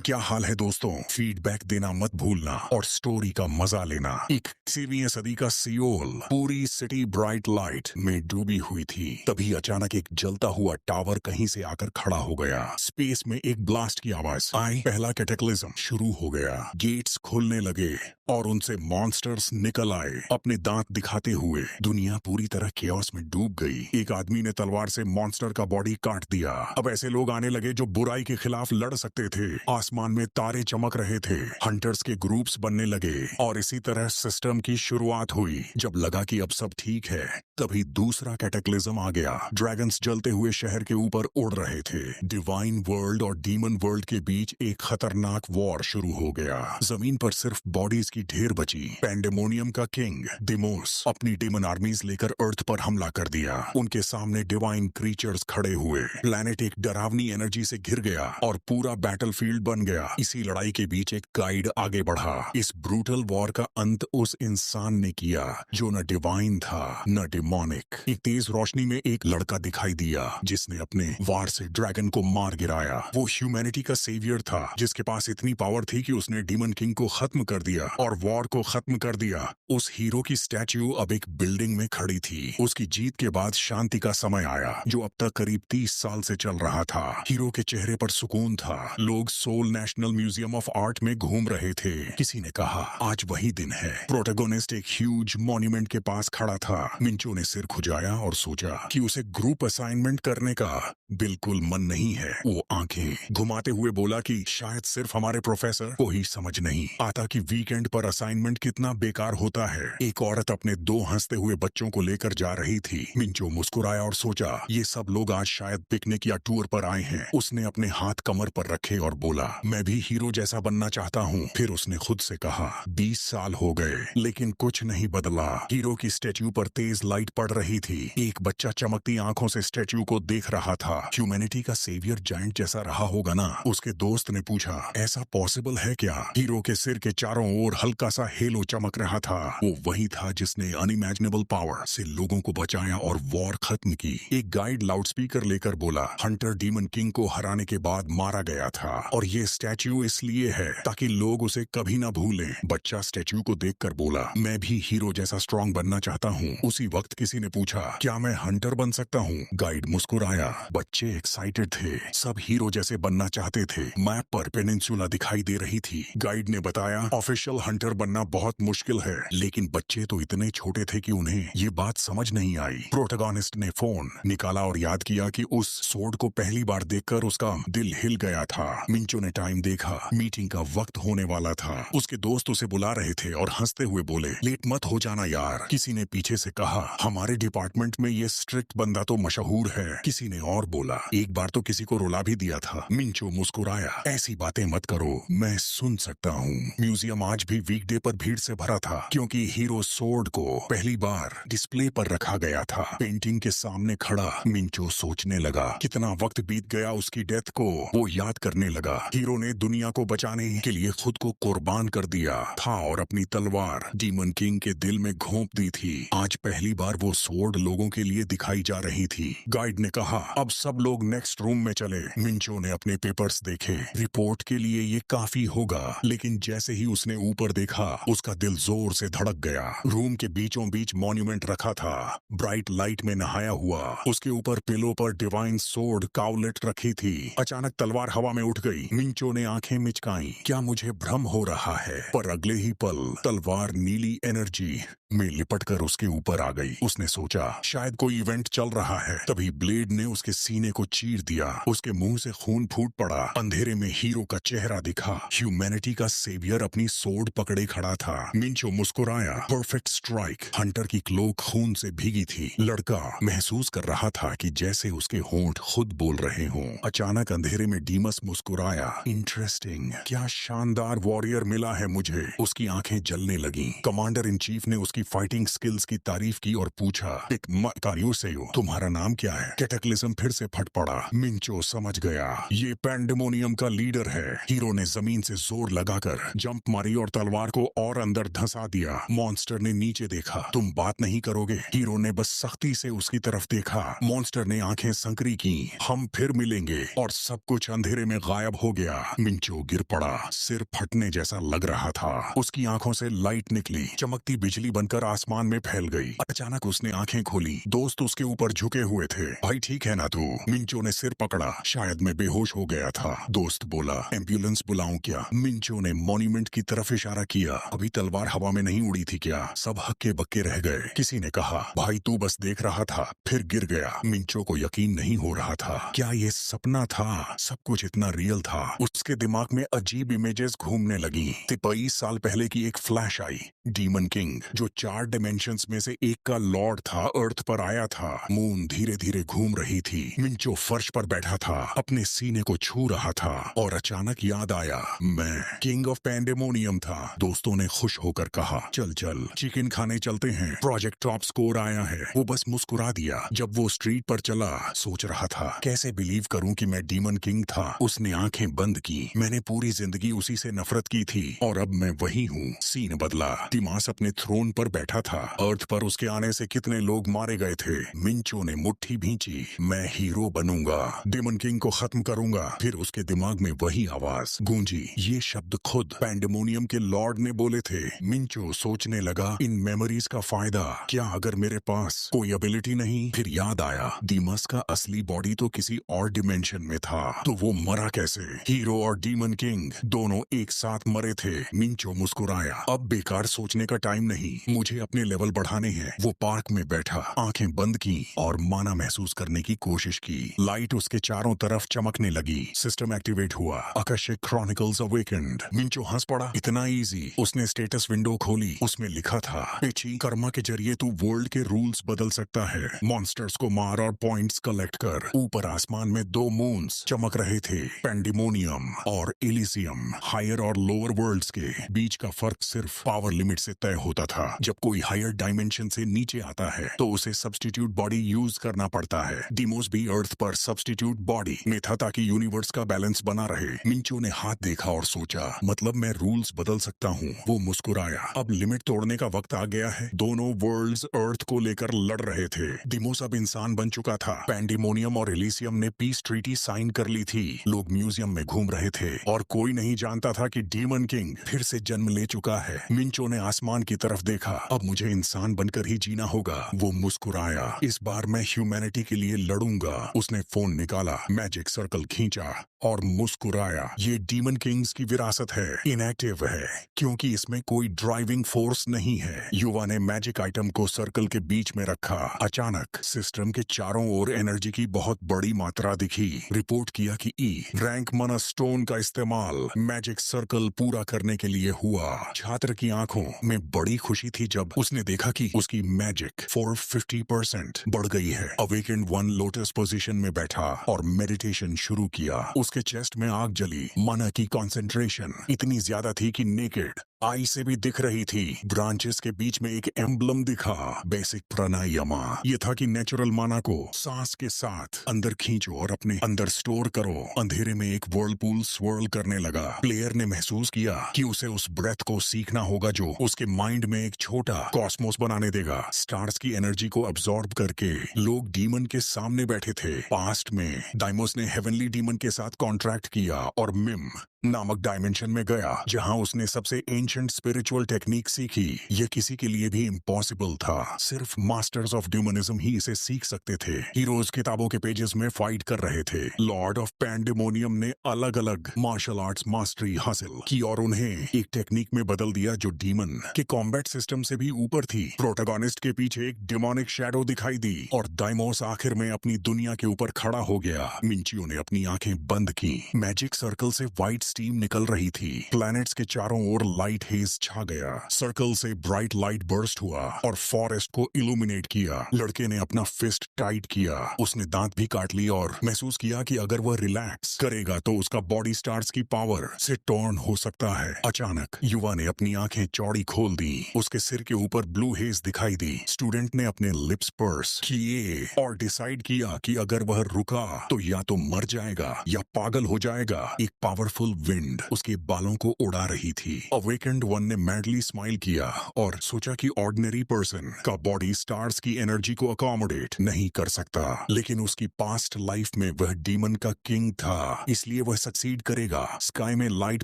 क्या हाल है दोस्तों। फीडबैक देना मत भूलना और स्टोरी का मजा लेना। 21वीं सदी का सियोल, पूरी सिटी ब्राइट लाइट में डूबी हुई थी। तभी अचानक एक जलता हुआ टावर कहीं से आकर खड़ा हो गया। स्पेस में एक ब्लास्ट की आवाज आई। पहला कैटेक्लिज्म शुरू हो गया। गेट्स खुलने लगे और उनसे मॉन्स्टर्स निकल आए, अपने दांत दिखाते हुए। दुनिया पूरी तरह केओस में डूब गई। एक आदमी ने तलवार से मॉन्स्टर का बॉडी काट दिया। अब ऐसे लोग आने लगे जो बुराई के खिलाफ लड़ सकते थे। आसमान में तारे चमक रहे थे। हंटर्स के ग्रुप्स बनने लगे और इसी तरह सिस्टम की शुरुआत हुई। जब लगा कि अब सब ठीक है, तभी दूसरा कैटेक्लिज्म आ गया। ड्रैगन्स जलते हुए शहर के ऊपर उड़ रहे थे। डिवाइन वर्ल्ड और डीमन वर्ल्ड के बीच एक खतरनाक वॉर शुरू हो गया। जमीन पर सिर्फ बॉडीज की ढेर बची। पैंडेमोनियम का किंग डिमोस अपनी डेमन आर्मीज लेकर अर्थ पर हमला कर दिया। उनके सामने डिवाइन क्रीचर्स खड़े हुए। प्लैनेट एक डरावनी एनर्जी से घिर गया और पूरा बैटलफील्ड बन गया। इसी लड़ाई के बीच एक गाइड आगे बढ़ा। इस ब्रूटल वॉर का अंत उस इंसान ने किया जो न डिवाइन था न डिमोनिक। एक तेज रोशनी में एक लड़का दिखाई दिया जिसने अपने वार से ड्रैगन को मार गिराया। वो ह्यूमैनिटी का सेवियर था जिसके पास इतनी पावर थी कि उसने डीमन किंग को खत्म कर दिया और वॉर को खत्म कर दिया। उस हीरो की स्टैच्यू अब एक बिल्डिंग में खड़ी थी। उसकी जीत के बाद शांति का समय आया जो अब तक करीब 30 साल से चल रहा था। हीरो के चेहरे पर सुकून था। लोग Seoul national museum of art में घूम रहे थे। किसी ने कहा आज वही दिन है। प्रोटैगोनिस्ट एक ह्यूज मॉन्यूमेंट के पास खड़ा था। मिंचो ने सिर खुजाया और सोचा कि उसे ग्रुप असाइनमेंट करने का बिल्कुल मन नहीं है। वो आंखें घुमाते हुए बोला कि शायद सिर्फ हमारे प्रोफेसर को ही समझ नहीं आता कि वीकेंड पर असाइनमेंट कितना बेकार होता है। एक औरत अपने 2 हंसते हुए बच्चों को लेकर जा रही थी। मिंचो मुस्कुराया और सोचा ये सब लोग आज शायद पिकनिक या टूर पर आए हैं। उसने अपने हाथ कमर पर रखे और बोला मैं भी हीरो जैसा बनना चाहता हूँ। फिर उसने खुद से कहा 20 साल हो गए लेकिन कुछ नहीं बदला। हीरो की स्टैच्यू पर तेज लाइट पड़ रही थी। एक बच्चा चमकती आंखों से स्टैच्यू को देख रहा था। ह्यूमैनिटी का सेवियर जायंट जैसा रहा होगा ना। उसके दोस्त ने पूछा ऐसा पॉसिबल है क्या। हीरो के सिर के चारों ओर हल्का सा हेलो चमक रहा था। वो वही था जिसने अनइमेजिनेबल पावर से लोगों को बचाया और वॉर खत्म की। एक गाइड लाउडस्पीकर लेकर बोला हंटर डीमन किंग को हराने के बाद मारा गया था और ये स्टैच्यू इसलिए है ताकि लोग उसे कभी ना भूलें। बच्चा स्टैच्यू को देखकर बोला मैं भी हीरो जैसा स्ट्रॉन्ग बनना चाहता हूँ। उसी वक्त किसी ने पूछा क्या मैं हंटर बन सकता हूँ। गाइड मुस्कुराया। बच्चे एक्साइटेड थे। सब हीरो जैसे बनना चाहते थे। मैप पर पेनिनसुला दिखाई दे रही थी। गाइड ने बताया ऑफिशियल हंटर बनना बहुत मुश्किल है लेकिन बच्चे तो इतने छोटे थे कि उन्हें ये बात समझ नहीं आई। प्रोटैगोनिस्ट ने फोन निकाला और याद किया कि उस सोर्ड को पहली बार देखकर उसका दिल हिल गया था। मिंचो ने टाइम देखा। मीटिंग का वक्त होने वाला था। उसके दोस्त उसे बुला रहे थे और हंसते हुए बोले लेट मत हो जाना यार। किसी ने पीछे से कहा हमारे डिपार्टमेंट में ये स्ट्रिक्ट बंदा तो मशहूर है। किसी ने और बोला एक बार तो किसी को रुला भी दिया था। मिंचो मुस्कुराया ऐसी बातें मत करो, मैं सुन सकता हूँ। म्यूजियम आज भी वीकडे पर भीड़ से भरा था क्योंकि हीरो सोर्ड को पहली बार डिस्प्ले पर रखा गया था। पेंटिंग के सामने खड़ा मिंचो सोचने लगा कितना वक्त बीत गया उसकी डेथ को। वो याद करने लगा हीरो ने दुनिया को बचाने के लिए खुद को कुर्बान कर दिया था और अपनी तलवार डीमन किंग के दिल में घोंप दी थी। आज पहली बार वो सोर्ड लोगों के लिए दिखाई जा रही थी। गाइड ने कहा अब सब लोग नेक्स्ट रूम में चले। मिंचो ने अपने पेपर्स देखे। रिपोर्ट के लिए ये काफी होगा लेकिन जैसे ही उसने ऊपर देखा उसका दिल जोर से धड़क गया। रूम के बीचों बीच मॉन्यूमेंट रखा था, ब्राइट लाइट में नहाया हुआ। उसके ऊपर पिलो पर डिवाइन सोर्ड काउलेट रखी थी। अचानक तलवार हवा में उठ गई। मिंचो ने आंखें मिचकाई। क्या मुझे भ्रम हो रहा है। पर अगले ही पल तलवार नीली एनर्जी में लिपटकर उसके ऊपर आ गई। उसने सोचा शायद कोई इवेंट चल रहा है। तभी ब्लेड ने उसके सीने को चीर दिया। उसके मुंह से खून फूट पड़ा। अंधेरे में हीरो का चेहरा दिखा। ह्यूमैनिटी का सेवियर अपनी सोर्ड पकड़े खड़ा था। मिंचो मुस्कुराया। Perfect strike. हंटर की क्लोक खून से भीगी थी। लड़का महसूस कर रहा था कि जैसे उसके होंठ खुद बोल रहे हों। अचानक अंधेरे में डीमस मुस्कुराया। इंटरेस्टिंग, क्या शानदार वॉरियर मिला है मुझे। उसकी आंखें जलने लगी। कमांडर इन चीफ ने उसकी फाइटिंग स्किल्स की तारीफ की और और पूछा, तुम्हारा नाम क्या है? कैटेक्लिज्म फिर से फट पड़ा। मिंचो समझ गया ये पैंडेमोनियम का लीडर है। हीरो ने जमीन से जोर लगाकर जंप मारी और तलवार को और अंदर धंसा दिया। मॉन्स्टर ने नीचे देखा। तुम बात नहीं करोगे? हीरो ने बस सख्ती से उसकी तरफ देखा। मॉन्स्टर ने आंखें संकरी की। हम फिर मिलेंगे। और सब कुछ अंधेरे में गायब हो गया। मिंचो गिर पड़ा। सिर फटने जैसा लग रहा था। उसकी आंखों से लाइट निकली, चमकती बिजली बनकर आसमान में फैल गई। अचानक उसने आंखें खोली। दोस्त उसके ऊपर झुके हुए थे। भाई ठीक है ना तू? मिंचो ने सिर पकड़ा। शायद मैं बेहोश हो गया था। दोस्त बोला, एम्बुलेंस बुलाऊं क्या? मिंचो ने मॉन्यूमेंट की तरफ इशारा किया। अभी तलवार हवा में नहीं उड़ी थी क्या? सब हक्के बक्के रह गए। किसी ने कहा, भाई तू बस देख रहा था, फिर गिर गया। मिंचो को यकीन नहीं हो रहा था। क्या ये सपना था? सब कुछ इतना रियल था। उसके दिमाग में अजीब इमेजेस घूमने लगी। 23 साल पहले की एक फ्लैश आई। डीमन किंग जो 4 डायमेंशंस में से एक का लॉर्ड था, अर्थ पर आया था। मून धीरे धीरे घूम रही थी। मिंचो फर्श पर बैठा था, अपने सीने को छू रहा था और अचानक याद आया, मैं किंग ऑफ पैंडेमोनियम था। दोस्तों ने खुश होकर कहा, चल चल चिकन खाने चलते हैं, प्रोजेक्ट टॉप स्कोर आया है। वो बस मुस्कुरा दिया। जब वो स्ट्रीट पर चला, सोच रहा था कैसे बिलीव करूं कि मैं डीमन किंग था। उसने आंखें बंद की। मैंने पूरी जिंदगी उसी से नफरत की थी और अब मैं वही हूँ। सीन बदला। दिमास अपने थ्रोन पर बैठा था। अर्थ पर उसके आने से कितने लोग मारे गए थे। मिंचो ने मुट्ठी भींची। मैं हीरो बनूंगा, डेमन किंग को खत्म करूंगा। फिर उसके दिमाग में वही आवाज गूंजी। ये शब्द खुद पैंडेमोनियम के लॉर्ड ने बोले थे। मिंचो सोचने लगा, इन मेमोरीज का फायदा क्या अगर मेरे पास कोई एबिलिटी नहीं? फिर याद आया, दिमास का असली बॉडी तो किसी और डिमेंशन में था, तो वो मरा कैसे? हीरो और डीमन किंग दोनों एक साथ मरे थे। मिंचो मुस्कुराया। अब बेकार सोचने का टाइम नहीं, मुझे अपने लेवल बढ़ाने हैं। वो पार्क में बैठा, आंखें बंद की और माना महसूस करने की कोशिश की। लाइट उसके चारों तरफ चमकने लगी। सिस्टम एक्टिवेट हुआ। Akashic chronicles awakened. मिंचो हंस पड़ा। इतना इजी। उसने स्टेटस विंडो खोली। उसमें लिखा था, पिची कर्मा के जरिए तू वर्ल्ड के रूल्स बदल सकता है। मॉन्स्टर्स को मार और पॉइंट्स कलेक्ट कर। ऊपर आसमान में 2 मून्स चमक रहे थे, पैंडेमोनियम और एलिसियम। हायर और लोअर वर्ल्ड्स के बीच का फर्क सिर्फ पावर लिमिट से तय होता था। जब कोई हायर डायमेंशन से नीचे आता है तो उसे सब्स्टिट्यूट बॉडी यूज करना पड़ता है। डिमोस भी अर्थ पर सब्स्टिट्यूट बॉडी में था ताकि यूनिवर्स का बैलेंस बना रहे। मिंचो ने हाथ देखा और सोचा, मतलब मैं रूल्स बदल सकता हूँ। वो मुस्कुराया। अब लिमिट तोड़ने का वक्त आ गया है। दोनों वर्ल्ड्स अर्थ को लेकर लड़ रहे थे। डिमोस अब इंसान बन चुका था। पैंडेमोनियम और एलिसियम ने पीस ट्रीटी साइन कर ली थी। लोग म्यूजियम में घूम रहे थे और कोई नहीं जानता था कि डीमन किंग फिर से जन्म ले चुका है। मिंचो ने आसमान की तरफ देखा। अब मुझे इंसान बनकर ही जीना होगा। वो मुस्कुराया। इस बार मैं ह्यूमैनिटी के लिए लड़ूंगा। उसने फोन निकाला, मैजिक सर्कल खींचा और मुस्कुराया। ये डीमन किंग्स की विरासत है, इनएक्टिव है क्योंकि इसमें कोई ड्राइविंग फोर्स नहीं है। युवा ने मैजिक आइटम को सर्कल के बीच में रखा। अचानक सिस्टम के चारों ओर एनर्जी की बहुत बड़ी मात्रा दिखी। रिपोर्ट किया कि रैंक माना स्टोन का इस्तेमाल मैजिक सर्कल पूरा करने के लिए हुआ। छात्र की आंखों में बड़ी खुशी थी जब उसने देखा कि उसकी मैजिक 450% बढ़ गई है। अवेकेंड 1 लोटस पोजीशन में बैठा और मेडिटेशन शुरू किया। उसके चेस्ट में आग जली। माना की कंसंट्रेशन इतनी ज्यादा थी कि नेकेड आई से भी दिख रही थी। ब्रांचेस के बीच में एक एम्बलम दिखा, बेसिक प्राणायामा। ये था कि नेचुरल माना को सांस के साथ अंदर खींचो और अपने अंदर स्टोर करो। अंधेरे में एक व्हर्लपूल स्वर्ल करने लगा। प्लेयर ने महसूस किया कि उसे उस ब्रेथ को सीखना होगा जो उसके माइंड में एक छोटा कॉस्मोस बनाने देगा। स्टार्स की एनर्जी को अब्सॉर्ब करके लोग डीमन के सामने बैठे थे। पास्ट में डाइमोस ने हेवनली डीमन के साथ कॉन्ट्रैक्ट किया और मिम नामक डायमेंशन में गया जहां उसने सबसे एंशिएंट स्पिरिचुअल टेक्निक सीखी। यह किसी के लिए भी इम्पॉसिबल था। सिर्फ मास्टर्स ऑफ ड्यूमनिज्म ही इसे सीख सकते थे। हीरोज किताबों के पेजेस में फाइट कर रहे थे। लॉर्ड ऑफ पैंडेमोनियम ने अलग अलग मार्शल आर्ट्स मास्टरी हासिल की और उन्हें एक टेक्निक में बदल दिया जो डीमन के कॉम्बैट सिस्टम से भी ऊपर थी। प्रोटोगोनिस्ट के पीछे एक डिमोनिक शैडो दिखाई दी और डाइमोस आखिर में अपनी दुनिया के ऊपर खड़ा हो गया। मिंचियो ने अपनी आंखें बंद की। मैजिक सर्कल से व्हाइट स्टीम निकल रही थी। प्लैनेट्स के चारों ओर लाइट व्हाइट हेज छा गया। सर्कल से ब्राइट लाइट बर्स्ट हुआ और फॉरेस्ट को इल्यूमिनेट किया। लड़के ने अपना फिस्ट टाइट किया। उसने दांत भी काट लिए और महसूस किया कि अगर वह रिलैक्स करेगा तो उसका बॉडी स्टार्स की पावर से टर्न हो सकता है। अचानक युवा ने अपनी आंखें चौड़ी खोल दी। उसके सिर के ऊपर ब्लू हेज दिखाई दी। स्टूडेंट ने अपने लिप्स पर्स किए और डिसाइड किया कि अगर वह रुका तो या तो मर जाएगा या पागल हो जाएगा। एक पावरफुल विंड उसके बालों को उड़ा रही थी। अवेकेंड वन ने मैडली स्माइल किया और सोचा कि ऑर्डिनरी पर्सन का बॉडी स्टार्स की एनर्जी को अकोमोडेट नहीं कर सकता, लेकिन उसकी पास्ट लाइफ में वह डीमन का किंग था, इसलिए वह सक्सीड करेगा। स्काई में लाइट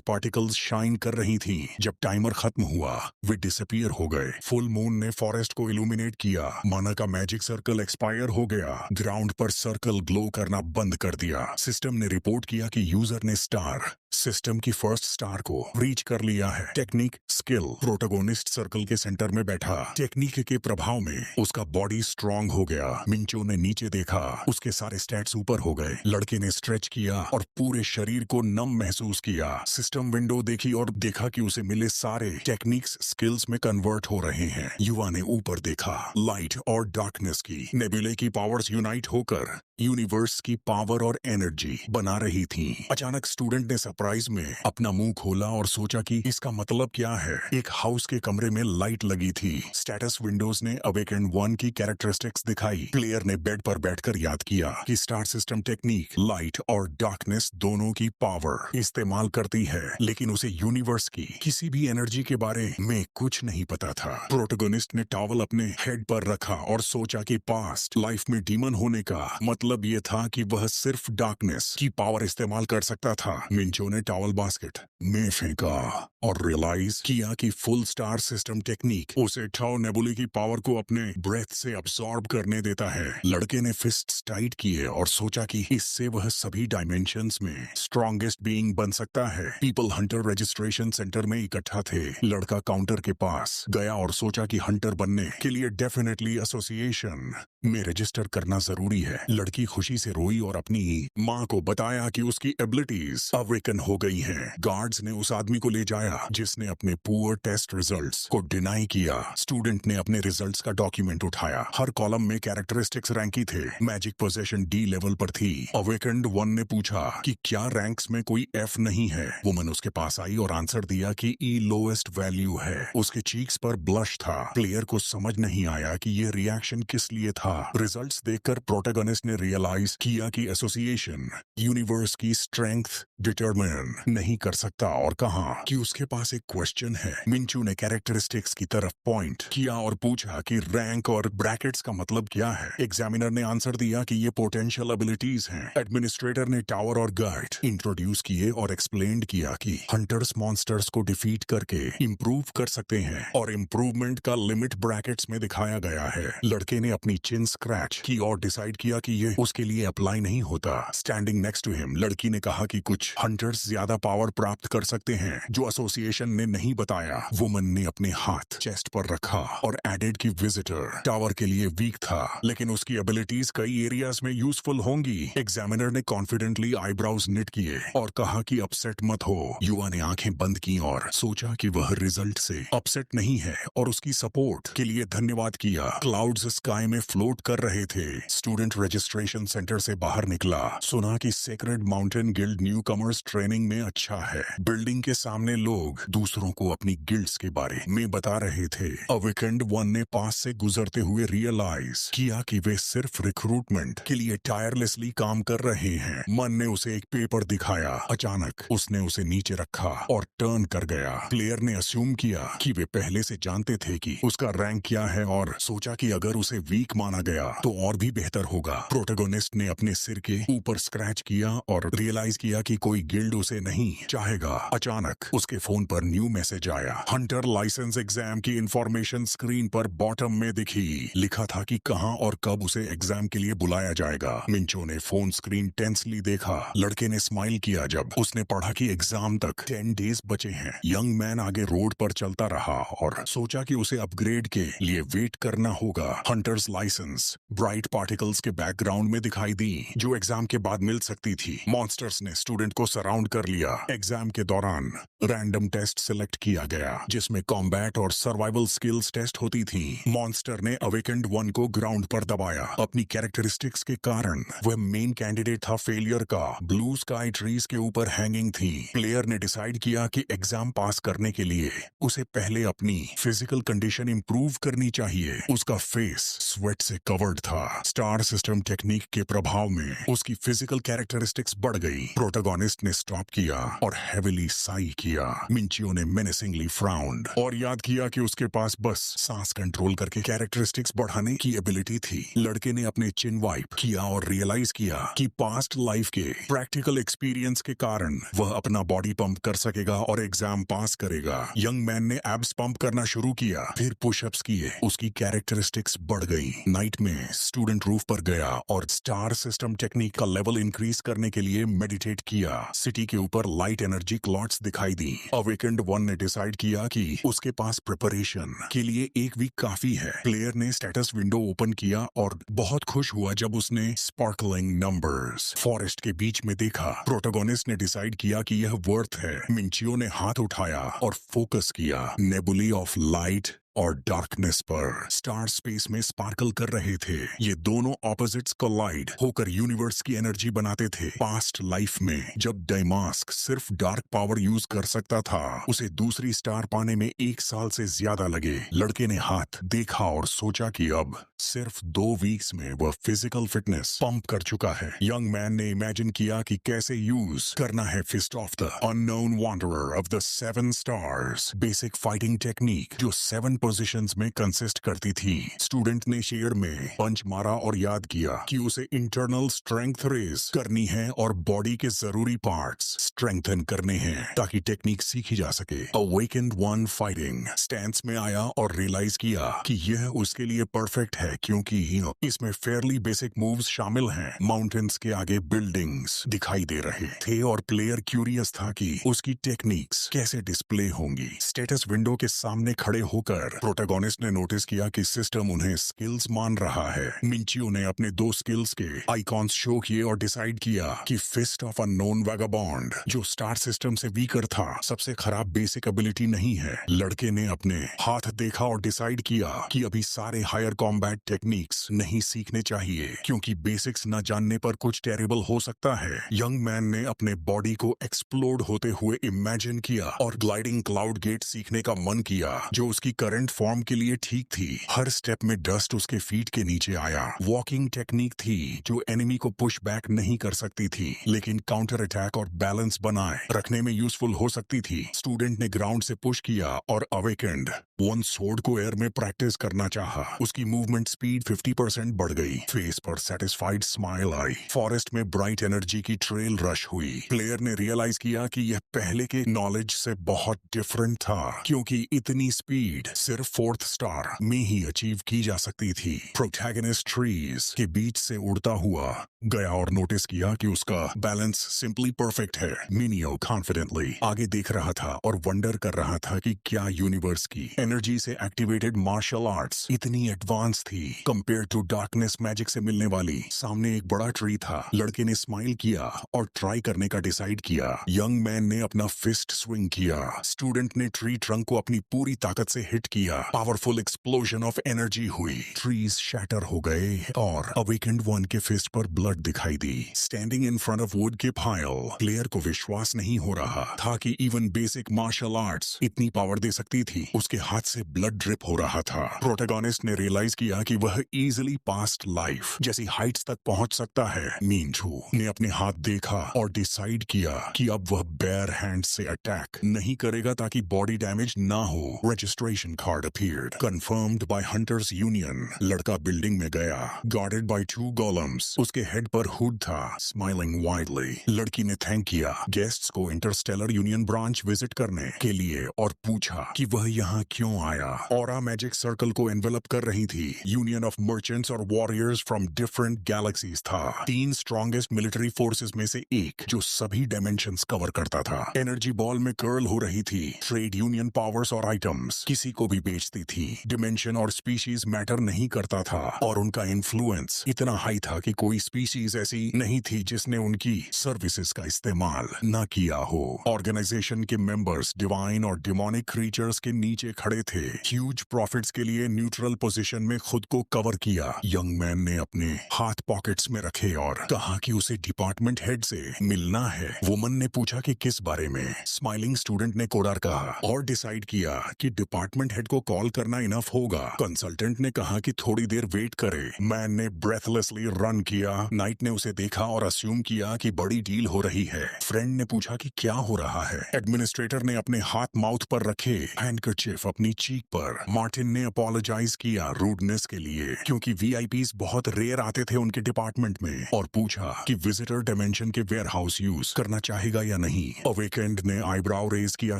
पार्टिकल्स शाइन कर रही थी। जब टाइमर खत्म हुआ वे डिसअपियर हो गए। फुल मून ने फॉरेस्ट को इल्यूमिनेट किया। माना का मैजिक सर्कल एक्सपायर हो गया। ग्राउंड पर सर्कल ग्लो करना बंद कर दिया। सिस्टम ने रिपोर्ट किया कि यूजर ने स्टार सिस्टम की फर्स्ट स्टार को रीच कर लिया है। टेक्निक स्किल प्रोटोगोनिस्ट सर्कल के सेंटर में बैठा। टेक्निक के प्रभाव में उसका बॉडी स्ट्रांग हो गया। मिंचो ने नीचे देखा, उसके सारे स्टैट्स ऊपर हो गए। लड़के ने स्ट्रेच किया और पूरे शरीर को नम महसूस किया। सिस्टम विंडो देखी और देखा कि उसे मिले सारे टेक्निक्स स्किल्स में कन्वर्ट हो रहे हैं। युवा ने ऊपर देखा, लाइट और डार्कनेस की नेबुले की पावर्स यूनाइट होकर यूनिवर्स की पावर और एनर्जी बना रही थी। अचानक स्टूडेंट ने सरप्राइज में अपना मुंह खोला और सोचा कि इसका मतलब क्या है। एक हाउस के कमरे में लाइट लगी थी। स्टेटस विंडोज ने अवेकेंड वन की कैरेक्टरिस्टिक्स दिखाई। प्लेयर ने बेड पर बैठकर याद किया कि स्टार सिस्टम टेक्निक लाइट और डार्कनेस दोनों की पावर इस्तेमाल करती है, लेकिन उसे यूनिवर्स की किसी भी एनर्जी के बारे में कुछ नहीं पता था। प्रोटोगोनिस्ट ने टॉवल अपने हेड पर रखा और सोचा कि पास्ट लाइफ में डीमन होने का मतलब ये था कि वह सिर्फ डार्कनेस की पावर इस्तेमाल कर सकता था। मिंचो ने टॉवल बास्केट में फेंका और रियलाइज किया कि फुल स्टार सिस्टम टेक्निक उसे टाओ नेबुले की पावर को अपने ब्रेथ से अब्सॉर्ब करने देता है। लड़के ने फिस्ट्स टाइट किए और सोचा कि इससे वह सभी डायमेंशंस में स्ट्रॉन्गेस्ट बीइंग बन सकता है। पीपल हंटर रजिस्ट्रेशन सेंटर में इकट्ठा थे। लड़का काउंटर के पास गया और सोचा कि हंटर बनने के लिए डेफिनेटली एसोसिएशन में रजिस्टर करना जरूरी है। लड़की खुशी से रोई और अपनी माँ को बताया कि उसकी एबिलिटीज अवेकन हो गई हैं। गार्ड्स ने उस आदमी को ले जाया जिसने अपने पुअर टेस्ट रिजल्ट्स को डिनाई किया। स्टूडेंट ने अपने रिजल्ट्स का डॉक्यूमेंट उठाया। हर कॉलम में कैरेक्टरिस्टिक्स रैंकी थे। मैजिक पोजेशन डी लेवल पर थी। अवेकेंड वन ने पूछा कि क्या रैंक्स में कोई एफ नहीं है। वुमन उसके पास आई और आंसर दिया कि ई लोएस्ट वैल्यू है। उसके चीक्स पर ब्लश था। प्लेयर को समझ नहीं आया कि ये रिएक्शन किस लिए था। रिजल्ट्स देखकर प्रोटैगनिस्ट ने रियलाइज किया कि एसोसिएशन यूनिवर्स की स्ट्रेंथ डिटरमिन नहीं कर सकता और कहा कि उसके पास एक क्वेश्चन है। मिंचू ने कैरेक्टरिस्टिक्स की तरफ पॉइंट किया और पूछा कि रैंक और ब्रैकेट्स का मतलब क्या है। एग्जामिनर ने आंसर दिया कि ये पोटेंशियल एबिलिटीज हैं। एडमिनिस्ट्रेटर ने टावर और गार्ड इंट्रोड्यूस किए और एक्सप्लेन किया कि हंटर्स मॉन्स्टर्स को डिफीट करके इंप्रूव कर सकते हैं और इम्प्रूवमेंट का लिमिट ब्रैकेट्स में दिखाया गया है। लड़के ने अपनी चिन स्क्रैच की और डिसाइड किया कि ये उसके लिए अप्लाई नहीं होता। स्टैंडिंग नेक्स्ट टू हिम लड़की ने कहा कि कुछ हंटर्स ज्यादा पावर प्राप्त कर सकते हैं जो एसोसिएशन ने नहीं बताया। वुमन ने अपने हाथ चेस्ट पर रखा और एडेड की विजिटर टावर के लिए वीक था, लेकिन उसकी एबिलिटीज कई एरियाज में यूजफुल होंगी। एग्जामिनर ने कॉन्फिडेंटली आईब्राउज निट किए और कहा कि अपसेट मत हो। युवा ने आंखें बंद की और सोचा कि वह रिजल्ट से अपसेट नहीं है और उसकी सपोर्ट के लिए धन्यवाद किया। क्लाउड्स स्काई में फ्लोट कर रहे थे। स्टूडेंट रजिस्ट्रेशन सेंटर से बाहर निकला। सुना कि sacred mountain guild new commerce training में अच्छा है। बिल्डिंग के सामने लोग दूसरों को अपनी गिल्ड्स के बारे में बता रहे थे। अवेकेंड वन ने पास से गुजरते हुए रियलाइज किया कि वे सिर्फ रिक्रूटमेंट के लिए टायरलेसली काम कर रहे हैं। मन ने उसे एक पेपर दिखाया। अचानक उसने उसे नीचे रखा और टर्न कर गया। प्लेयर ने अस्यूम किया कि वे पहले से जानते थे कि उसका रैंक क्या है और सोचा कि अगर उसे वीक माना गया तो और भी बेहतर होगा। प्रोटैगनिस्ट ने अपने सिर के ऊपर स्क्रैच किया और रियलाइज किया कि कोई गिल्ड उसे नहीं चाहेगा। अचानक उसके फोन पर न्यू मैसेज आया। हंटर लाइसेंस एग्जाम की इंफॉर्मेशन स्क्रीन पर बॉटम में दिखी। लिखा था कि कहां और कब उसे एग्जाम के लिए बुलाया जाएगा। मिंचो ने फोन स्क्रीन टेंसली देखा। लड़के ने स्माइल किया जब उसने पढ़ा कि एग्जाम तक 10 डेज बचे हैं। यंग मैन आगे रोड पर चलता रहा और सोचा कि उसे अपग्रेड के लिए वेट करना होगा। Hunters license lessons bright particles के बैकग्राउंड में दिखाई दी जो एग्जाम के बाद मिल सकती थी। मॉन्स्टर्स ने स्टूडेंट को सराउंड कर लिया। एग्जाम के दौरान रैंडम टेस्ट सिलेक्ट किया गया जिसमें कॉम्बैट और सर्वाइवल स्किल्स टेस्ट होती थी। मॉन्स्टर ने अवेकेंड वन को ग्राउंड पर दबाया। अपनी कैरेक्टरिस्टिक्स के कारण वह मेन कैंडिडेट था फेलियर का। ब्लू स्काई ट्रीज के ऊपर हैंगिंग थी। प्लेयर ने डिसाइड किया कि एग्जाम पास करने के लिए उसे पहले अपनी फिजिकल कंडीशन इंप्रूव करनी चाहिए। उसका फेस स्वेट से कवर्ड था। स्टार सिस्टम टेक्निक के प्रभाव में उसकी फिजिकल कैरेक्टरिस्टिक्स बढ़ गई। प्रोटोगोनिस्ट ने स्टॉप किया और हेविली साई किया। मिंचियो ने मेनेसिंगली फ्राउंड और याद किया कि उसके पास बस सांस कंट्रोल करके कैरेक्टरिस्टिक्स बढ़ाने की एबिलिटी थी। लड़के ने अपने चिन वाइप किया और रियलाइज किया कि पास्ट लाइफ के प्रैक्टिकल एक्सपीरियंस के कारण वह अपना बॉडी पंप कर सकेगा और एग्जाम पास करेगा। यंग मैन ने एब्स पंप करना शुरू किया, फिर पुशअप्स किए। उसकी कैरेक्टरिस्टिक्स बढ़ गई। नाइट में स्टूडेंट रूफ पर गया और स्टार सिस्टम टेक्निक का लेवल इंक्रीज करने के लिए मेडिटेट किया। सिटी के ऊपर लाइट एनर्जी क्लॉट्स दिखाई दी। अवेकेंड वन ने डिसाइड किया कि उसके पास प्रिपरेशन के लिए एक वीक काफी है। प्लेयर ने स्टेटस विंडो ओपन किया और बहुत खुश हुआ जब उसने स्पार्कलिंग नंबर्स फॉरेस्ट के बीच में देखा। प्रोटोगोनिस्ट ने डिसाइड किया कि यह वर्थ है। मिंचियो ने हाथ उठाया और फोकस किया। नेबुली ऑफ लाइट और डार्कनेस पर स्टार स्पेस में स्पार्कल कर रहे थे। ये दोनों ऑपोजिट्स कोलाइड होकर यूनिवर्स की एनर्जी बनाते थे। पास्ट लाइफ में जब डायमास्क सिर्फ डार्क पावर यूज कर सकता था, उसे दूसरी स्टार पाने में 1 साल से ज्यादा लगे। लड़के ने हाथ देखा और सोचा कि अब सिर्फ 2 वीक्स में वह फिजिकल फिटनेस पंप कर चुका है। यंग मैन ने इमेजिन किया कि कैसे यूज करना है fist of the unknown wanderer of the 7 stars, basic fighting technique जो 7 पोजीशंस में कंसिस्ट करती थी। स्टूडेंट ने शेयर में पंच मारा और याद किया कि उसे इंटरनल स्ट्रेंथ रेज करनी है और बॉडी के जरूरी पार्ट्स स्ट्रेंथन करने हैं ताकि टेक्निक सीखी जा सके। अवेकेंड वन फाइटिंग स्टैंस में आया और रियलाइज किया कि यह उसके लिए परफेक्ट है क्योंकि इसमें फेयरली बेसिक मूव्स शामिल हैं। माउंटेन्स के आगे बिल्डिंग्स दिखाई दे रहे थे और प्लेयर क्यूरियस था कि उसकी टेक्निक्स कैसे डिस्प्ले होंगी। स्टेटस विंडो के सामने खड़े होकर प्रोटोगोनिस्ट ने नोटिस किया कि सिस्टम उन्हें स्किल्स मान रहा है। मिंचियो ने अपने 2 स्किल्स के आइकॉन्स शो किए और डिसाइड किया कि fist of a known vagabond जो स्टार सिस्टम से वीकर था सबसे खराब बेसिक एबिलिटी नहीं है। लड़के ने अपने हाथ देखा और डिसाइड किया कि अभी सारे हायर कॉम्बैट टेक्निक्स नहीं सीखने चाहिए क्योंकि बेसिक्स न जानने पर कुछ टेरिबल हो सकता है। यंग मैन ने अपने बॉडी को एक्सप्लोड होते हुए इमेजिन किया और ग्लाइडिंग क्लाउड गेट सीखने का मन किया जो उसकी करंट फॉर्म के लिए ठीक थी। हर स्टेप में डस्ट उसके फीट के नीचे आया। वॉकिंग टेक्निक थी जो एनिमी को पुश बैक नहीं कर सकती थी लेकिन काउंटर अटैक और बैलेंस बनाए रखने में यूजफुल हो सकती थी। स्टूडेंट ने ग्राउंड से पुश किया और अवेकेंड वन सोर्ड को एयर में प्रैक्टिस करना चाहा। उसकी मूवमेंट स्पीड 50% बढ़ गई। फेस पर सेटिस्फाइड स्माइल आई। फॉरेस्ट में ब्राइट एनर्जी की ट्रेल रश हुई। प्लेयर ने रियलाइज किया कि यह पहले के नॉलेज से बहुत डिफरेंट था क्योंकि इतनी स्पीड सिर्फ 4th स्टार में ही अचीव की जा सकती थी। प्रोटैगनिस्ट ट्रीज के बीच से उड़ता हुआ गया और नोटिस किया कि उसका बैलेंस सिंपली परफेक्ट है। मिनियो कॉन्फिडेंटली आगे देख रहा था और वंडर कर रहा था कि क्या यूनिवर्स की एनर्जी से एक्टिवेटेड मार्शल आर्ट्स इतनी एडवांस थी कंपेयर टू डार्कनेस मैजिक से मिलने वाली। सामने एक बड़ा ट्री था। लड़के ने स्माइल किया और ट्राई करने का डिसाइड किया। यंग मैन ने अपना फिस्ट स्विंग किया। स्टूडेंट ने ट्री ट्रंक को अपनी पूरी ताकत से हिट किया। पावरफुल एक्सप्लोजन ऑफ एनर्जी हुई। ट्रीज शैटर हो गए और अवेकेंड वन के फिस्ट पर ब्लड दिखाई दी। Standing in front of wood के पाइल, प्लेयर को विश्वास नहीं हो रहा था कि इवन बेसिक मार्शल आर्ट्स इतनी पावर दे सकती थी। उसके हाथ से ब्लड ड्रिप हो रहा था। प्रोटैगनिस्ट ने रियलाइज किया कि वह इजीली पास्ट लाइफ जैसी हाइट्स तक पहुंच सकता है। मिंचू ने अपने हाथ देखा और डिसाइड किया कि अब वह बेयर हैंड से अटैक नहीं करेगा ताकि बॉडी डैमेज ना हो। Registration card appeared, confirmed bye hunters union. लड़का बिल्डिंग में गया, गार्डेड बाय 2 गोलम्स। उसके हेड हेड पर हुड था, स्माइलिंग वाइडली। लड़की ने थैंक किया गेस्ट्स को इंटरस्टेलर यूनियन ब्रांच विजिट करने के लिए और पूछा कि वह यहाँ क्यों आया। ऑरा मैजिक सर्कल को एनवेलप कर रही थी। यूनियन ऑफ मर्चेंट्स और वॉरियर्स फ्रॉम डिफरेंट गैलेक्सीज था। 3 स्ट्रॉन्गेस्ट मिलिट्री फोर्सेस में से एक जो सभी डायमेंशंस कवर करता था। एनर्जी बॉल में कर्ल हो रही थी। ट्रेड यूनियन पावर्स और आइटम्स किसी को भी बेचती थी। डिमेंशन और स्पीशीज मैटर नहीं करता था और उनका इन्फ्लुएंस इतना हाई था कि कोई स्पीशीज ऐसी नहीं थी जिसने उनकी सर्विसेज का इस्तेमाल न किया हो। ऑर्गेनाइजेशन के मेंबर्स डिवाइन और डिमोनिक क्रीचर्स के नीचे खड़े थे। ह्यूज प्रॉफिट्स के लिए न्यूट्रल पोजीशन में खुद को कवर किया। यंग मैन ने अपने हाथ पॉकेट्स में रखे और कहा कि उसे डिपार्टमेंट हेड से मिलना है। वुमन ने पूछा कि किस बारे में। स्माइलिंग स्टूडेंट ने कोडार कहा और डिसाइड किया कि डिपार्टमेंट हेड को कॉल करना इनफ होगा। कंसल्टेंट ने कहा कि थोड़ी देर वेट करे। मैन ने ब्रेथलेसली रन किया। नाइट ने उसे देखा और अस्यूम किया कि बड़ी डील हो रही है। फ्रेंड ने पूछा कि क्या हो रहा है। एडमिनिस्ट्रेटर ने अपने हाथ माउथ पर रखे हैंडकरचीफ अपनी चीक पर। मार्टिन ने अपोलोजाइज किया रूडनेस के लिए क्योंकि वीआईपीज बहुत रेयर आते थे उनके डिपार्टमेंट में, और पूछा कि विजिटर डायमेंशन के वेयरहाउस यूज करना चाहेगा या नहीं। अवेकेंड ने आईब्राउ रेज किया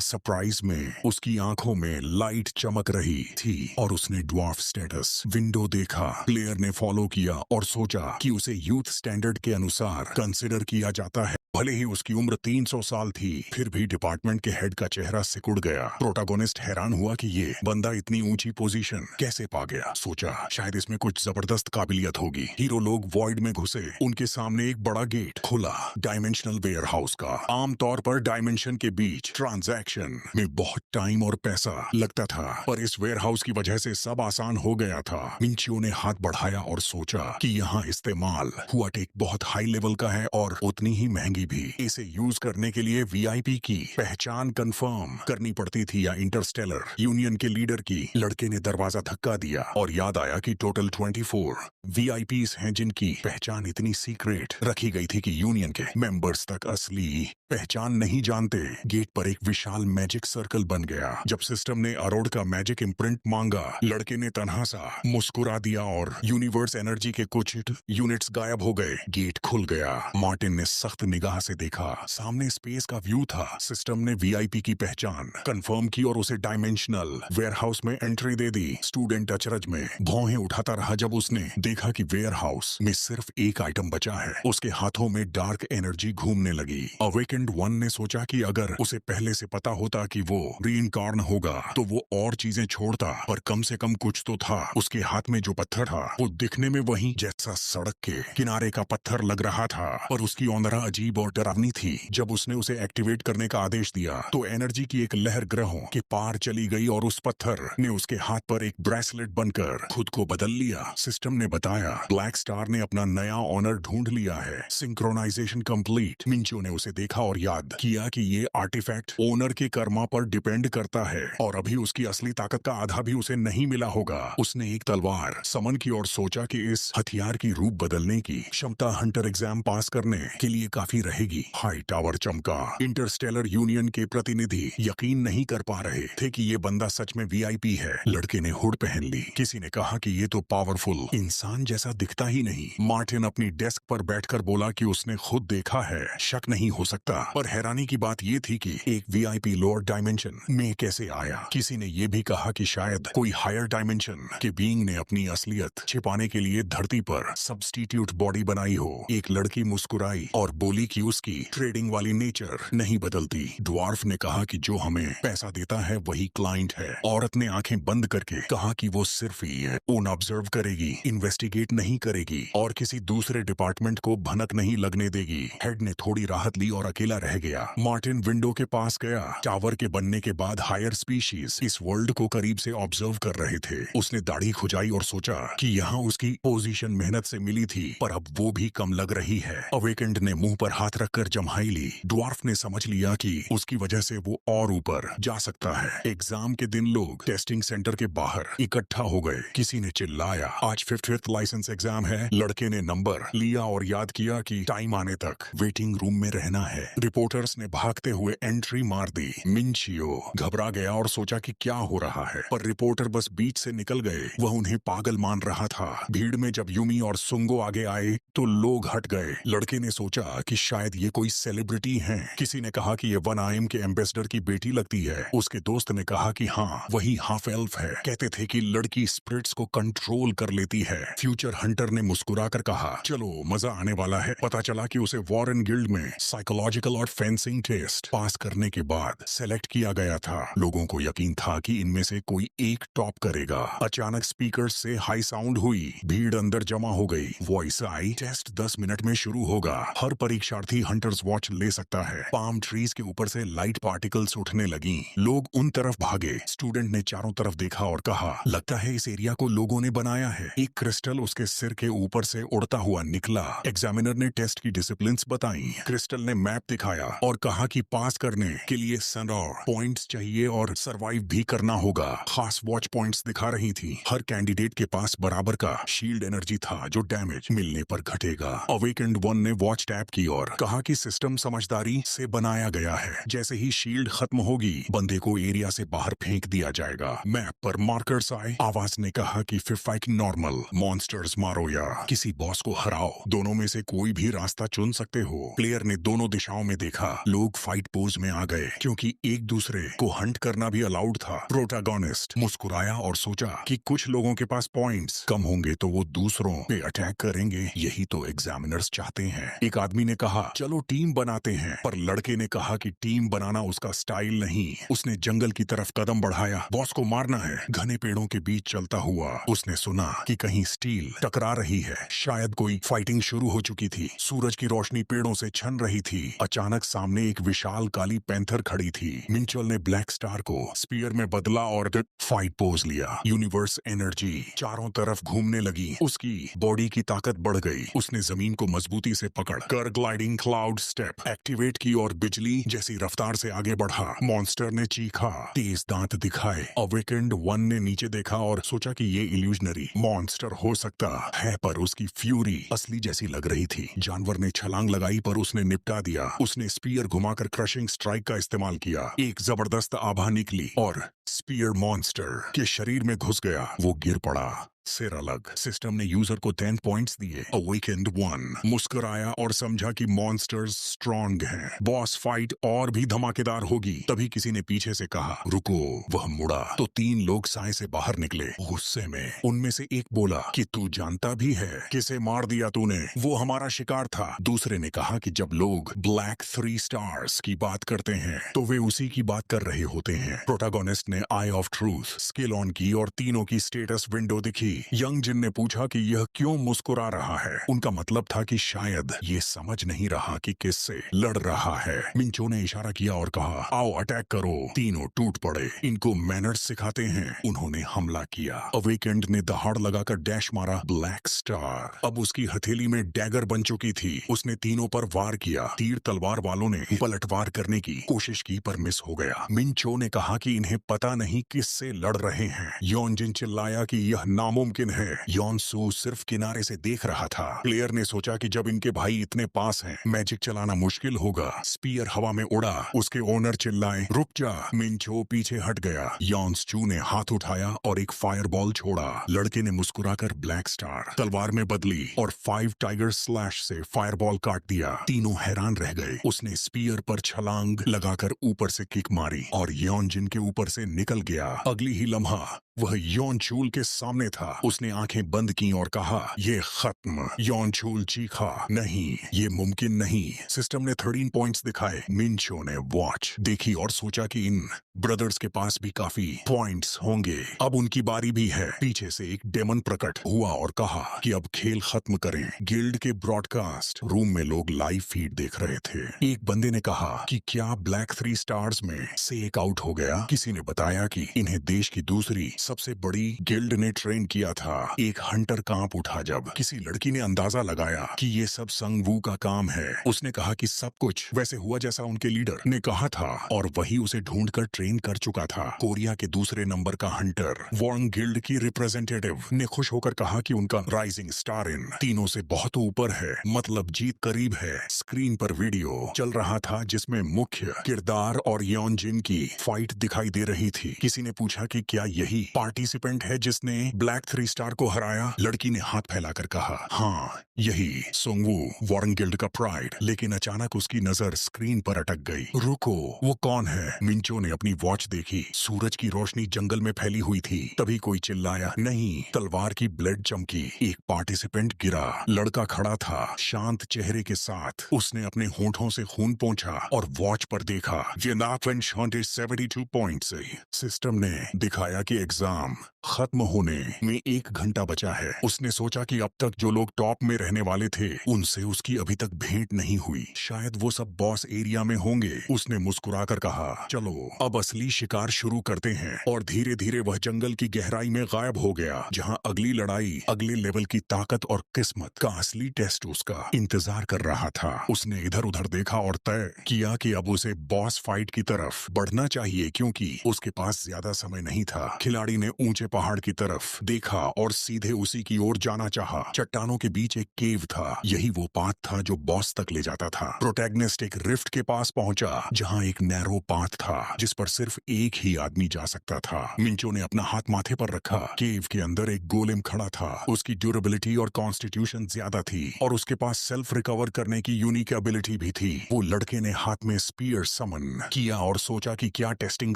सरप्राइज में। उसकी आंखों में लाइट चमक रही थी और उसने ड्वार्फ स्टेटस विंडो देखा। प्लेयर ने फॉलो किया और सोचा कि उसे यूथ स्टैंडर्ड के अनुसार कंसिडर किया जाता है। भले ही उसकी उम्र 300 साल थी, फिर भी डिपार्टमेंट के हेड का चेहरा सिकुड़ गया। प्रोटागोनिस्ट हैरान हुआ कि ये बंदा इतनी ऊंची पोजीशन कैसे पा गया। सोचा शायद इसमें कुछ जबरदस्त काबिलियत होगी। हीरो लोग वॉइड में घुसे। उनके सामने एक बड़ा गेट खुला डायमेंशनल वेयर हाउस का। आमतौर पर डायमेंशन के बीच ट्रांजैक्शन में बहुत टाइम और पैसा लगता था, पर इस वेयर हाउस की वजह से सब आसान हो गया था। मिंचियो ने हाथ बढ़ाया और सोचा कि यहाँ इस्तेमाल हुआ टेक बहुत हाई लेवल का है और उतनी ही महंगी भी। इसे यूज करने के लिए वीआईपी की पहचान कंफर्म करनी पड़ती थी या इंटरस्टेलर यूनियन के लीडर की। लड़के ने दरवाजा धक्का दिया और याद आया कि टोटल 24 वीआईपीज हैं जिनकी पहचान इतनी सीक्रेट रखी गई थी कि यूनियन के मेंबर्स तक असली पहचान नहीं जानते। गेट पर एक विशाल मैजिक सर्कल बन गया। जब सिस्टम ने अरोड का मैजिक इम्प्रिंट मांगा, लड़के ने तन्हा सा मुस्कुरा दिया और यूनिवर्स एनर्जी के कुछ यूनिट्स गायब हो गए। गेट खुल गया। मार्टिन ने सख्त निगाह से देखा। सामने स्पेस का व्यू था। सिस्टम ने वीआईपी की पहचान कंफर्म की और उसे डायमेंशनल वेयरहाउस में एंट्री दे दी। स्टूडेंट अचरज में भौहें उठाता रहा जब उसने देखा कि वेयरहाउस में सिर्फ एक आइटम बचा है। उसके हाथों में डार्क एनर्जी घूमने लगी। अवेकेंड वन ने सोचा कि अगर उसे पहले से पता होता कि वो रीइंकार्न होगा तो वो और चीजें छोड़ता, पर कम से कम कुछ तो था। उसके हाथ में जो पत्थर था वो दिखने में वही जैसा सड़क के किनारे का पत्थर लग रहा था, पर उसकी औंदरा अजीब और डरावनी थी। जब उसने उसे एक्टिवेट करने का आदेश दिया तो एनर्जी की एक लहर ग्रहों के पार चली गई और उस पत्थर ने उसके हाथ पर एक ब्रेसलेट बनकर खुद को बदल लिया। सिस्टम ने बताया ब्लैक स्टार ने अपना नया ऑनर ढूंढ लिया है। Synchronisation complete. मिंचो ने उसे देखा और याद किया कि ये आर्टिफैक्ट ओनर के कर्मा पर डिपेंड करता है और अभी उसकी असली ताकत का आधा भी उसे नहीं मिला होगा। उसने एक तलवार समन की और सोचा कि इस हथियार की रूप बदलने की क्षमता हंटर एग्जाम पास करने के लिए काफी रहेगी। हाई टावर चमका। इंटरस्टेलर यूनियन के प्रतिनिधि यकीन नहीं कर पा रहे थे कि ये बंदा सच में वीआईपी है। लड़के ने हुड पहन ली। किसी ने कहा कि ये तो पावरफुल इंसान जैसा दिखता ही नहीं। मार्टिन अपनी डेस्क पर बैठकर बोला कि उसने खुद देखा है, शक नहीं हो सकता। पर हैरानी की बात ये थी कि एक वीआईपी लोअर डायमेंशन में कैसे आया। किसी ने यह भी कहा कि शायद कोई हायर डायमेंशन के बीइंग ने अपनी असलियत छिपाने के लिए धरती पर सब्स्टिट्यूट बॉडी बनाई हो। एक लड़की मुस्कुराई और बोली कि उसकी ट्रेडिंग वाली नेचर नहीं बदलती। ड्वार्फ ने कहा कि जो हमें पैसा देता है वही क्लाइंट है। औरत ने आंखें बंद करके कहा कि वो सिर्फ ही उन ऑब्जर्व करेगी, इन्वेस्टिगेट नहीं करेगी और किसी दूसरे डिपार्टमेंट को भनक नहीं लगने देगी। हेड ने थोड़ी राहत ली और अकेला रह गया। मार्टिन विंडो के पास गया। टावर के बनने के बाद हायर स्पीशीज इस वर्ल्ड को करीब से ऑब्जर्व कर रहे थे। उसने दाढ़ी खुजाई और सोचा कि यहाँ उसकी पोजीशन मेहनत से मिली थी, पर अब वो भी कम लग रही है। अवेकेंड ने मुंह पर हाथ रखकर जम्हाई ली। ड्वार्फ ने समझ लिया कि उसकी वजह से वो और ऊपर जा सकता है। एग्जाम के दिन लोग टेस्टिंग सेंटर के बाहर इकट्ठा हो गए। किसी ने चिल्लाया, आज 50th लाइसेंस एग्जाम है। लड़के ने नंबर लिया और याद किया कि टाइम आने तक वेटिंग रूम में रहना है। रिपोर्टर्स ने भागते हुए एंट्री मार दी। मिंचियो घबरा गया और सोचा कि क्या हो रहा है, पर रिपोर्टर बस बीच से निकल गए। वह उन्हें पागल मान रहा था। भीड़ में जब यूमी और सुंगो आगे आए आए तो लोग हट गए। लड़के ने सोचा कि शायद ये कोई सेलिब्रिटी हैं। किसी ने कहा कि ये 1IM के एम्बेसडर की बेटी लगती है। उसके दोस्त ने कहा कि हाँ, वही हाफ एल्फ है। कहते थे कि लड़की स्पिरिट्स को कंट्रोल कर लेती है। फ्यूचर हंटर ने मुस्कुराकर कहा, चलो मजा आने वाला है। पता चला कि उसे वॉरेन गिल्ड में साइकोलॉजिकल और फेंसिंग टेस्ट पास करने के बाद सेलेक्ट किया गया था। लोगों को यकीन था कि इनमें से कोई एक टॉप करेगा। अचानक स्पीकर से हाई साउंड हुई, भीड़ अंदर जमा हो गई। वॉइस आई, टेस्ट 10 मिनट में शुरू होगा। हर परीक्षार्थी हंटर्स वॉच ले सकता है। पाम ट्रीज के ऊपर से लाइट पार्टिकल्स उठने लगी। लोग उन तरफ भागे। स्टूडेंट ने चारों तरफ देखा और कहा, लगता है इस एरिया को लोगों ने बनाया है। एक क्रिस्टल उसके सिर के ऊपर से उड़ता हुआ निकला। एग्जामिनर ने टेस्ट की डिसिप्लिन्स बताई। क्रिस्टल ने मैप दिखाया और कहा कि पास करने के लिए 100 पॉइंट्स चाहिए और सरवाइव भी करना होगा। खास वॉच पॉइंट्स दिखा रही थी। हर कैंडिडेट के पास बराबर का शील्ड एनर्जी था जो डैमेज मिलने पर घटेगा। अवेकेंड वन ने वॉच टैप की और कहा कि सिस्टम समझदारी से बनाया गया है। जैसे ही शील्ड खत्म होगी, बंदे को एरिया से बाहर फेंक दिया जाएगा। मैप पर मार्कर्स आए। आवाज ने कहा कि फिर फाइटिंग नॉर्मल, मॉन्स्टर्स मारो या किसी बॉस को हराओ। दोनों में से कोई भी रास्ता चुन सकते हो। प्लेयर ने दोनों दिशाओं में देखा। लोग फाइट पोज में आ गए क्योंकि एक दूसरे को हंट करना भी अलाउड था। प्रोटैगनिस्ट मुस्कुराया और सोचा कि कुछ लोगों के पास पॉइंट्स कम होंगे तो वो दूसरों पे अटैक करेंगे। यही तो एग्जामिनर्स चाहते हैं। एक आदमी ने कहा, चलो टीम बनाते हैं। पर लड़के ने कहा कि टीम बनाना उसका स्टाइल नहीं। उसने जंगल की तरफ कदम बढ़ाया। बॉस को मारना है। घने पेड़ों के बीच चलता हुआ उसने सुना कि कहीं स्टील टकरा रही है। शायद कोई फाइटिंग शुरू हो चुकी थी। सूरज की रोशनी पेड़ों से छन रही थी। अचानक सामने एक विशाल काली पैंथर खड़ी थी। मिंचोल ने ब्लैक स्टार को स्पीयर में बदला और फाइट पोज लिया। यूनिवर्स एनर्जी चारों तरफ घूमने लगी। उसकी बॉडी की ताकत बढ़ गई। उसने जमीन को मजबूती से पकड़ कर ग्लाइडिंग क्लाउड स्टेप एक्टिवेट की और बिजली जैसी रफ्तार से आगे बढ़ा। मॉन्स्टर ने चीखा, तेज दांत दिखाए। अवेकेंड वन ने नीचे देखा और सोचा कि ये इल्यूजनरी मॉन्स्टर हो सकता है, पर उसकी फ्यूरी असली जैसी लग रही थी। जानवर ने छलांग लगाई पर उसने निपटा दिया। उसने स्पीयर घुमाकर क्रशिंग स्ट्राइक का इस्तेमाल किया। एक जबरदस्त आभा निकली और स्पीयर मॉन्स्टर के शरीर में घुस गया। वो गिर पड़ा, सिर अलग। सिस्टम ने यूजर को 10 पॉइंट्स दिए। अवेकेंड वन मुस्कुराया और समझा कि मॉन्स्टर्स स्ट्रॉन्ग हैं। बॉस फाइट और भी धमाकेदार होगी। तभी किसी ने पीछे से कहा, रुको। वह मुड़ा तो 3 लोग साए से बाहर निकले गुस्से में। उनमें से एक बोला कि तू जानता भी है किसे मार दिया तूने, वो हमारा शिकार था। दूसरे ने कहा कि जब लोग ब्लैक 3 स्टार्स की बात करते हैं तो वे उसी की बात कर रहे होते हैं। प्रोटैगनिस्ट ने आई ऑफ ट्रूथ स्किल ऑन की और तीनों की स्टेटस विंडो दिखी। यंग जिन ने पूछा कि यह क्यों मुस्कुरा रहा है। उनका मतलब था कि शायद ये समझ नहीं रहा कि किससे लड़ रहा है। मिंचो ने इशारा किया और कहा, आओ अटैक करो। तीनों टूट पड़े। इनको मैनर्स सिखाते हैं। उन्होंने हमला किया। अवेकेंड ने दहाड़ लगाकर डैश मारा। ब्लैक स्टार अब उसकी हथेली में डैगर बन चुकी थी। उसने तीनों पर वार किया। तीर तलवार वालों ने पलटवार करने की कोशिश की पर मिस हो गया। मिंचो ने कहा कि इन्हें पता नहीं किससे लड़ रहे हैं। योनजिन चिल्लाया कि यह नामुमकिन है। योनसू सिर्फ किनारे से देख रहा था। प्लेयर ने सोचा कि जब इनके भाई इतने पास हैं, मैजिक चलाना मुश्किल होगा। स्पीयर हवा में उड़ा। उसके ओनर चिल्लाए, रुक जा। मिंचो पीछे हट गया। योनसू ने हाथ उठाया और एक फायरबॉल छोड़ा। लड़के ने मुस्कुराकर ब्लैक स्टार तलवार में बदली और 5 टाइगर स्लैश से फायरबॉल काट दिया। तीनों हैरान रह गए। उसने स्पीयर पर छलांग लगाकर ऊपर से किक मारी और योनजिन के ऊपर से निकल गया। अगली ही लम्हा वह योनचूल के सामने था। उसने आंखें बंद की और कहा, ये खत्म। योनचूल चीखा, नहीं, ये मुमकिन नहीं। सिस्टम ने 13 पॉइंट्स दिखाए। मिंचो ने वॉच देखी और सोचा कि इन ब्रदर्स के पास भी काफी पॉइंट्स होंगे। अब उनकी बारी भी है। पीछे से एक डेमन प्रकट हुआ और कहा कि अब खेल खत्म करें। गिल्ड के ब्रॉडकास्ट रूम में लोग लाइव फीड देख रहे थे। एक बंदे ने कहा कि क्या ब्लैक 3 स्टार्स में से एक आउट हो गया। किसी ने बताया कि इन्हें देश की दूसरी सबसे बड़ी गिल्ड ने ट्रेन किया था। एक हंटर कांप उठा जब किसी लड़की ने अंदाजा लगाया कि ये सब संगवू का काम है। उसने कहा कि सब कुछ वैसे हुआ जैसा उनके लीडर ने कहा था और वही उसे ढूंढकर ट्रेन कर चुका था। कोरिया के दूसरे नंबर का हंटर वॉर्न गिल्ड की रिप्रेजेंटेटिव ने खुश होकर कहा कि उनका राइजिंग स्टार इन तीनों से बहुत ऊपर है, मतलब जीत करीब है। स्क्रीन पर वीडियो चल रहा था जिसमें मुख्य किरदार और योनजिन की फाइट दिखाई दे रही थी। किसी ने पूछा कि क्या यही पार्टिसिपेंट है जिसने ब्लैक 3 स्टार को हराया? लड़की ने हाथ फैलाकर कहा, हाँ यही सोंगवू, वॉर्न गिल्ड का प्राइड। लेकिन अचानक उसकी नजर स्क्रीन पर अटक गई। रुको, वो कौन है? मिंचो ने अपनी वॉच देखी। सूरज की रोशनी जंगल में फैली हुई थी। तभी कोई चिल्लाया, नहीं। तलवार की ब्लेड चमकी। एक पार्टिसिपेंट गिरा। लड़का खड़ा था, शांत चेहरे के साथ। उसने अपने होंठों से खून पोंछा और वॉच पर देखा। 72 पॉइंट से सिस्टम ने दिखाया कि एग्जाम खत्म होने में 1 घंटा बचा है। उसने सोचा कि अब तक जो लोग टॉप में रहने वाले थे उनसे उसकी अभी तक भेंट नहीं हुई। शायद वो सब बॉस एरिया में होंगे। उसने मुस्कुराकर कहा, चलो अब असली शिकार शुरू करते हैं। और धीरे धीरे वह जंगल की गहराई में गायब हो गया, जहां अगली लड़ाई, अगले लेवल की ताकत और किस्मत का असली टेस्ट उसका इंतजार कर रहा था। उसने इधर उधर देखा और तय किया कि अब उसे बॉस फाइट की तरफ बढ़ना चाहिए, क्योंकि उसके पास ज्यादा समय नहीं था। खिलाड़ी ने ऊंचे पहाड़ की तरफ देखा और सीधे उसी की ओर जाना चाहा। चट्टानों के बीच एक केव था। यही वो पाथ था जो बॉस तक ले जाता था। प्रोटैगनिस्ट एक रिफ्ट के पास पहुंचा, जहां एक नैरो पाथ था जिस पर सिर्फ एक ही आदमी जा सकता था। मिंचो ने अपना हाथ माथे पर रखा। केव के अंदर एक गोलेम खड़ा था। उसकी ड्यूरेबिलिटी और कॉन्स्टिट्यूशन ज्यादा थी और उसके पास सेल्फ रिकवर करने की यूनिक एबिलिटी भी थी। वो लड़के ने हाथ में स्पीयर समन किया और सोचा कि क्या टेस्टिंग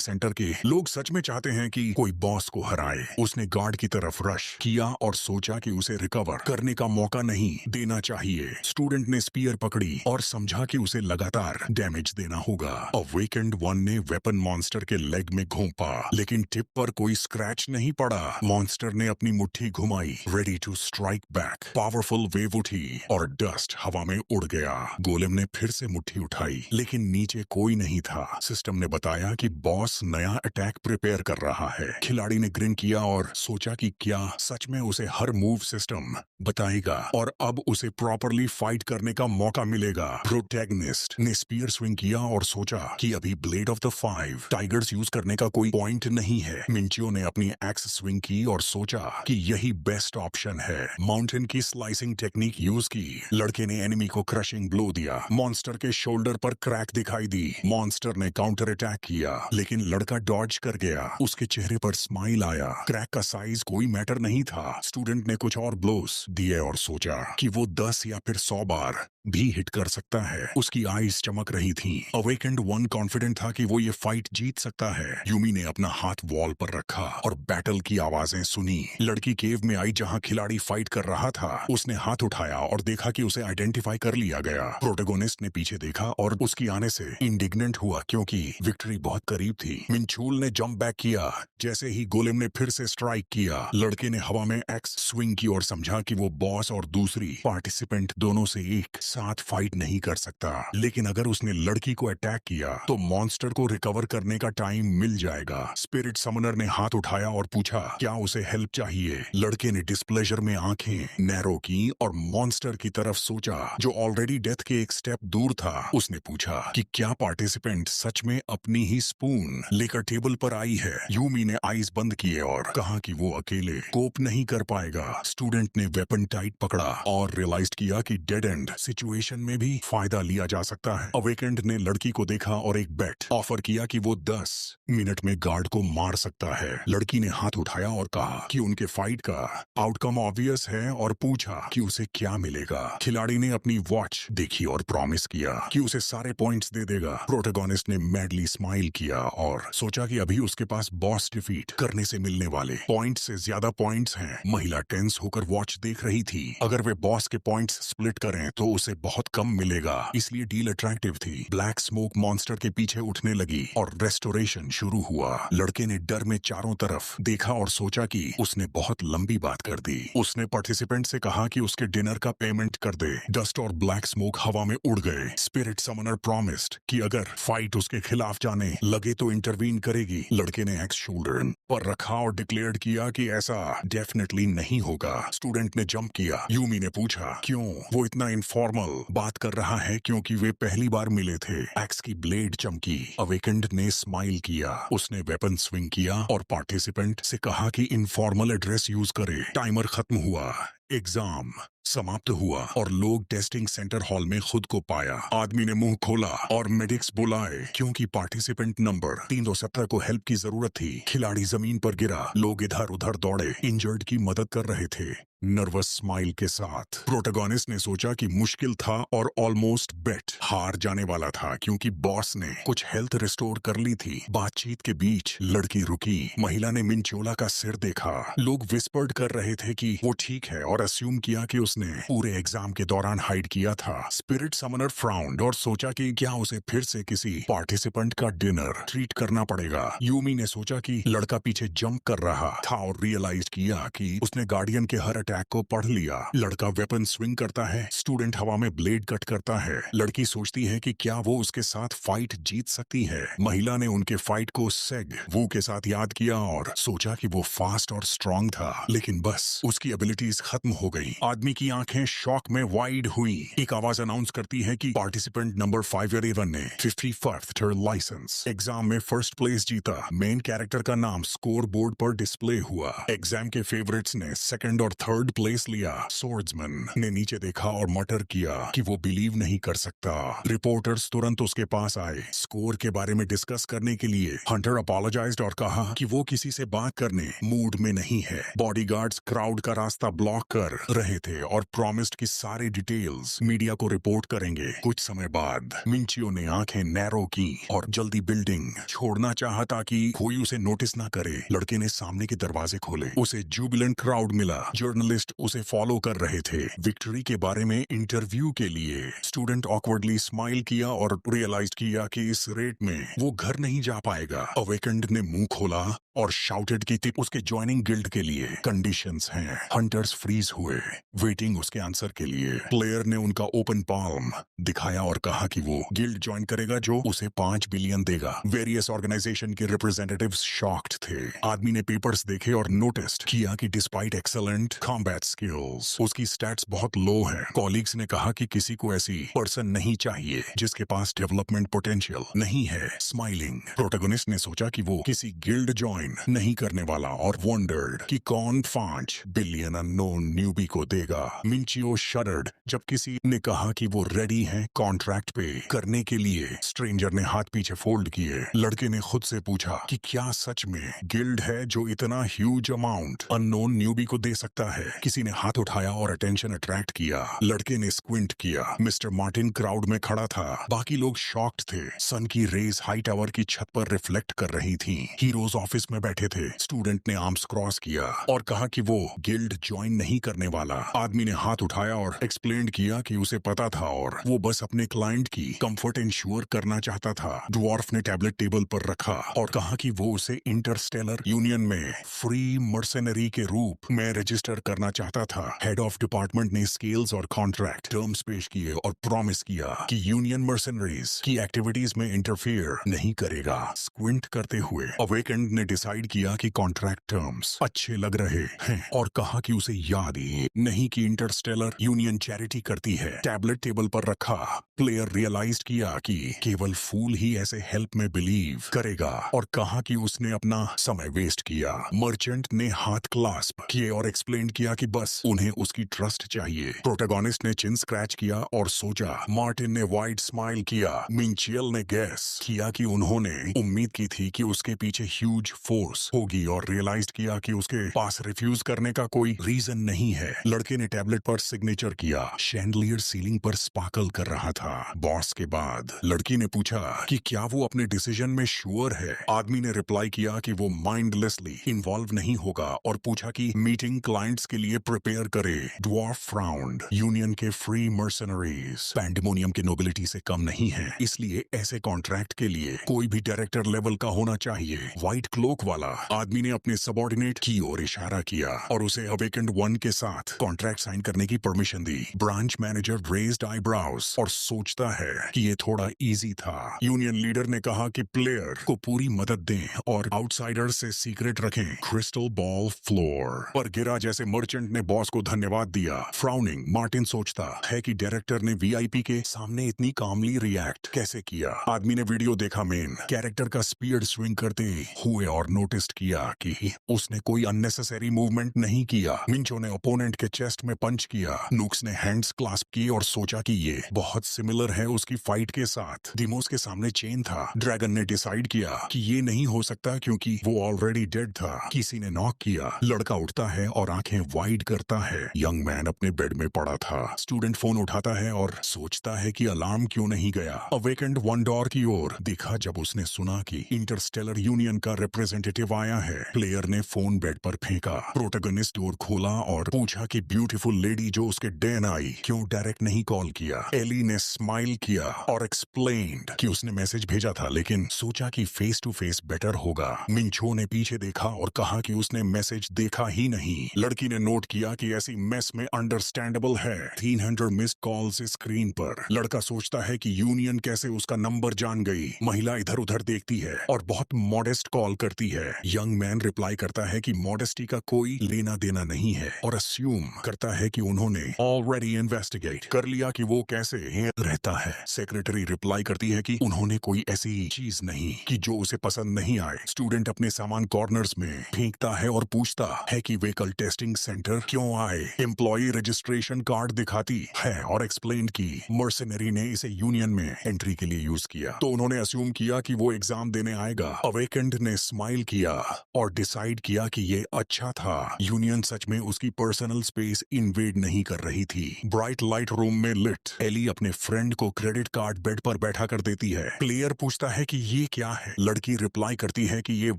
सेंटर के लोग सच में चाहते हैं कि कोई बॉस को हराए। उसने गार्ड की तरफ रश किया और सोचा कि उसे रिकवर करने का मौका नहीं देना चाहिए। स्टूडेंट ने स्पीयर पकड़ी और समझा कि उसे लगातार डैमेज देना होगा। अवेकेंड 1 ने वेपन मॉन्स्टर के लेग में घोंपा, लेकिन टिप पर कोई स्क्रैच नहीं पड़ा। मॉन्स्टर ने अपनी मुट्ठी घुमाई, ready to strike back. Powerful wave उठी और डस्ट हवा में उड़ गया। गोलेम ने फिर से मुट्ठी उठाई, लेकिन नीचे कोई नहीं था। सिस्टम ने बताया कि बॉस नया अटैक प्रिपेयर कर रहा है। खिलाड़ी ने ग्रिन किया और सोचा कि क्या सच में उसे हर मूव सिस्टम बताएगा और अब उसे प्रॉपरली फाइट करने का मौका मिलेगा। प्रोटैगनिस्ट ने स्पीयर स्विंग किया और सोचा कि अभी blade of the 5 tigers use करने का कोई पॉइंट नहीं है। मिंचियो ने अपनी एक्स स्विंग की और सोचा कि यही बेस्ट ऑप्शन है। माउंटेन की स्लाइसिंग टेक्निक यूज की। लड़के ने एनिमी को क्रशिंग ब्लो दिया। मॉन्स्टर के शोल्डर पर क्रैक दिखाई दी। मॉन्स्टर ने काउंटर अटैक किया, लेकिन लड़का डॉज कर गया। उसके चेहरे पर स्माइल आया। क्रैक का साइज कोई मैटर नहीं था। स्टूडेंट ने कुछ और ब्लोस दिए और सोचा कि वो 10 या फिर 100 बार भी हिट कर सकता है। उसकी आईज चमक रही थी। अवेकेंड 1 कॉन्फिडेंट था कि वो ये फाइट जीत सकता है। यूमी ने अपना हाथ वॉल पर रखा और बैटल की आवाजें सुनी। लड़की केव में आई जहां खिलाड़ी फाइट कर रहा था। उसने हाथ उठाया और देखा कि उसे आइडेंटिफाई कर लिया गया। प्रोटोगोनिस्ट ने पीछे देखा और उसकी आने से इंडिग्नेंट हुआ, क्योंकि विक्ट्री बहुत करीब थी। मिंचूल ने जंप बैक किया। जैसे ही गोलेम ने फिर से स्ट्राइक किया, लड़के ने हवा में एक्स स्विंग की और समझा कि वो बॉस और दूसरी पार्टिसिपेंट दोनों से एक साथ फाइट नहीं कर सकता। लेकिन अगर उसने लड़की को अटैक किया तो मॉन्स्टर को रिकवर करने का टाइम मिल जाएगा। स्पिरिट समनर ने हाथ उठाया और पूछा क्या उसे हेल्प चाहिए। लड़के ने डिस्प्लेजर में आंखें नैरो की और मॉन्स्टर की तरफ सोचा, जो ऑलरेडी डेथ के एक स्टेप दूर था। उसने पूछा कि क्या पार्टिसिपेंट सच में अपनी ही स्पून लेकर टेबल पर आई है। यूमी ने आईज बंद किए और कहा कि वो अकेले कोप नहीं कर पाएगा। स्टूडेंट ने वेपन टाइट पकड़ा और रियलाइज किया कि डेड एंड सिचुएशन में भी फायदा लिया जा सकता है। अवेकेंड ने लड़की को देखा और एक बेट ऑफर किया कि वो 10 मिनट में गार्ड को मार सकता है। लड़की ने हाथ उठाया और कहा कि उनके फाइट का आउटकम ऑब्वियस है और पूछा कि उसे क्या मिलेगा। खिलाड़ी ने अपनी वॉच देखी और प्रॉमिस किया कि उसे सारे पॉइंट्स दे देगा। प्रोटोगोनिस्ट ने मैडली स्माइल किया और सोचा कि अभी उसके पास बॉस डिफीट करने से मिलने वाले पॉइंट से ज्यादा पॉइंट्स हैं। महिला टेंस होकर वॉच देख रही थी। अगर वे बॉस के पॉइंट्स स्प्लिट करें तो उसे बहुत कम मिलेगा, इसलिए डील अट्रैक्टिव थी। ब्लैक स्मोक मॉन्स्टर के पीछे उठने लगी और रेस्टोरेशन शुरू हुआ। लड़के ने डर में चारों तरफ देखा और सोचा कि उसने बहुत लंबी बात कर दी। उसने पार्टिसिपेंट से कहा कि उसके डिनर का पेमेंट कर दे। डस्ट और ब्लैक स्मोक हवा में उड़ गए। स्पिरिट समनर प्रॉमिस्ड कि अगर फाइट उसके खिलाफ जाने लगे तो इंटरवीन करेगी। लड़के ने एक्स शोल्डर पर रखा और डिक्लेयर किया कि ऐसा डेफिनेटली नहीं होगा। स्टूडेंट ने जंप किया। यूमी ने पूछा क्यों। वो इतना इनफॉर्मल नॉर्मल बात कर रहा है क्योंकि वे पहली बार मिले थे। एक्स की ब्लेड चमकी। अवेकेंड ने स्माइल किया। उसने वेपन स्विंग किया और पार्टिसिपेंट से कहा कि इनफॉर्मल एड्रेस यूज करे। टाइमर खत्म हुआ। एग्जाम समाप्त हुआ और लोग टेस्टिंग सेंटर हॉल में खुद को पाया। आदमी ने मुंह खोला और मेडिक्स बुलाए क्योंकि पार्टिसिपेंट नंबर 370 को हेल्प की जरूरत थी। खिलाड़ी जमीन पर गिरा। लोग इधर उधर दौड़े, इंजर्ड की मदद कर रहे थे। नर्वस स्माइल के साथ प्रोटोगोनिस्ट ने सोचा कि मुश्किल था और ऑलमोस्ट बेट हार जाने वाला था क्योंकि बॉस ने कुछ हेल्थ रिस्टोर कर ली थी। बातचीत के बीच लड़की रुकी। महिला ने मिंचोला का सिर देखा। लोग विस्पर्ड कर रहे थे कि वो ठीक है और अस्यूम किया कि उसने पूरे एग्जाम के दौरान हाइड किया था। स्पिरिट समनर फ्राउंड और सोचा कि क्या उसे फिर से किसी पार्टिसिपेंट का डिनर ट्रीट करना पड़ेगा। यूमी ने सोचा कि लड़का पीछे जंप कर रहा था और रियलाइज किया कि उसने गार्डियन के हर अटैक को पढ़ लिया। लड़का वेपन स्विंग करता है। स्टूडेंट हवा में ब्लेड कट करता है। लड़की सोचती है कि क्या वो उसके साथ फाइट जीत सकती है। महिला ने उनके फाइट को सेग वू के साथ याद किया और सोचा कि वो फास्ट और स्ट्रांग था, लेकिन बस उसकी एबिलिटीज खत्म हो गई। आदमी की आंखें शॉक में वाइड हुई। एक आवाज अनाउंस करती है कि पार्टिसिपेंट नंबर 511 ने 51st टर्न लाइसेंस एग्जाम में फर्स्ट प्लेस जीता। मेन कैरेक्टर का नाम स्कोर बोर्ड पर डिस्प्ले हुआ। एग्जाम के फेवरेट्स ने सेकंड और थर्ड प्लेस लिया। सोर्ड्समैन ने नीचे देखा और मटर किया कि वो बिलीव नहीं कर सकता। रिपोर्टर्स तुरंत उसके पास आए स्कोर के बारे में डिस्कस करने के लिए। हंटर अपोलोजाइज्ड और कहा कि वो किसी से बात करने मूड में नहीं है। बॉडीगार्ड्स क्राउड का रास्ता ब्लॉक कर रहे थे और प्रॉमिस्ड की सारी डिटेल्स मीडिया को रिपोर्ट करेंगे। कुछ समय बाद मिंचियो ने आंखें नैरो की और जल्दी बिल्डिंग छोड़ना चाहा ताकि कोई उसे नोटिस ना करे। लड़के ने सामने के दरवाजे खोले। उसे जुबिलेंट क्राउड मिला। जर्नलिस्ट उसे फॉलो कर रहे थे विक्ट्री के बारे में इंटरव्यू के लिए। स्टूडेंट ऑकवर्डली स्माइल किया और रियलाइज किया कि इस रेट में वो घर नहीं जा पाएगा। अवेकेंड ने मुंह खोला और शाउटेड की थी उसके ज्वाइनिंग गिल्ड के लिए कंडीशंस हैं। हंटर्स फ्रीज हुए, वेटिंग उसके आंसर के लिए। प्लेयर ने उनका ओपन पाल्म दिखाया और कहा कि वो गिल्ड ज्वाइन करेगा जो उसे 5 बिलियन देगा। वेरियस ऑर्गेनाइजेशन के रिप्रेजेंटेटिव्स शॉक्ड थे। आदमी ने पेपर्स देखे और नोटिस किया कि डिस्पाइट एक्सेलेंट कॉम्बैट स्किल्स उसकी स्टैट्स बहुत लो हैं। कॉलीग्स ने कहा कि किसी को ऐसी पर्सन नहीं चाहिए जिसके पास डेवलपमेंट पोटेंशियल नहीं है। स्माइलिंग प्रोटोगोनिस्ट ने सोचा कि वो किसी गिल्ड ज्वाइन नहीं करने वाला और वंडर्ड कि कौन 5 बिलियन अननोन न्यूबी को देगा। मिंचियो शडर्ड जब किसी ने कहा कि वो रेडी हैं कॉन्ट्रैक्ट पे करने के लिए। स्ट्रेंजर ने हाथ पीछे फोल्ड किए। लड़के ने खुद से पूछा कि क्या सच में गिल्ड है जो इतना ह्यूज अमाउंट अननोन न्यूबी को दे सकता है। किसी ने हाथ उठाया और अटेंशन अट्रैक्ट किया। लड़के ने स्क्विंट किया। मिस्टर मार्टिन क्राउड में खड़ा था। बाकी लोग शॉक्ड थे। सन की रेज हाई टावर की छत पर रिफ्लेक्ट कर रही थी। हीरोज ऑफिस में बैठे थे। स्टूडेंट ने आर्म्स क्रॉस किया और कहा कि वो गिल्ड ज्वाइन नहीं करने वाला। आदमी ने हाथ उठाया और एक्सप्लेन किया कि उसे पता था और वो बस अपने क्लाइंट की कंफर्ट इंश्योर करना चाहता था। ड्वार्फ ने टैबलेट टेबल पर रखा और कहा कि वो उसे इंटरस्टेलर यूनियन में फ्री मर्सेनरी के रूप में रजिस्टर करना चाहता था। हेड ऑफ डिपार्टमेंट ने स्केल्स और कॉन्ट्रैक्ट टर्म्स पेश किए और प्रॉमिस किया कि यूनियन मर्सेनरीज की एक्टिविटीज में इंटरफियर नहीं करेगा। स्क्विंट करते हुए अवेकेंड ने डिसाइड किया कि कॉन्ट्रैक्ट टर्म्स अच्छे लग रहे हैं और कहा कि उसे याद ही नहीं कि इंटरस्टेलर यूनियन चैरिटी करती है। टैबलेट टेबल पर रखा। प्लेयर रियलाइज किया कि केवल फूल ही ऐसे हेल्प में बिलीव करेगा और कहा कि उसने अपना समय वेस्ट किया। मर्चेंट ने हाथ क्लास्प किए और एक्सप्लेन किया कि बस उन्हें उसकी ट्रस्ट चाहिए। प्रोटोगोनिस्ट ने चिन स्क्रैच किया और सोचा। मार्टिन ने वाइड स्माइल किया। मिंचियल ने गैस किया कि उन्होंने उम्मीद की थी कि उसके पीछे ह्यूज फोर्स होगी और रियलाइज किया कि उसके पास रिफ्यूज करने का कोई रीजन नहीं है। लड़के ने टैबलेट पर सिग्नेचर किया। शैंडलियर सीलिंग पर स्पार्कल कर रहा था। बॉस के बाद लड़की ने पूछा कि क्या वो अपने डिसीजन में श्योर है। आदमी ने रिप्लाई किया कि वो माइंडलेसली इन्वॉल्व नहीं होगा और पूछा कि मीटिंग क्लाइंट्स के लिए प्रिपेयर करे। ड्वार्फ फ्राउंड यूनियन के फ्री मर्सेनरीज पैंडेमोनियम के नोबिलिटी से कम नहीं है, इसलिए ऐसे कॉन्ट्रैक्ट के लिए कोई भी डायरेक्टर लेवल का होना चाहिए। व्हाइट क्लोक जोक वाला। आदमी ने अपने सबॉर्डिनेट की ओर इशारा किया और उसे अवेकेंड 1 के साथ कॉन्ट्रैक्ट साइन करने की परमिशन दी। ब्रांच मैनेजर रेज्ड आईब्राउज और सोचता है कि ये थोड़ा इजी था। यूनियन लीडर ने कहा कि प्लेयर को पूरी मदद दें और आउटसाइडर से सीक्रेट रखें। क्रिस्टल बॉल फ्लोर पर गिरा जैसे मर्चेंट ने बॉस को धन्यवाद दिया। फ्राउनिंग, मार्टिन सोचता है कि डायरेक्टर ने वीआईपी के सामने इतनी कामली रिएक्ट कैसे किया। आदमी ने वीडियो देखा मेन कैरेक्टर का स्पीड स्विंग करते हुए और नोटिस किया कि उसने कोई अननेसेसरी मूवमेंट नहीं किया। मिंचो ने ओपोनेंट के चेस्ट में पंच किया। नुक्स ने हैंड्स क्लास्प किए और सोचा कि ये बहुत सिमिलर है उसकी फाइट के साथ। डिमोस के सामने चेन था। ड्रैगन ने डिसाइड किया कि ये नहीं हो सकता क्योंकि वो ऑलरेडी डेड था। किसी ने नॉक किया। लड़का उठता है और आंखें वाइड करता है। यंग मैन अपने बेड में पड़ा था। स्टूडेंट फोन उठाता है और सोचता है कि अलार्म क्यों नहीं गया। अवेकेंड 1 डोर की ओर देखा जब उसने सुना कि इंटरस्टेलर यूनियन का रिप्रेजेंटेटिव आया है। प्लेयर ने फोन बेड पर फेंका। प्रोटोगनिस्ट डोर खोला और पूछा कि ब्यूटीफुल लेडी जो उसके डेन आई क्यों डायरेक्ट नहीं कॉल किया। एली ने स्माइल किया और एक्सप्लेन्ड कि उसने मैसेज भेजा था लेकिन सोचा कि फेस टू फेस बेटर होगा। मिंचो ने पीछे देखा और कहा कि उसने मैसेज देखा ही नहीं। लड़की ने नोट किया कि ऐसी मेस में अंडरस्टैंडेबल है। 300 मिस्ड कॉल्स स्क्रीन पर। लड़का सोचता है कि यूनियन कैसे उसका नंबर जान गई। महिला इधर उधर देखती है और बहुत मॉडेस्ट कॉल करती है। यंग मैन रिप्लाई करता है कि मॉडेस्टी का कोई लेना देना नहीं है और अस्यूम करता है कि उन्होंने ऑलरेडी इन्वेस्टिगेट कर लिया कि वो कैसे रहता है। सेक्रेटरी रिप्लाई करती है कि उन्होंने कोई ऐसी चीज नहीं कि जो उसे पसंद नहीं आए। स्टूडेंट अपने सामान कॉर्नर्स में फेंकता है और पूछता है कि व्हीकल टेस्टिंग सेंटर क्यों आए। एम्प्लॉय रजिस्ट्रेशन कार्ड दिखाती है और एक्सप्लेन की मर्सेनरी ने इसे यूनियन में एंट्री के लिए यूज किया तो उन्होंने अस्यूम किया कि वो एग्जाम देने आएगा। अवेकेंड ने स्माइल किया और डिसाइड किया कि ये अच्छा था। यूनियन सच में उसकी पर्सनल स्पेस इन्वेड नहीं कर रही थी। ब्राइट लाइट रूम में लिट एली अपने फ्रेंड को क्रेडिट कार्ड बेड पर बैठा कर देती है। प्लेयर पूछता है कि ये क्या है। लड़की रिप्लाई करती है कि ये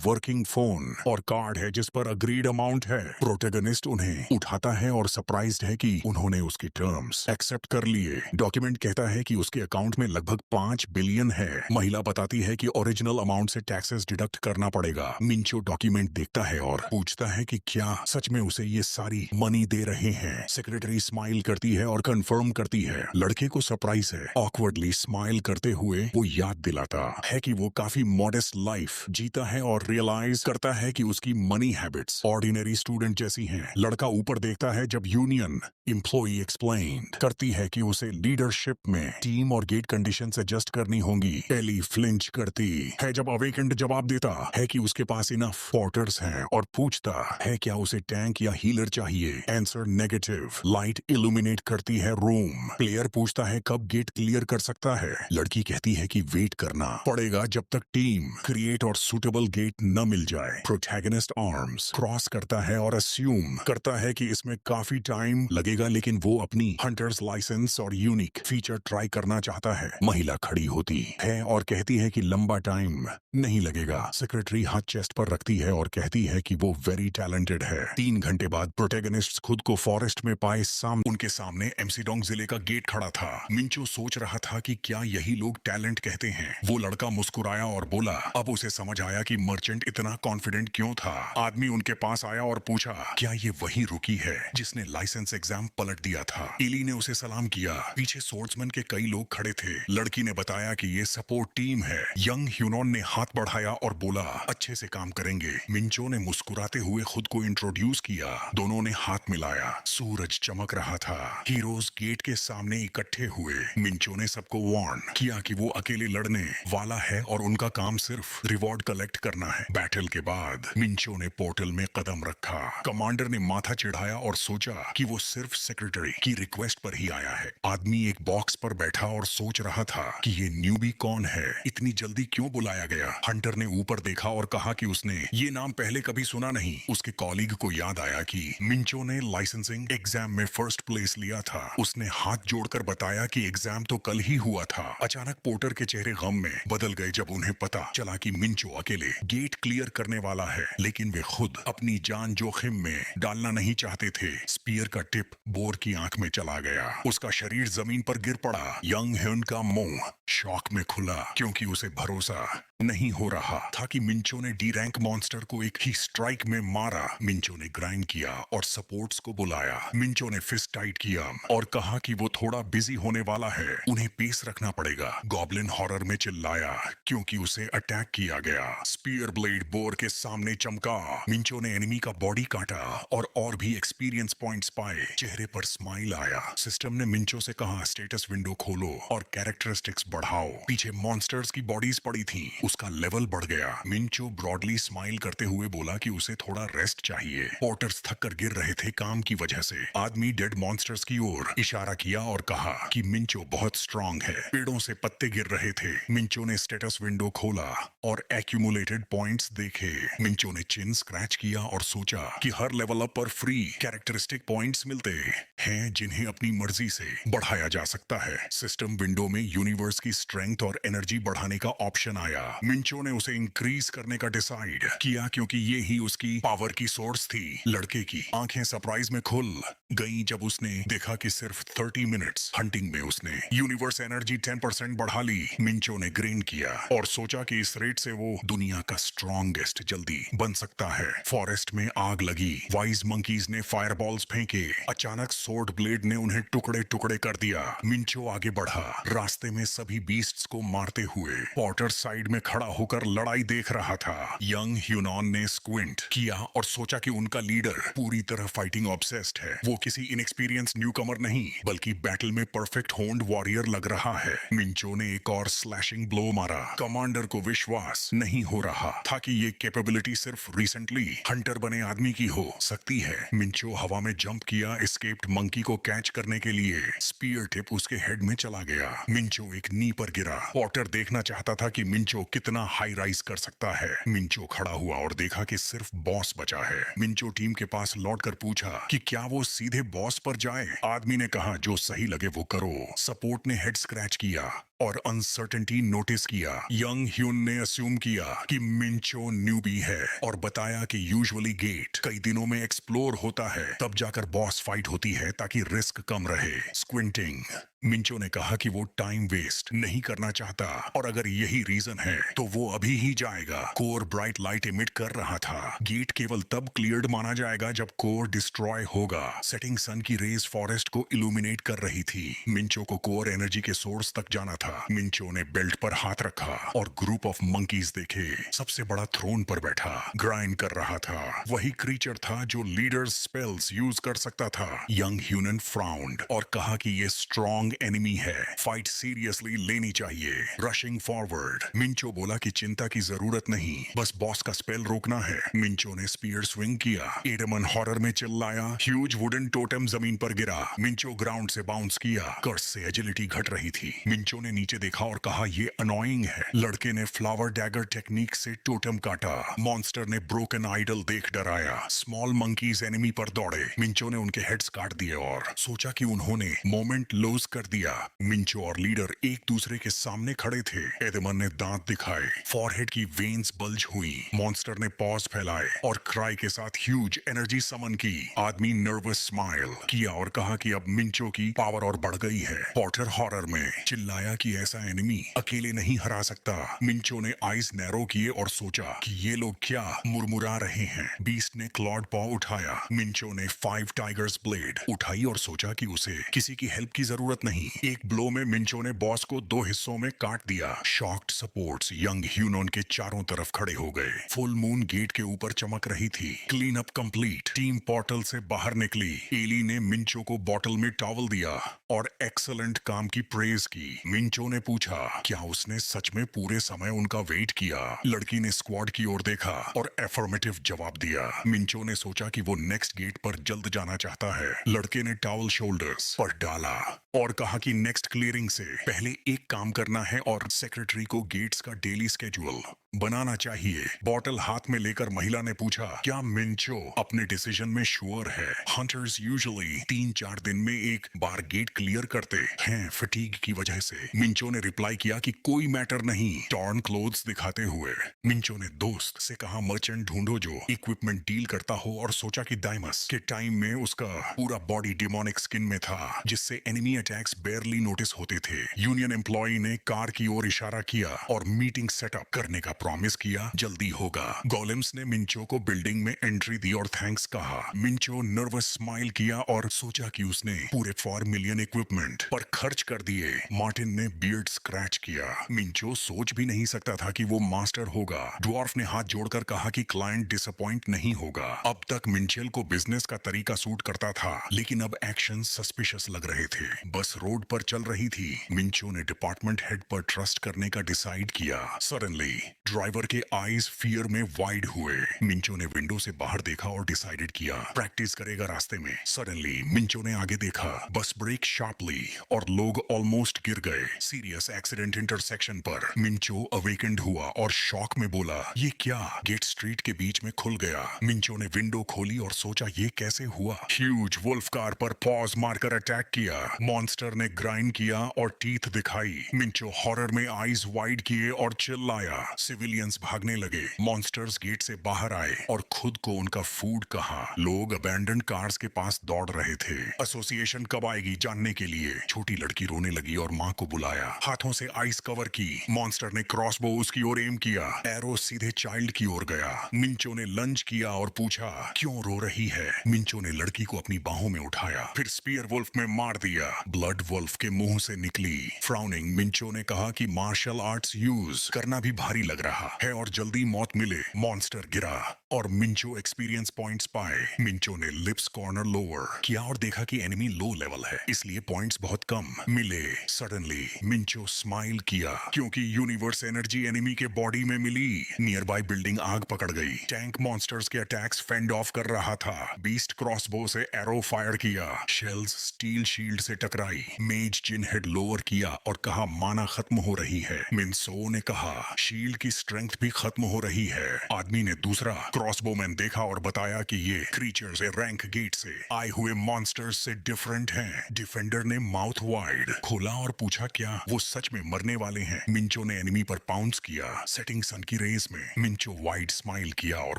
वर्किंग फोन और कार्ड है जिस पर अग्रीड अमाउंट है। प्रोटेगनिस्ट उन्हें उठाता है और सरप्राइज्ड है कि उन्होंने उसकी टर्म्स एक्सेप्ट कर लिए। डॉक्यूमेंट कहता है कि उसके अकाउंट में लगभग 5 बिलियन है। महिला बताती है कि ओरिजिनल अमाउंट से टैक्सेस डिडक्ट करना पड़ेगा। मिंचो डॉक्यूमेंट देखता है और पूछता है कि क्या सच में उसे ये सारी मनी दे रहे हैं। सेक्रेटरी स्माइल करती है और कंफर्म करती है। लड़के को सरप्राइज है। ऑकवर्डली स्माइल करते हुए वो याद दिलाता है कि वो काफी मॉडेस्ट लाइफ जीता है और रियलाइज करता है कि उसकी मनी हैबिट्स ऑर्डिनरी स्टूडेंट जैसी हैं। लड़का ऊपर देखता है जब यूनियन एम्प्लॉई एक्सप्लेन करती है कि उसे लीडरशिप में टीम और गेट कंडीशन एडजस्ट करनी होंगी। एली फ्लिंच करती है जब अवेकेंड जवाब देता है कि उसके पास इनफ पोर्टर्स हैं और पूछता है क्या उसे टैंक या हीलर चाहिए। Answer negative. लाइट इल्यूमिनेट करती है रूम। प्लेयर पूछता है कब गेट क्लियर कर सकता है। लड़की कहती है कि वेट करना पड़ेगा जब तक टीम क्रिएट और सुटेबल गेट न मिल जाए। प्रोटैगनिस्ट आर्म्स क्रॉस करता है और अस्यूम करता है कि इसमें काफी टाइम लगेगा लेकिन वो अपनी हंटर्स लाइसेंस और यूनिक फीचर ट्राई करना चाहता है। महिला खड़ी होती है और कहती है कि लंबा टाइम नहीं लगेगा। सेक्रेटरी हाथ चेस्ट पर रखती है और कहती है कि वो वेरी टैलेंटेड है। 3 घंटे बाद प्रोटैगनिस्ट खुद को फॉरेस्ट में पाए। उनके सामने एमसीडोंग जिले का गेट खड़ा था। मिंचो सोच रहा था कि क्या यही लोग टैलेंट कहते हैं। वो लड़का मुस्कुराया और बोला। अब उसे समझ आया कि मर्चेंट इतना कॉन्फिडेंट क्यों था। आदमी उनके पास आया और पूछा क्या ये वही रुकी है जिसने लाइसेंस एग्जाम पलट दिया था। एली ने उसे सलाम किया। पीछे सोर्ड्समैन के कई लोग खड़े थे। लड़की ने बताया कि ये सपोर्ट टीम है। यंग ह्यूनॉन ने हाथ बढ़ाया और बोला अच्छे से काम करेंगे। मिंचो ने मुस्कुराते हुए खुद को इंट्रोड्यूस किया। दोनों ने हाथ मिलाया। सूरज चमक रहा था। हीरोज गेट के सामने इकट्ठे हुए। मिंचो ने सबको वार्न किया कि वो अकेले लड़ने वाला है और उनका काम सिर्फ रिवॉर्ड कलेक्ट करना है। बैटल के बाद मिंचो ने पोर्टल में कदम रखा। कमांडर ने माथा चिढ़ाया और सोचा कि वो सिर्फ सेक्रेटरी की रिक्वेस्ट पर ही आया है। आदमी एक बॉक्स पर बैठा और सोच रहा था कि ये न्यूबी कौन है, इतनी जल्दी क्यों बुलाया गया। हंटर ने ऊपर देखा और कहा कि उसने ये नाम पहले कभी सुना नहीं। उसके कॉलीग को याद आया कि मिंचो ने लाइसेंसिंग एग्जाम में फर्स्ट प्लेस लिया था। उसने हाथ जोड़कर बताया कि एग्जाम तो कल ही हुआ था। अचानक पोर्टर के चेहरे गम में बदल गए जब उन्हें पता चला कि मिंचो अकेले गेट क्लियर करने वाला है, लेकिन वे खुद अपनी जान जोखिम में डालना नहीं चाहते थे। स्पीयर का टिप बोर की आंख में चला गया। उसका शरीर जमीन पर गिर पड़ा। यंग ह्यून का मुंह शॉक में खुला क्योंकि उसे भरोसा नहीं हो रहा था कि मिंचो ने डी रैंक मॉन्स्टर को एक ही स्ट्राइक में मारा। मिंचो ने ग्राइंड किया और सपोर्ट्स को बुलाया। मिंचो ने फिस्ट टाइट किया और कहा कि वो थोड़ा बिजी होने वाला है, उन्हें पेस रखना पड़ेगा। गॉब्लिन हॉरर में चिल्लाया क्योंकि उसे अटैक किया गया। स्पीयर ब्लेड बोर के सामने चमका। मिंचो ने एनिमी का बॉडी काटा और भी एक्सपीरियंस पॉइंट्स पाए। चेहरे पर स्माइल आया। सिस्टम ने मिंचो से कहा स्टेटस विंडो खोलो और कैरेक्टरिस्टिक्स बढ़ाओ। पीछे मॉन्स्टर्स की बॉडीज पड़ी थी, उसका लेवल बढ़ गया। मिंचो ब्रॉडली स्माइल करते हुए बोला कि उसे थोड़ा रेस्ट चाहिए। पोर्टर्स थक कर गिर रहे थे काम की वजह से। आदमी डेड मॉन्स्टर्स की ओर इशारा किया और कहा कि मिंचो बहुत स्ट्रांग है। पेड़ों से पत्ते गिर रहे थे। मिंचो ने स्टेटस विंडो खोला और एक्यूमुलेटेड पॉइंट्स देखे। मिंचो ने चिन स्क्रैच किया और सोचा कि हर लेवल अप पर फ्री कैरेक्टरिस्टिक पॉइंट्स मिलते हैं जिन्हें अपनी मर्जी से बढ़ाया जा सकता है। सिस्टम विंडो में यूनिवर्स की स्ट्रेंथ और एनर्जी बढ़ाने का ऑप्शन आया। मिंचो ने उसे इंक्रीज करने का डिसाइड किया क्योंकि ये ही उसकी पावर की सोर्स थी। लड़के की आंखें सरप्राइज में खुल गई जब उसने देखा कि सिर्फ 30 मिनट्स हंटिंग में उसने यूनिवर्स एनर्जी 10% बढ़ा ली। मिंचो ने ग्रेन किया और सोचा कि इस रेट से वो दुनिया का स्ट्रॉन्गेस्ट जल्दी बन सकता है। फॉरेस्ट में आग लगी। वाइज मंकीज ने फायरबॉल्स फेंके। अचानक सोर्ड ब्लेड ने उन्हें टुकड़े टुकड़े कर दिया। मिंचो आगे बढ़ा, रास्ते में सभी बीस्ट्स को मारते हुए। पॉटर साइड में खड़ा होकर लड़ाई देख रहा था। यंग ह्यूनॉन ने स्क्विंट किया और सोचा कि उनका लीडर पूरी तरह फाइटिंग ऑब्सेस्ड है। वो किसी इनएक्सपीरियंस न्यूकमर नहीं बल्कि बैटल में परफेक्ट होन्ड वॉरियर लग रहा है। मिंचो ने एक और स्लैशिंग ब्लो मारा। कमांडर को विश्वास नहीं हो रहा था कि ये कैपेबिलिटी सिर्फ रिसेंटली हंटर बने आदमी की हो सकती है। मिंचो हवा में जंप किया एस्केप्ड मंकी को कैच करने के लिए। स्पीयर टिप उसके हेड में चला गया। मिंचो एक नी पर गिरा। पॉटर देखना चाहता था कि मिंचो कितना हाई राइज कर सकता है। मिंचो खड़ा हुआ और देखा कि सिर्फ बॉस बचा है। मिंचो टीम के पास लौटकर पूछा कि क्या वो सीधे बॉस पर जाए। आदमी ने कहा जो सही लगे वो करो। सपोर्ट ने हेड स्क्रैच किया और अनसर्टेनिटी नोटिस किया। यंग ह्यून ने अस्यूम किया कि मिंचो न्यूबी है और बताया कि यूजुअली गेट कई दिनों में एक्सप्लोर होता है, तब जाकर बॉस फाइट होती है ताकि रिस्क कम रहे। स्क्विंटिंग मिंचो ने कहा कि वो टाइम वेस्ट नहीं करना चाहता और अगर यही रीजन है तो वो अभी ही जाएगा। कोर ब्राइट लाइट इमिट कर रहा था। गेट केवल तब क्लियर्ड माना जाएगा जब कोर डिस्ट्रॉय होगा। सेटिंग सन की रेज फॉरेस्ट को इल्यूमिनेट कर रही थी। मिंचो को कोर एनर्जी के सोर्स तक जाना था। मिंचो ने बेल्ट पर हाथ रखा और ग्रुप ऑफ मंकीज देखे। सबसे बड़ा थ्रोन पर बैठा ग्राइंड कर रहा था। वही क्रीचर था जो लीडर्स स्पेल्स यूज कर सकता था। यंग ह्यूनन फ्राउंड और कहा कि ये स्ट्रॉन्ग एनिमी है, फाइट सीरियसली लेनी चाहिए। रशिंग फॉरवर्ड मिंचो बोला कि चिंता की जरूरत नहीं, बस बॉस का स्पेल रोकना है। मिंचो ने स्पीयर स्विंग किया। एडमन हॉरर में चिल्लाया। ह्यूज वुडन टोटम जमीन पर गिरा। मिंचो ग्राउंड से बाउंस किया। कर्स से एजिलिटी घट रही थी। मिंचो ने नीचे देखा और कहा ये अनोइंग है। लड़के ने फ्लावर डैगर टेक्निक से टोटम काटा। मॉन्स्टर ने ब्रोकन आइडल देख डराया। स्मॉल मंकीज एनिमी पर दौड़े। मिंचो ने उनके हेड्स काट दिए और सोचा कि उन्होंने मोमेंट लूज कर दिया। मिंचो और लीडर एक दूसरे के सामने खड़े थे। एडमन ने दांत दिखाए। फॉरहेड की वेन्स बल्ज हुई। मॉन्स्टर ने पॉज फैलाए और क्राई के साथ ह्यूज एनर्जी समन की। आदमी नर्वस स्माइल किया और कहा कि अब मिंचो की पावर और बढ़ गई है। पॉटर हॉरर में चिल्लाया कि ऐसा एनिमी अकेले नहीं हरा सकता। मिंचो ने आइज नैरो किए और सोचा कि ये लोग क्या मुरमुरा रहे हैं। बीस्ट ने क्लॉड पॉ उठाया। मिंचो ने 5 टाइगर्स ब्लेड उठाई और सोचा कि उसे किसी की हेल्प की जरूरत नहीं। एक ब्लो में मिंचो ने बॉस को 2 हिस्सों में काट दिया। शॉक्ड सपोर्ट्स यंग ह्यूनन के चारों तरफ खड़े हो गए। फुल मून गेट के ऊपर चमक रही थी। Clean up complete. Team portal से बाहर निकली। एली ने मिंचो को बॉटल में टॉवल दिया और एक्सलेंट काम की प्रेज की। मिंचो ने पूछा क्या उसने सच में पूरे समय उनका वेट किया। लड़की ने स्क्वाड की ओर देखा और एफर्मेटिव जवाब दिया। मिंचो ने सोचा कि वो नेक्स्ट गेट पर जल्द जाना चाहता है। लड़के ने टॉवल शोल्डर्स पर डाला और कहा कि नेक्स्ट क्लियरिंग से पहले एक काम करना है और सेक्रेटरी को गेट्स का डेली स्केड्यूल बनाना चाहिए। बॉटल हाथ में लेकर महिला ने पूछा क्या मिंचो अपने डिसीजन में श्योर है। हंटर्स यूजुअली 3-4 दिन में एक बार गेट क्लियर करते हैं फटीग की वजह से। मिंचो ने रिप्लाई किया कि कोई मैटर नहीं, टॉर्न क्लोथ्स दिखाते हुए। मिंचो ने दोस्त से कहा मर्चेंट ढूंढो जो इक्विपमेंट डील करता हो, और सोचा कि डाइमस के टाइम में उसका पूरा बॉडी डिमोनिक स्किन में था, जिससे एनिमी अटैक्स बेयरली नोटिस होते थे। यूनियन एम्प्लॉय ने कार की ओर इशारा किया और मीटिंग सेटअप करने का प्रॉमिस किया, जल्दी होगा। गोलेम्स ने मिंचो को बिल्डिंग में एंट्री दी और थैंक्स कहा। मिंचो नर्वस स्माइल किया और सोचा कि उसने पूरे 4 मिलियन इक्विपमेंट पर खर्च कर दिए। मार्टिन ने बियर्ड स्क्रैच किया। मिंचो सोच भी नहीं सकता था कि वो मास्टर होगा। ड्वार्फ ने हाथ जोड़कर कहा कि क्लाइंट डिसअपॉइंट नहीं होगा। अब तक मिंचेल को बिजनेस का तरीका सूट करता था, लेकिन अब एक्शन सस्पिशियस लग रहे थे। बस रोड पर चल रही थी। मिंचो ने डिपार्टमेंट हेड पर ट्रस्ट करने का डिसाइड किया। सडनली ड्राइवर के आईज फियर में वाइड हुए। मिंचो ने विंडो से बाहर देखा और डिसाइडेड किया प्रैक्टिस करेगा रास्ते में। सडनली मिंचो ने आगे देखा, बस ब्रेक शार्पली और लोग ऑलमोस्ट गिर गए। सीरियस एक्सीडेंट इंटरसेक्शन पर। मिंचो अवेकेंड हुआ और शॉक में बोला, ये क्या? गेट स्ट्रीट के बीच में खुल गया। मिंचो ने विंडो खोली और सोचा ये कैसे हुआ। ह्यूज वुल्फ कार पर पॉज मारकर अटैक किया। मॉन्स्टर ने ग्राइंड किया और टीथ दिखाई। मिंचो हॉरर में आईज वाइड किए और चिल्लाया। सिविलियंस भागने लगे। मॉन्स्टर्स गेट से बाहर आए और खुद को उनका फूड कहा। लोग अबैंडन कार्स के पास दौड़ रहे थे। एसोसिएशन कब आएगी जानने के लिए। छोटी लड़की रोने लगी और माँ को बुलाया। हाथों से आइस कवर की। मॉन्स्टर ने क्रॉसबो उसकी ओर एम किया। एरो सीधे चाइल्ड की ओर गया। मिंचो ने लंच किया और पूछा, क्यों रो रही है? मिंचो ने लड़की को अपनी बाहों में उठाया, फिर स्पीयर वुल्फ में मार दिया। ब्लड वुल्फ के मुंह से निकली। फ्राउनिंग मिंचो ने कहा कि मार्शल आर्ट्स यूज करना भी भारी लग रहा है और जल्दी मौत मिले। मॉन्स्टर गिरा और मिंचो एक्सपीरियंस पॉइंट्स पाए। मिंचो ने लिप्स कॉर्नर लोअर किया और देखा कि एनिमी लो लेवल है, इसलिए पॉइंट्स बहुत कम मिले। सडनली मिंचो स्माइल किया क्योंकि यूनिवर्स एनर्जी एनिमी के बॉडी में मिली। नियर बाय बिल्डिंग आग पकड़ गई। टैंक मॉन्स्टर्स के अटैक्स फेंड ऑफ कर रहा था। बीस्ट क्रॉसबो से एरो फायर किया। शेल्स स्टील शील्ड से टकराई। मेज जिन हेड लोअर किया और कहा माना खत्म हो रही है। मिंसो ने कहा शील्ड की स्ट्रेंथ भी खत्म हो रही है। आदमी ने दूसरा क्रॉसबोमैन देखा और बताया कि ये क्रीचर्स रैंक गेट से आए हुए मॉन्स्टर्स से डिफरेंट हैं। डिफेंडर ने माउथ वाइड खोला और पूछा क्या वो सच में मरने वाले हैं। मिंचो ने एनिमी पर पाउंस किया। सेटिंग सन की रेस में मिंचो वाइड स्माइल किया और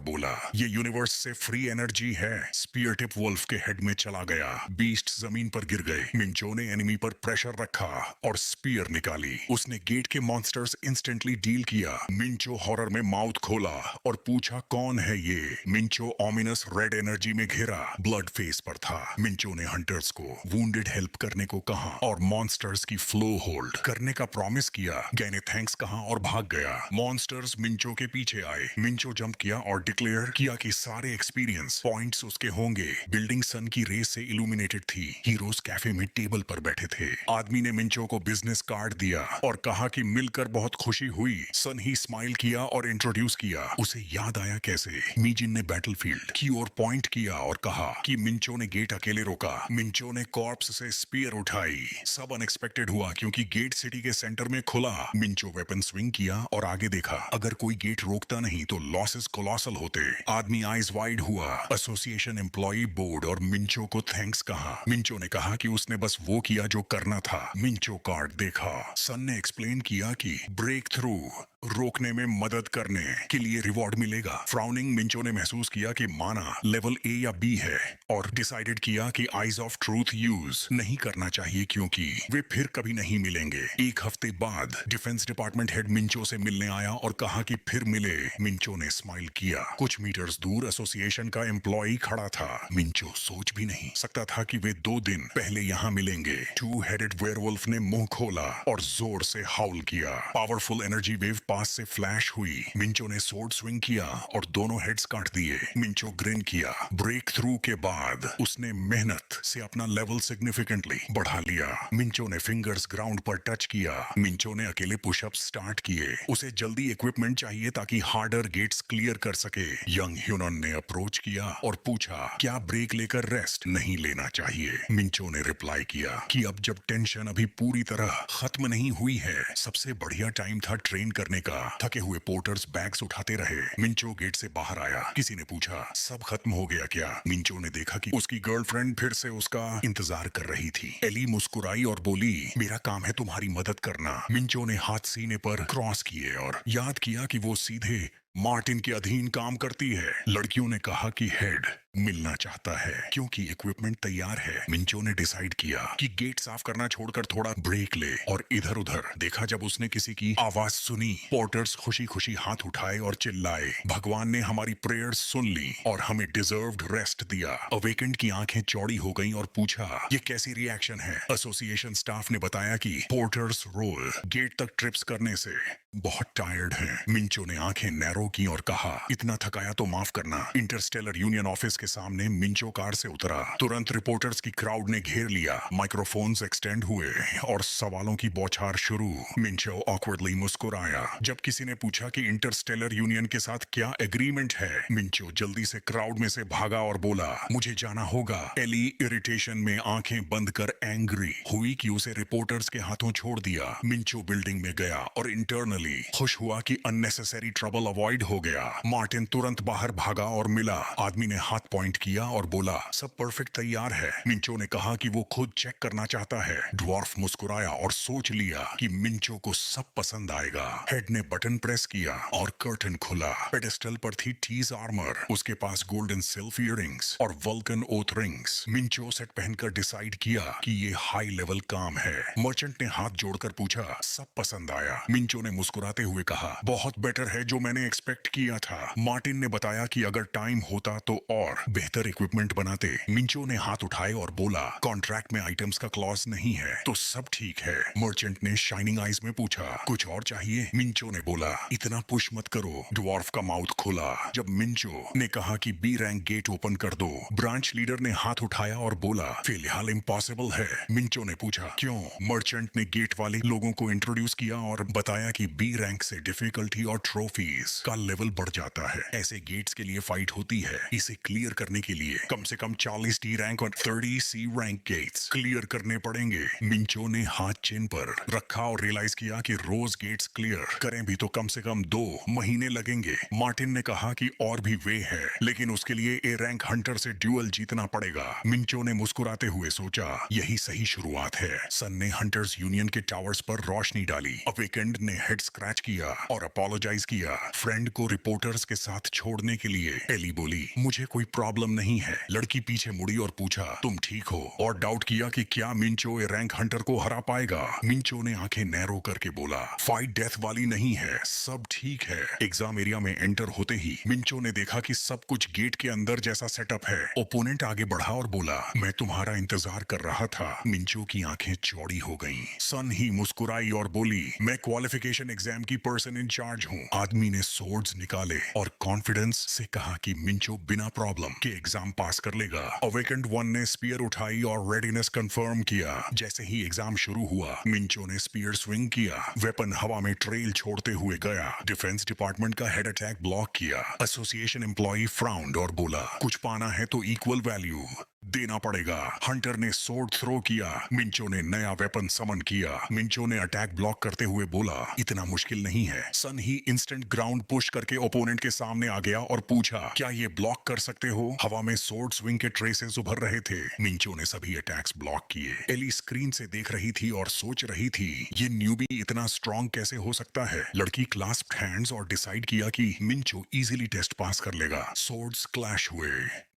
बोला, ये यूनिवर्स से फ्री एनर्जी है। स्पीयर टिप वुल्फ के हेड में चला गया। बीस्ट जमीन पर गिर गए। मिंचो ने एनिमी पर प्रेशर रखा और स्पीयर निकाली। उसने गेट के मॉन्स्टर्स इंस्टेंटली डील किया। मिंचो हॉरर में माउथ खोला और पूछा कौन है ये। मिंचो ऑमिनस रेड एनर्जी में घिरा। ब्लड फेस पर था। मिंचो ने हंटर्स को वुंडेड हेल्प करने को कहा और मॉन्स्टर्स की फ्लो होल्ड करने का प्रॉमिस किया। गै ने थैंक्स कहा और भाग गया। मॉन्स्टर्स मिंचो के पीछे आए। मिंचो जंप किया और डिक्लेयर किया कि सारे एक्सपीरियंस पॉइंट्स उसके होंगे। बिल्डिंग सन की रेस से इल्यूमिनेटेड थी। हीरोज कैफे में टेबल पर बैठे थे। आदमी ने मिंचो को बिजनेस कार्ड दिया और कहा कि मिलकर बहुत खुशी हुई। सन ही स्माइल किया और इंट्रोड्यूस किया। उसे याद आया कैसे। मीजिन ने बैटलफील्ड की ओर पॉइंट किया और कहा कि मिंचो ने गेट अकेले रोका। मिंचो ने कॉर्प्स से स्पीयर उठाई। सब अनएक्सपेक्टेड हुआ क्योंकि गेट सिटी के सेंटर में खुला। मिंचो वेपन स्विंग किया और आगे देखा। अगर कोई गेट रोकता नहीं तो लॉसेस कोलोसल होते। आदमी आइज वाइड हुआ। एसोसिएशन एम्प्लॉय बोर्ड और मिंचो को थैंक्स कहा। मिंचो ने कहा कि उसने बस वो किया जो करना था। मिंचो कार्ड देखा। सन ने एक्सप्लेन किया कि ब्रेक थ्रू रोकने में मदद करने के लिए रिवॉर्ड मिलेगा। फ्राउनिंग मिंचो ने महसूस किया कि माना लेवल ए या बी है और डिसाइडेड किया कि आइज ऑफ ट्रूथ यूज नहीं करना चाहिए क्योंकि वे फिर कभी नहीं मिलेंगे। एक हफ्ते बाद डिफेंस डिपार्टमेंट हेड मिंचो से मिलने आया और कहा कि फिर मिले। मिंचो ने स्माइल किया। कुछ मीटर्स दूर एसोसिएशन का एम्प्लॉय खड़ा था। मिंचो सोच भी नहीं सकता था कि वे 2 दिन पहले यहाँ मिलेंगे। 2 हेडेड वेयरवुल्फ ने मुंह खोला और जोर से हाउल किया। पावरफुल एनर्जी वेव पास से फ्लैश हुई। मिंचो ने सोर्ड स्विंग किया और दोनों हेड्स काट दिए। मिंचो ग्रिन किया। ब्रेक थ्रू के बाद उसने मेहनत से अपना लेवल सिग्निफिकेंटली बढ़ा लिया। मिंचो ने फिंगर्स ग्राउंड पर टच किया। मिंचो ने अकेले पुशअप स्टार्ट किए। उसे जल्दी इक्विपमेंट चाहिए ताकि हार्डर गेट्स क्लियर कर सके। यंग ह्यूनन ने अप्रोच किया और पूछा क्या ब्रेक लेकर रेस्ट नहीं लेना चाहिए। मिंचो ने रिप्लाई किया कि अब जब टेंशन अभी पूरी तरह खत्म नहीं हुई है, सबसे बढ़िया टाइम था ट्रेन करने करने का। थके हुए पोर्टर्स बैग्स उठाते रहे। मिंचो गेट से बाहर आया। किसी ने पूछा, सब खत्म हो गया क्या? मिंचो ने देखा कि उसकी गर्लफ्रेंड फिर से उसका इंतजार कर रही थी। एली मुस्कुराई और बोली, मेरा काम है तुम्हारी मदद करना। मिंचो ने हाथ सीने पर क्रॉस किए और याद किया कि वो सीधे मार्टिन के अधीन काम करती है। लड़कियों ने कहा कि हेड मिलना चाहता है क्योंकि इक्विपमेंट तैयार है। मिंचो ने डिसाइड किया कि गेट साफ करना छोड़कर थोड़ा ब्रेक ले और इधर उधर देखा। जब उसने किसी की आवाज सुनी, पोर्टर्स खुशी खुशी हाथ उठाए और चिल्लाए, भगवान ने हमारी प्रेयर्स सुन ली और हमें डिजर्व्ड रेस्ट दिया। अवेकेंड की आंखें चौड़ी हो गईं और पूछा, ये कैसी रिएक्शन है? एसोसिएशन स्टाफ ने बताया कि पोर्टर्स रोल गेट तक ट्रिप्स करने से बहुत टायर्ड हैं। मिंचो ने आंखें नैरो की और कहा, इतना थकाया तो माफ करना। इंटरस्टेलर यूनियन ऑफिस के सामने मिंचो कार से उतरा। तुरंत रिपोर्टर्स की क्राउड ने घेर लिया। माइक्रोफोन्स एक्सटेंड हुए और सवालों की बौछार शुरू। मिंचो ऑकवर्डली मुस्कुराया जब किसी ने पूछा कि इंटरस्टेलर यूनियन के साथ क्या एग्रीमेंट है। मिंचो जल्दी से क्राउड में से भागा और बोला, मुझे जाना होगा। एली इरिटेशन में आंखें बंद कर एंग्री हुई कि उसे रिपोर्टर्स के हाथों छोड़ दिया। मिंचो बिल्डिंग में गया और इंटरनली खुश हुआ कि अननेसेसरी ट्रबल अवॉइड हो गया। मार्टिन तुरंत बाहर भागा और मिला। आदमी ने हाथ पॉइंट किया और बोला, सब परफेक्ट तैयार है। मिंचो ने कहा कि वो खुद चेक करना चाहता है। ड्वार्फ मुस्कुराया और सोच लिया कि मिंचो को सब पसंद आएगा। हेड ने बटन प्रेस किया और कर्टन खुला। पेडेस्टल पर थी टीज आर्मर, उसके पास गोल्डन सिल्फ इयररिंग्स और वल्कन ओथ रिंग्स। मिंचो सेट पहनकर डिसाइड किया कि ये हाई लेवल काम है। मर्चेंट ने हाथ जोड़कर पूछा, सब पसंद आया? मिंचो ने मुस्कुराते हुए कहा, बहुत बेटर है जो मैंने एक्सपेक्ट किया था। मार्टिन ने बताया कि अगर टाइम होता तो और बेहतर इक्विपमेंट बनाते। मिंचो ने हाथ उठाए और बोला, कॉन्ट्रैक्ट में आइटम्स का क्लॉज नहीं है तो सब ठीक है। मर्चेंट ने शाइनिंग आईज में पूछा, कुछ और चाहिए? मिंचो ने बोला, इतना पुश मत करो। ड्वार्फ का माउथ खुला जब मिंचो ने कहा कि बी रैंक गेट ओपन कर दो। ब्रांच लीडर ने हाथ उठाया और बोला, फिलहाल इम्पॉसिबल है। मिंचो ने पूछा, क्यों? मर्चेंट ने गेट वाले लोगों को इंट्रोड्यूस किया और बताया कि बी रैंक से डिफिकल्टी और ट्रॉफीज का लेवल बढ़ जाता है। ऐसे गेट्स के लिए फाइट होती है। इसे क्लियर करने के लिए कम से कम 40 डी रैंक और 30 सी रैंक गेट्स क्लियर करने पड़ेंगे। मिंचो ने हाथ चिन पर रखा और रियलाइज किया कि रोज गेट्स क्लियर करें भी तो कम से कम 2 महीने लगेंगे। मार्टिन ने कहा कि और भी वे है, लेकिन उसके लिए ए रैंक हंटर से ड्यूअल जीतना पड़ेगा। मिंचो ने मुस्कुराते हुए सोचा, यही सही शुरुआत है। सन ने हंटर्स यूनियन के टावर्स पर रोशनी डाली। अवेकेंड ने हेड स्क्रैच किया और अपोलोजाइज किया फ्रेंड को रिपोर्टर्स के साथ छोड़ने के लिए। एली बोली, मुझे कोई प्रॉब्लम नहीं है। लड़की पीछे मुड़ी और पूछा, तुम ठीक हो? और डाउट किया कि क्या मिंचो ए रैंक हंटर को हरा पाएगा। मिंचो ने आंखें नैरो करके बोला, फाइट डेथ वाली नहीं है, सब ठीक है। एग्जाम एरिया में एंटर होते ही मिंचो ने देखा कि सब कुछ गेट के अंदर जैसा सेटअप है। ओपोनेंट आगे बढ़ा और बोला, मैं तुम्हारा इंतजार कर रहा था। मिंचो की आंखें चौड़ी हो गईं। सन ही मुस्कुराई और बोली, मैं क्वालिफिकेशन एग्जाम की पर्सन इन चार्ज हूँ। आदमी ने सोर्ड्स निकाले और कॉन्फिडेंस से कहा कि मिंचो बिना प्रॉब्लम के एग्जाम पास कर लेगा। अवेकेंड 1 ने स्पीयर उठाई और रेडीनेस कंफर्म किया। जैसे ही एग्जाम शुरू हुआ, मिंचो ने स्पीयर स्विंग किया। वेपन हवा में ट्रेल छोड़ते हुए गया। डिफेंस डिपार्टमेंट का हेड अटैक ब्लॉक किया। एसोसिएशन एम्प्लॉय फ्राउंड और बोला, कुछ पाना है तो इक्वल वैल्यू देना पड़ेगा। हंटर ने सोर्ड थ्रो किया। मिंचो ने नया वेपन समन किया। मिंचो ने अटैक ब्लॉक करते हुए बोला, इतना मुश्किल नहीं है। सन ही इंस्टेंट ग्राउंड पुश करके ओपोनेंट के सामने आ गया और पूछा, क्या ये ब्लॉक कर सकते हो? हवा में सोर्ड स्विंग के ट्रेसेस उभर रहे थे। मिंचो ने सभी अटैक्स ब्लॉक किए। एली स्क्रीन से देख रही थी और सोच रही थी, ये न्यूबी इतना स्ट्रॉन्ग कैसे हो सकता है? लड़की क्लास्प्ड हैंड्स और डिसाइड किया कि मिंचो इजीली टेस्ट पास कर लेगा। सोर्ड्स क्लैश हुए।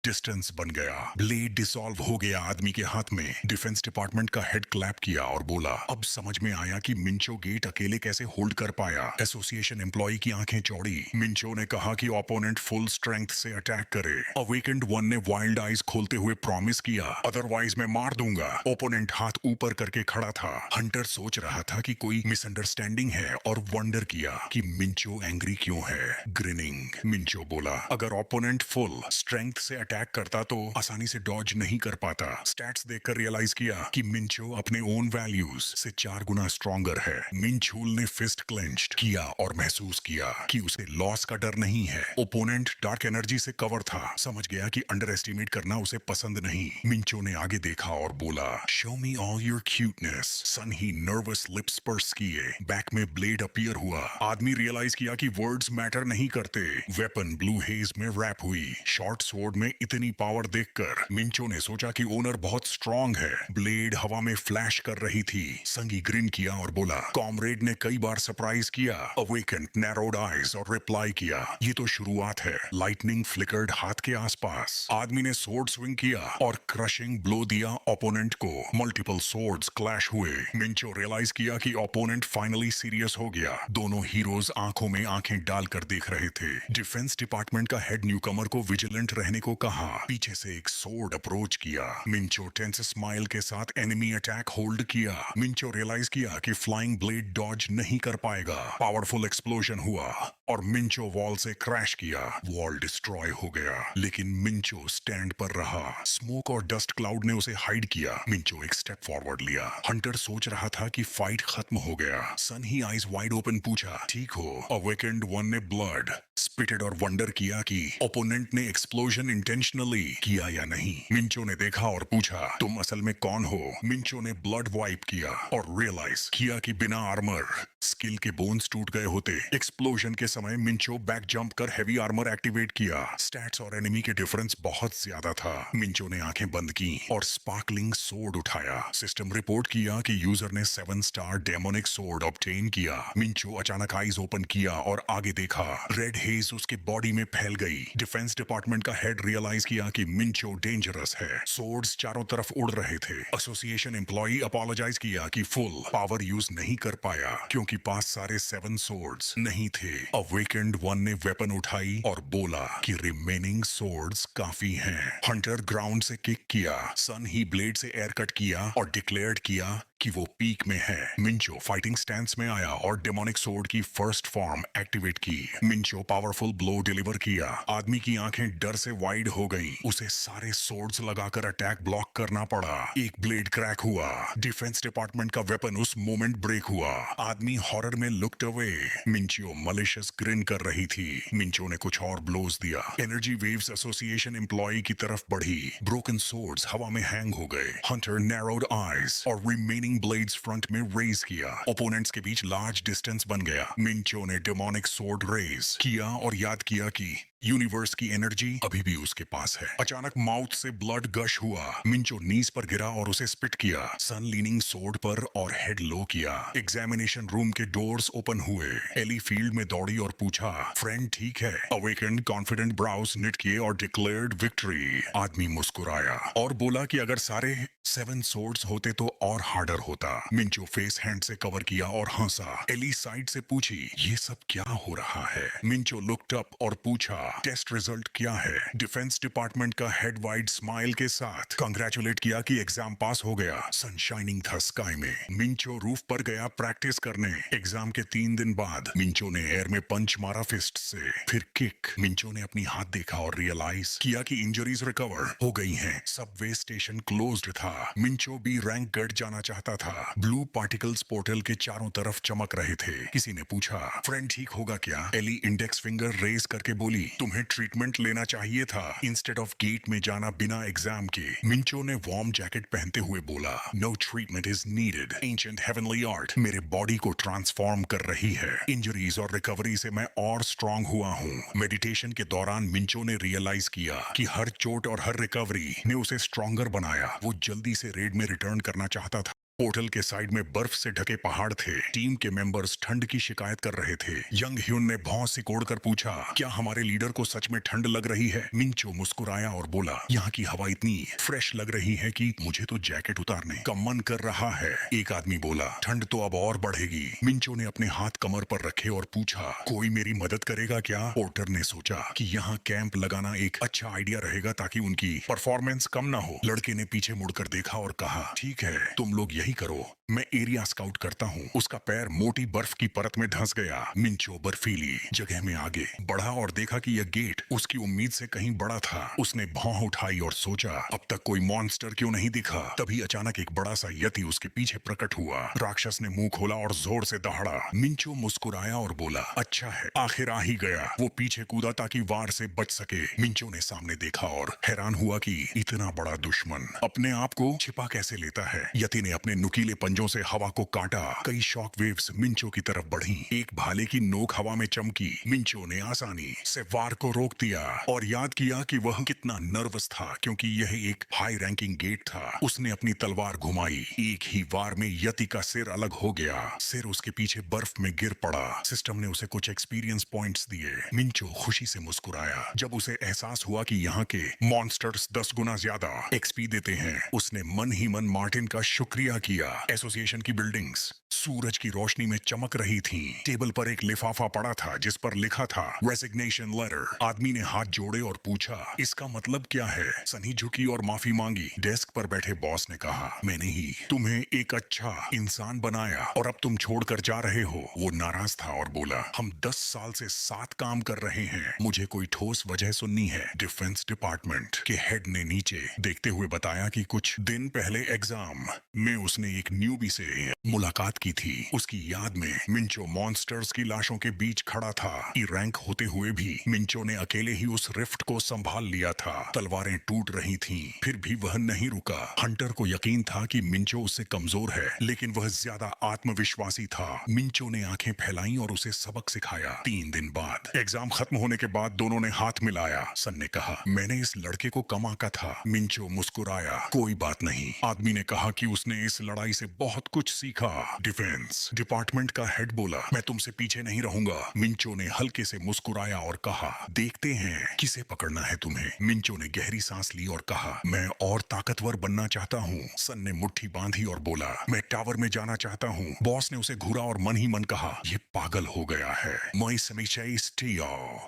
डिस्टेंस बन गया। ब्लेड डिसॉल्व हो गया आदमी के हाथ में। डिफेंस डिपार्टमेंट का हेड क्लैप किया और बोला, अब समझ में आया कि मिंचो गेट अकेले कैसे होल्ड कर पाया। एसोसिएशन एम्प्लॉय की आंखें चौड़ी। मिंचो ने कहा कि ओपोनेंट फुल स्ट्रेंथ से अटैक करे। अवेकेंड 1 ने वाइल्ड आइज खोलते हुए प्रॉमिस किया, अदरवाइज मैं मार दूंगा। ओपोनेंट हाथ ऊपर करके खड़ा था। हंटर सोच रहा था कि कोई मिसअंडरस्टैंडिंग है और वंडर किया कि मिंचो एंग्री क्यों है। ग्रिनिंग, मिंचो बोला, अगर ओपोनेंट फुल स्ट्रेंथ से अटैक करता तो आसानी से डॉज नहीं कर पाता। स्टैट्स देखकर रियलाइज किया कि मिंचो अपने ओन वैल्यूज से 4 गुना स्ट्रॉन्गर है। मिंचूल ने फिस्ट क्लेंच्ड किया और महसूस किया कि उसे लॉस का डर नहीं है। ओपोनेंट डार्क एनर्जी से कवर था, समझ गया कि अंडर एस्टिमेट करना उसे पसंद नहीं। मिंचो ने आगे देखा और बोला, show me all your cuteness. सन ही नर्वस लिप्स पर्स किए। बैक में ब्लेड अपीयर हुआ। आदमी रियलाइज किया कि वर्ड्स मैटर नहीं करते। वेपन ब्लू हेज में रैप हुई। शॉर्ट स्वॉर्ड में इतनी पावर देखकर मिंचो ने सोचा कि ओनर बहुत स्ट्रॉन्ग है। ब्लेड हवा में फ्लैश कर रही थी। संगी ग्रिन किया और बोला, कॉमरेड ने कई बार सरप्राइज किया। अवेकेंड नैरोड आइज और रिप्लाई किया, ये तो शुरुआत है। लाइटनिंग फ्लिकर्ड हाथ के आसपास। आदमी ने सोर्ड स्विंग किया और क्रशिंग ब्लो दिया ओपोनेंट को। मल्टीपल सोर्ड्स क्लैश हुए। मिंचो रियलाइज किया कि ओपोनेंट फाइनली सीरियस हो गया। दोनों हीरोज आंखों में आंखें डालकर देख रहे थे। डिफेंस डिपार्टमेंट का हेड न्यूकमर को विजिलेंट रहने को कहा। पीछे से एक सोर्ड अप्रोच किया। मिंचो टेंस स्माइल के साथ एनिमी अटैक होल्ड किया। मिंचो रियलाइज किया कि फ्लाइंग ब्लेड डॉज नहीं कर पाएगा। पावरफुल एक्सप्लोजन हुआ और मिंचो वॉल से क्रैश किया। वॉल डिस्ट्रॉय हो गया, लेकिन मिंचो स्टैंड पर रहा। स्मोक और डस्ट क्लाउड ने उसे हाइड किया। मिंचो एक स्टेप फॉरवर्ड लिया। हंटर सोच रहा था कि फाइट खत्म हो गया। सन ही आइज वाइड ओपन पूछा, ठीक हो? अवेकेंड वन ने ब्लड स्पिटेड और वंडर किया कि ओपोनेंट ने एक्सप्लोजन इंटेंशनली किया या नहीं। मिंचो ने देखा और पूछा, तुम असल में कौन हो? मिंचो ने ब्लड वाइप किया और रियलाइज किया कि बिना आर्मर स्किल के बोन्स टूट गए होते। एक्सप्लोजन के समय मिंचो बैक जंप कर हेवी आर्मर एक्टिवेट किया। स्टैट्स और एनिमी के डिफरेंस बहुत ज्यादा था। मिंचो ने आंखें बंद की और स्पार्कलिंग सोर्ड उठाया। सिस्टम रिपोर्ट किया कि यूजर ने 7 स्टार डेमोनिक सोर्ड ऑब्टेन किया। मिंचो अचानक आईज ओपन किया और आगे देखा। रेड हेज उसके बॉडी में फैल गई। डिफेंस डिपार्टमेंट का हेड रियलाइज किया कि मिंचो डेंजरस है। सोर्ड्स चारों तरफ उड़ रहे थे। एसोसिएशन एम्प्लॉई अपोलोजाइज किया कि फुल पावर यूज नहीं कर पाया क्योंकि पास सारे 7 सोर्ड्स नहीं थे। अवेकेंड वन ने वेपन उठाई और बोला कि रिमेनिंग सोर्ड्स काफी हैं। हंटर ग्राउंड से किक किया। सन ही ब्लेड से एयर कट किया और डिक्लेयर्ड किया कि वो पीक में है। मिंचो फाइटिंग स्टैंस में आया और डेमोनिक सोर्ड की फर्स्ट फॉर्म एक्टिवेट की। मिंचो पावरफुल ब्लो डिलीवर किया। आदमी की आंखें डर से वाइड हो गईं। उसे सारे सोर्ड्स लगाकर अटैक ब्लॉक करना पड़ा। एक ब्लेड क्रैक हुआ। डिफेंस डिपार्टमेंट का वेपन उस मोमेंट ब्रेक हुआ। आदमी हॉरर में लुक्ड अवे। मिंचो मलिशियस ग्रिन कर रही थी। मिंचो ने कुछ और ब्लोज दिया। एनर्जी वेव्स एसोसिएशन एम्प्लॉई की तरफ बढ़ी। ब्रोकन सोर्ड्स हवा में हैंग हो गए। हंटर नैरोड आइज और रिमेनिंग ब्लेड्स फ्रंट में रेज किया। ओपोनेंट्स के बीच लार्ज डिस्टेंस बन गया। मिंचो ने डेमोनिक सोर्ड रेज किया और याद किया कि यूनिवर्स की एनर्जी अभी भी उसके पास है। अचानक माउथ से ब्लड गश हुआ। मिंचो नीज पर गिरा और उसे स्पिट किया। सन लीनिंग सोर्ड पर और हेड लो किया। एग्जामिनेशन रूम के डोर्स ओपन हुए। एली फील्ड में दौड़ी और पूछा, फ्रेंड ठीक है? अवेकेंड कॉन्फिडेंट ब्राउज निट किए और डिक्लेयर्ड विक्ट्री। आदमी मुस्कुराया और बोला कि अगर सारे 7 सोर्ड्स होते तो और हार्डर होता। मिंचो फेस हैंड से कवर किया और हंसा। एली साइड से पूछी, ये सब क्या हो रहा है? मिंचो लुक्ड अप और पूछा, टेस्ट रिजल्ट क्या है? डिफेंस डिपार्टमेंट का हेड वाइड स्माइल के साथ कंग्रेचुलेट किया कि एग्जाम पास हो गया। सन शाइनिंग था स्काई में। मिंचो रूफ पर गया प्रैक्टिस करने। एग्जाम के 3 दिन बाद मिंचो ने एयर में पंच मारा फिस्ट से, फिर किक। मिंचो ने अपनी हाथ देखा और रियलाइज किया कि इंजरीज रिकवर हो गई हैं। सबवे स्टेशन क्लोज्ड था। मिंचो भी रैंक गढ़ जाना चाहता था। ब्लू पार्टिकल्स पोर्टल के चारों तरफ चमक रहे थे। किसी ने पूछा, फ्रेंड ठीक होगा क्या? एली इंडेक्स फिंगर रेज करके बोली, तुम्हें ट्रीटमेंट लेना चाहिए था इंस्टेड ऑफ गेट में जाना बिना एग्जाम के। मिंचो ने वार्म जैकेट पहनते हुए बोला, no treatment is needed. Ancient heavenly art मेरे बॉडी को ट्रांसफॉर्म कर रही है। इंजरीज और रिकवरी से मैं और स्ट्रांग हुआ हूँ। मेडिटेशन के दौरान मिंचो ने रियलाइज किया कि हर चोट और हर रिकवरी ने उसे स्ट्रॉन्गर बनाया। वो जल्दी से रेड में रिटर्न करना चाहता था। पोर्टल के साइड में बर्फ से ढके पहाड़ थे। टीम के मेंबर्स ठंड की शिकायत कर रहे थे। यंग ह्यून ने भौं सिकोड़कर पूछा, क्या हमारे लीडर को सच में ठंड लग रही है? मिंचो मुस्कुराया और बोला, यहाँ की हवा इतनी फ्रेश लग रही है कि मुझे तो जैकेट उतारने का मन कर रहा है। एक आदमी बोला, ठंड तो अब और बढ़ेगी। मिंचो ने अपने हाथ कमर पर रखे और पूछा, कोई मेरी मदद करेगा क्या? पोर्टर ने सोचा कि यहाँ कैंप लगाना एक अच्छा आइडिया रहेगा ताकि उनकी परफॉर्मेंस कम ना हो। लड़के ने पीछे मुड़कर देखा और कहा, ठीक है, तुम लोग यही करो, मैं एरिया स्काउट करता हूँ। उसका पैर मोटी बर्फ की परत में धंस गया। मिंचो बर्फीली जगह में आगे बढ़ा और देखा कि यह गेट उसकी उम्मीद से कहीं बड़ा था। उसने भौं उठाई और सोचा अब तक कोई मॉन्स्टर क्यों नहीं दिखा। तभी अचानक एक बड़ा सा यति उसके पीछे प्रकट हुआ। राक्षस ने मुंह खोला और जोर से दहाड़ा। मिंचो मुस्कुराया और बोला, अच्छा है, आखिर आ ही गया। वो पीछे कूदा ताकि वार से बच सके। मिंचो ने सामने देखा और हैरान हुआ कि इतना बड़ा दुश्मन अपने आप को छिपा कैसे लेता है। यति ने अपने नुकीले पंजों से हवा को काटा। कई शॉक वेव्स मिंचो की तरफ बढ़ी। एक भाले की नोक हवा में चमकी। मिंचो ने आसानी से वार को रोक दिया और याद किया कि वह कितना नर्वस था, क्योंकि यह एक हाई रैंकिंग गेट था। उसने अपनी तलवार घुमाई। एक ही वार में यति का सिर अलग हो गया। सिर उसके पीछे बर्फ में गिर पड़ा। सिस्टम ने उसे कुछ एक्सपीरियंस पॉइंट्स दिए। मिंचो खुशी से मुस्कुराया जब उसे एहसास हुआ कि यहाँ के मॉन्स्टर्स 10 गुना ज्यादा एक्सपी देते हैं। उसने मन ही मन मार्टिन का शुक्रिया किया। एसोसिएशन की बिल्डिंग्स सूरज की रोशनी में चमक रही थीं। टेबल पर एक लिफाफा पड़ा था जिस पर लिखा था रेजिग्नेशन लेटर। आदमी ने हाथ जोड़े और पूछा, इसका मतलब क्या है? सनी झुकी और माफी मांगी। डेस्क पर बैठे बॉस ने कहा, मैंने ही तुम्हें एक अच्छा इंसान बनाया और अब तुम छोड़कर जा रहे हो। वो नाराज था और बोला, हम 10 साल से साथ काम कर रहे हैं, मुझे कोई ठोस वजह सुननी है। डिफेंस डिपार्टमेंट के हेड ने नीचे देखते हुए बताया कि कुछ दिन पहले एग्जाम में उसने एक न्यूबी से मुलाकात की थी। उसकी याद में मिंचो मॉन्स्टर्स की लाशों के बीच खड़ा था। ई रैंक होते हुए भी मिंचो ने अकेले ही उस रिफ्ट को संभाल लिया था। तलवारें टूट रही थीं, फिर भी वह नहीं रुका। हंटर को यकीन था कि मिंचो उससे कमजोर है, लेकिन वह ज्यादा आत्मविश्वासी था। मिंचो ने आंखें फैलाई और उसे सबक सिखाया। 3 दिन बाद एग्जाम खत्म होने के बाद दोनों ने हाथ मिलाया। सन ने कहा, मैंने इस लड़के को कम आंका था। मिंचो मुस्कुराया, कोई बात नहीं। आदमी ने कहा कि उसने इस लड़ाई से बहुत कुछ सीखा। डिफेंस डिपार्टमेंट का हेड बोला, मैं तुमसे पीछे नहीं रहूंगा। मिंचो ने हल्के से मुस्कुराया और कहा, देखते हैं किसे पकड़ना है तुम्हें। मिंचो ने गहरी सांस ली और कहा, मैं और ताकतवर बनना चाहता हूँ। सन ने मुट्ठी बांधी और बोला, मैं टावर में जाना चाहता हूँ। बॉस ने उसे घूरा और मन ही मन कहा, यह पागल हो गया है। मैं समीक्षा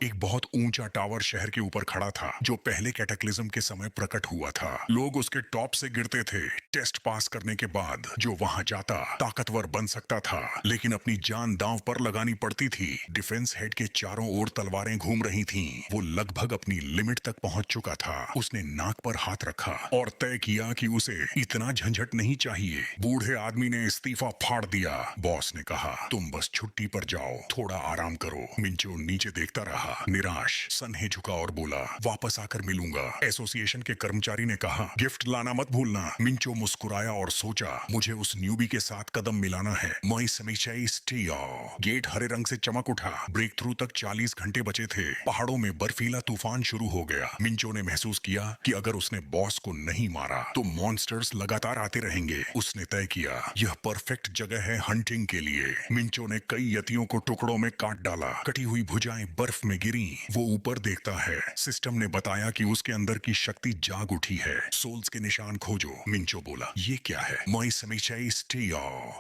एक बहुत ऊंचा टावर शहर के ऊपर खड़ा था, जो पहले कैटेक्लिज्म के समय प्रकट हुआ था। लोग उसके टॉप से गिरते थे। टेस्ट पास करने के बाद जो वहां जाता ताकतवर बन सकता था, लेकिन अपनी जान दांव पर लगानी पड़ती थी। डिफेंस हेड के चारों ओर तलवारें घूम रही थीं। वो लगभग अपनी लिमिट तक पहुंच चुका था। उसने नाक पर हाथ रखा और तय किया कि उसे इतना झंझट नहीं चाहिए। बूढ़े आदमी ने इस्तीफा फाड़ दिया। बॉस ने कहा, तुम बस छुट्टी पर जाओ, थोड़ा आराम करो। मिंचो नीचे देखता रहा, निराश। सन्हे झुका और बोला, वापस आकर मिलूंगा। एसोसिएशन के कर्मचारी ने कहा, गिफ्ट लाना मत भूलना। मिंचो मुस्कुराया और सोचा, मुझे उस न्यूबी के साथ कदम मिलाना है। मैं समीक्षा गेट हरे रंग से चमक उठा। ब्रेक थ्रू तक 40 घंटे बचे थे। पहाड़ों में बर्फीला तूफान शुरू हो गया। मिंचो ने महसूस किया कि अगर उसने बॉस को नहीं मारा तो मॉन्स्टर्स लगातार आते रहेंगे। उसने तय किया, यह परफेक्ट जगह है हंटिंग के लिए। मिंचो ने कई यतियों को टुकड़ों में काट डाला। कटी हुई भुजाएं बर्फ में गिरी। वो ऊपर देखता है। सिस्टम ने बताया कि उसके अंदर की शक्ति जाग उठी है। सोल्स के निशान खोजो। मिंचो बोला, ये क्या है? मैं समीक्षा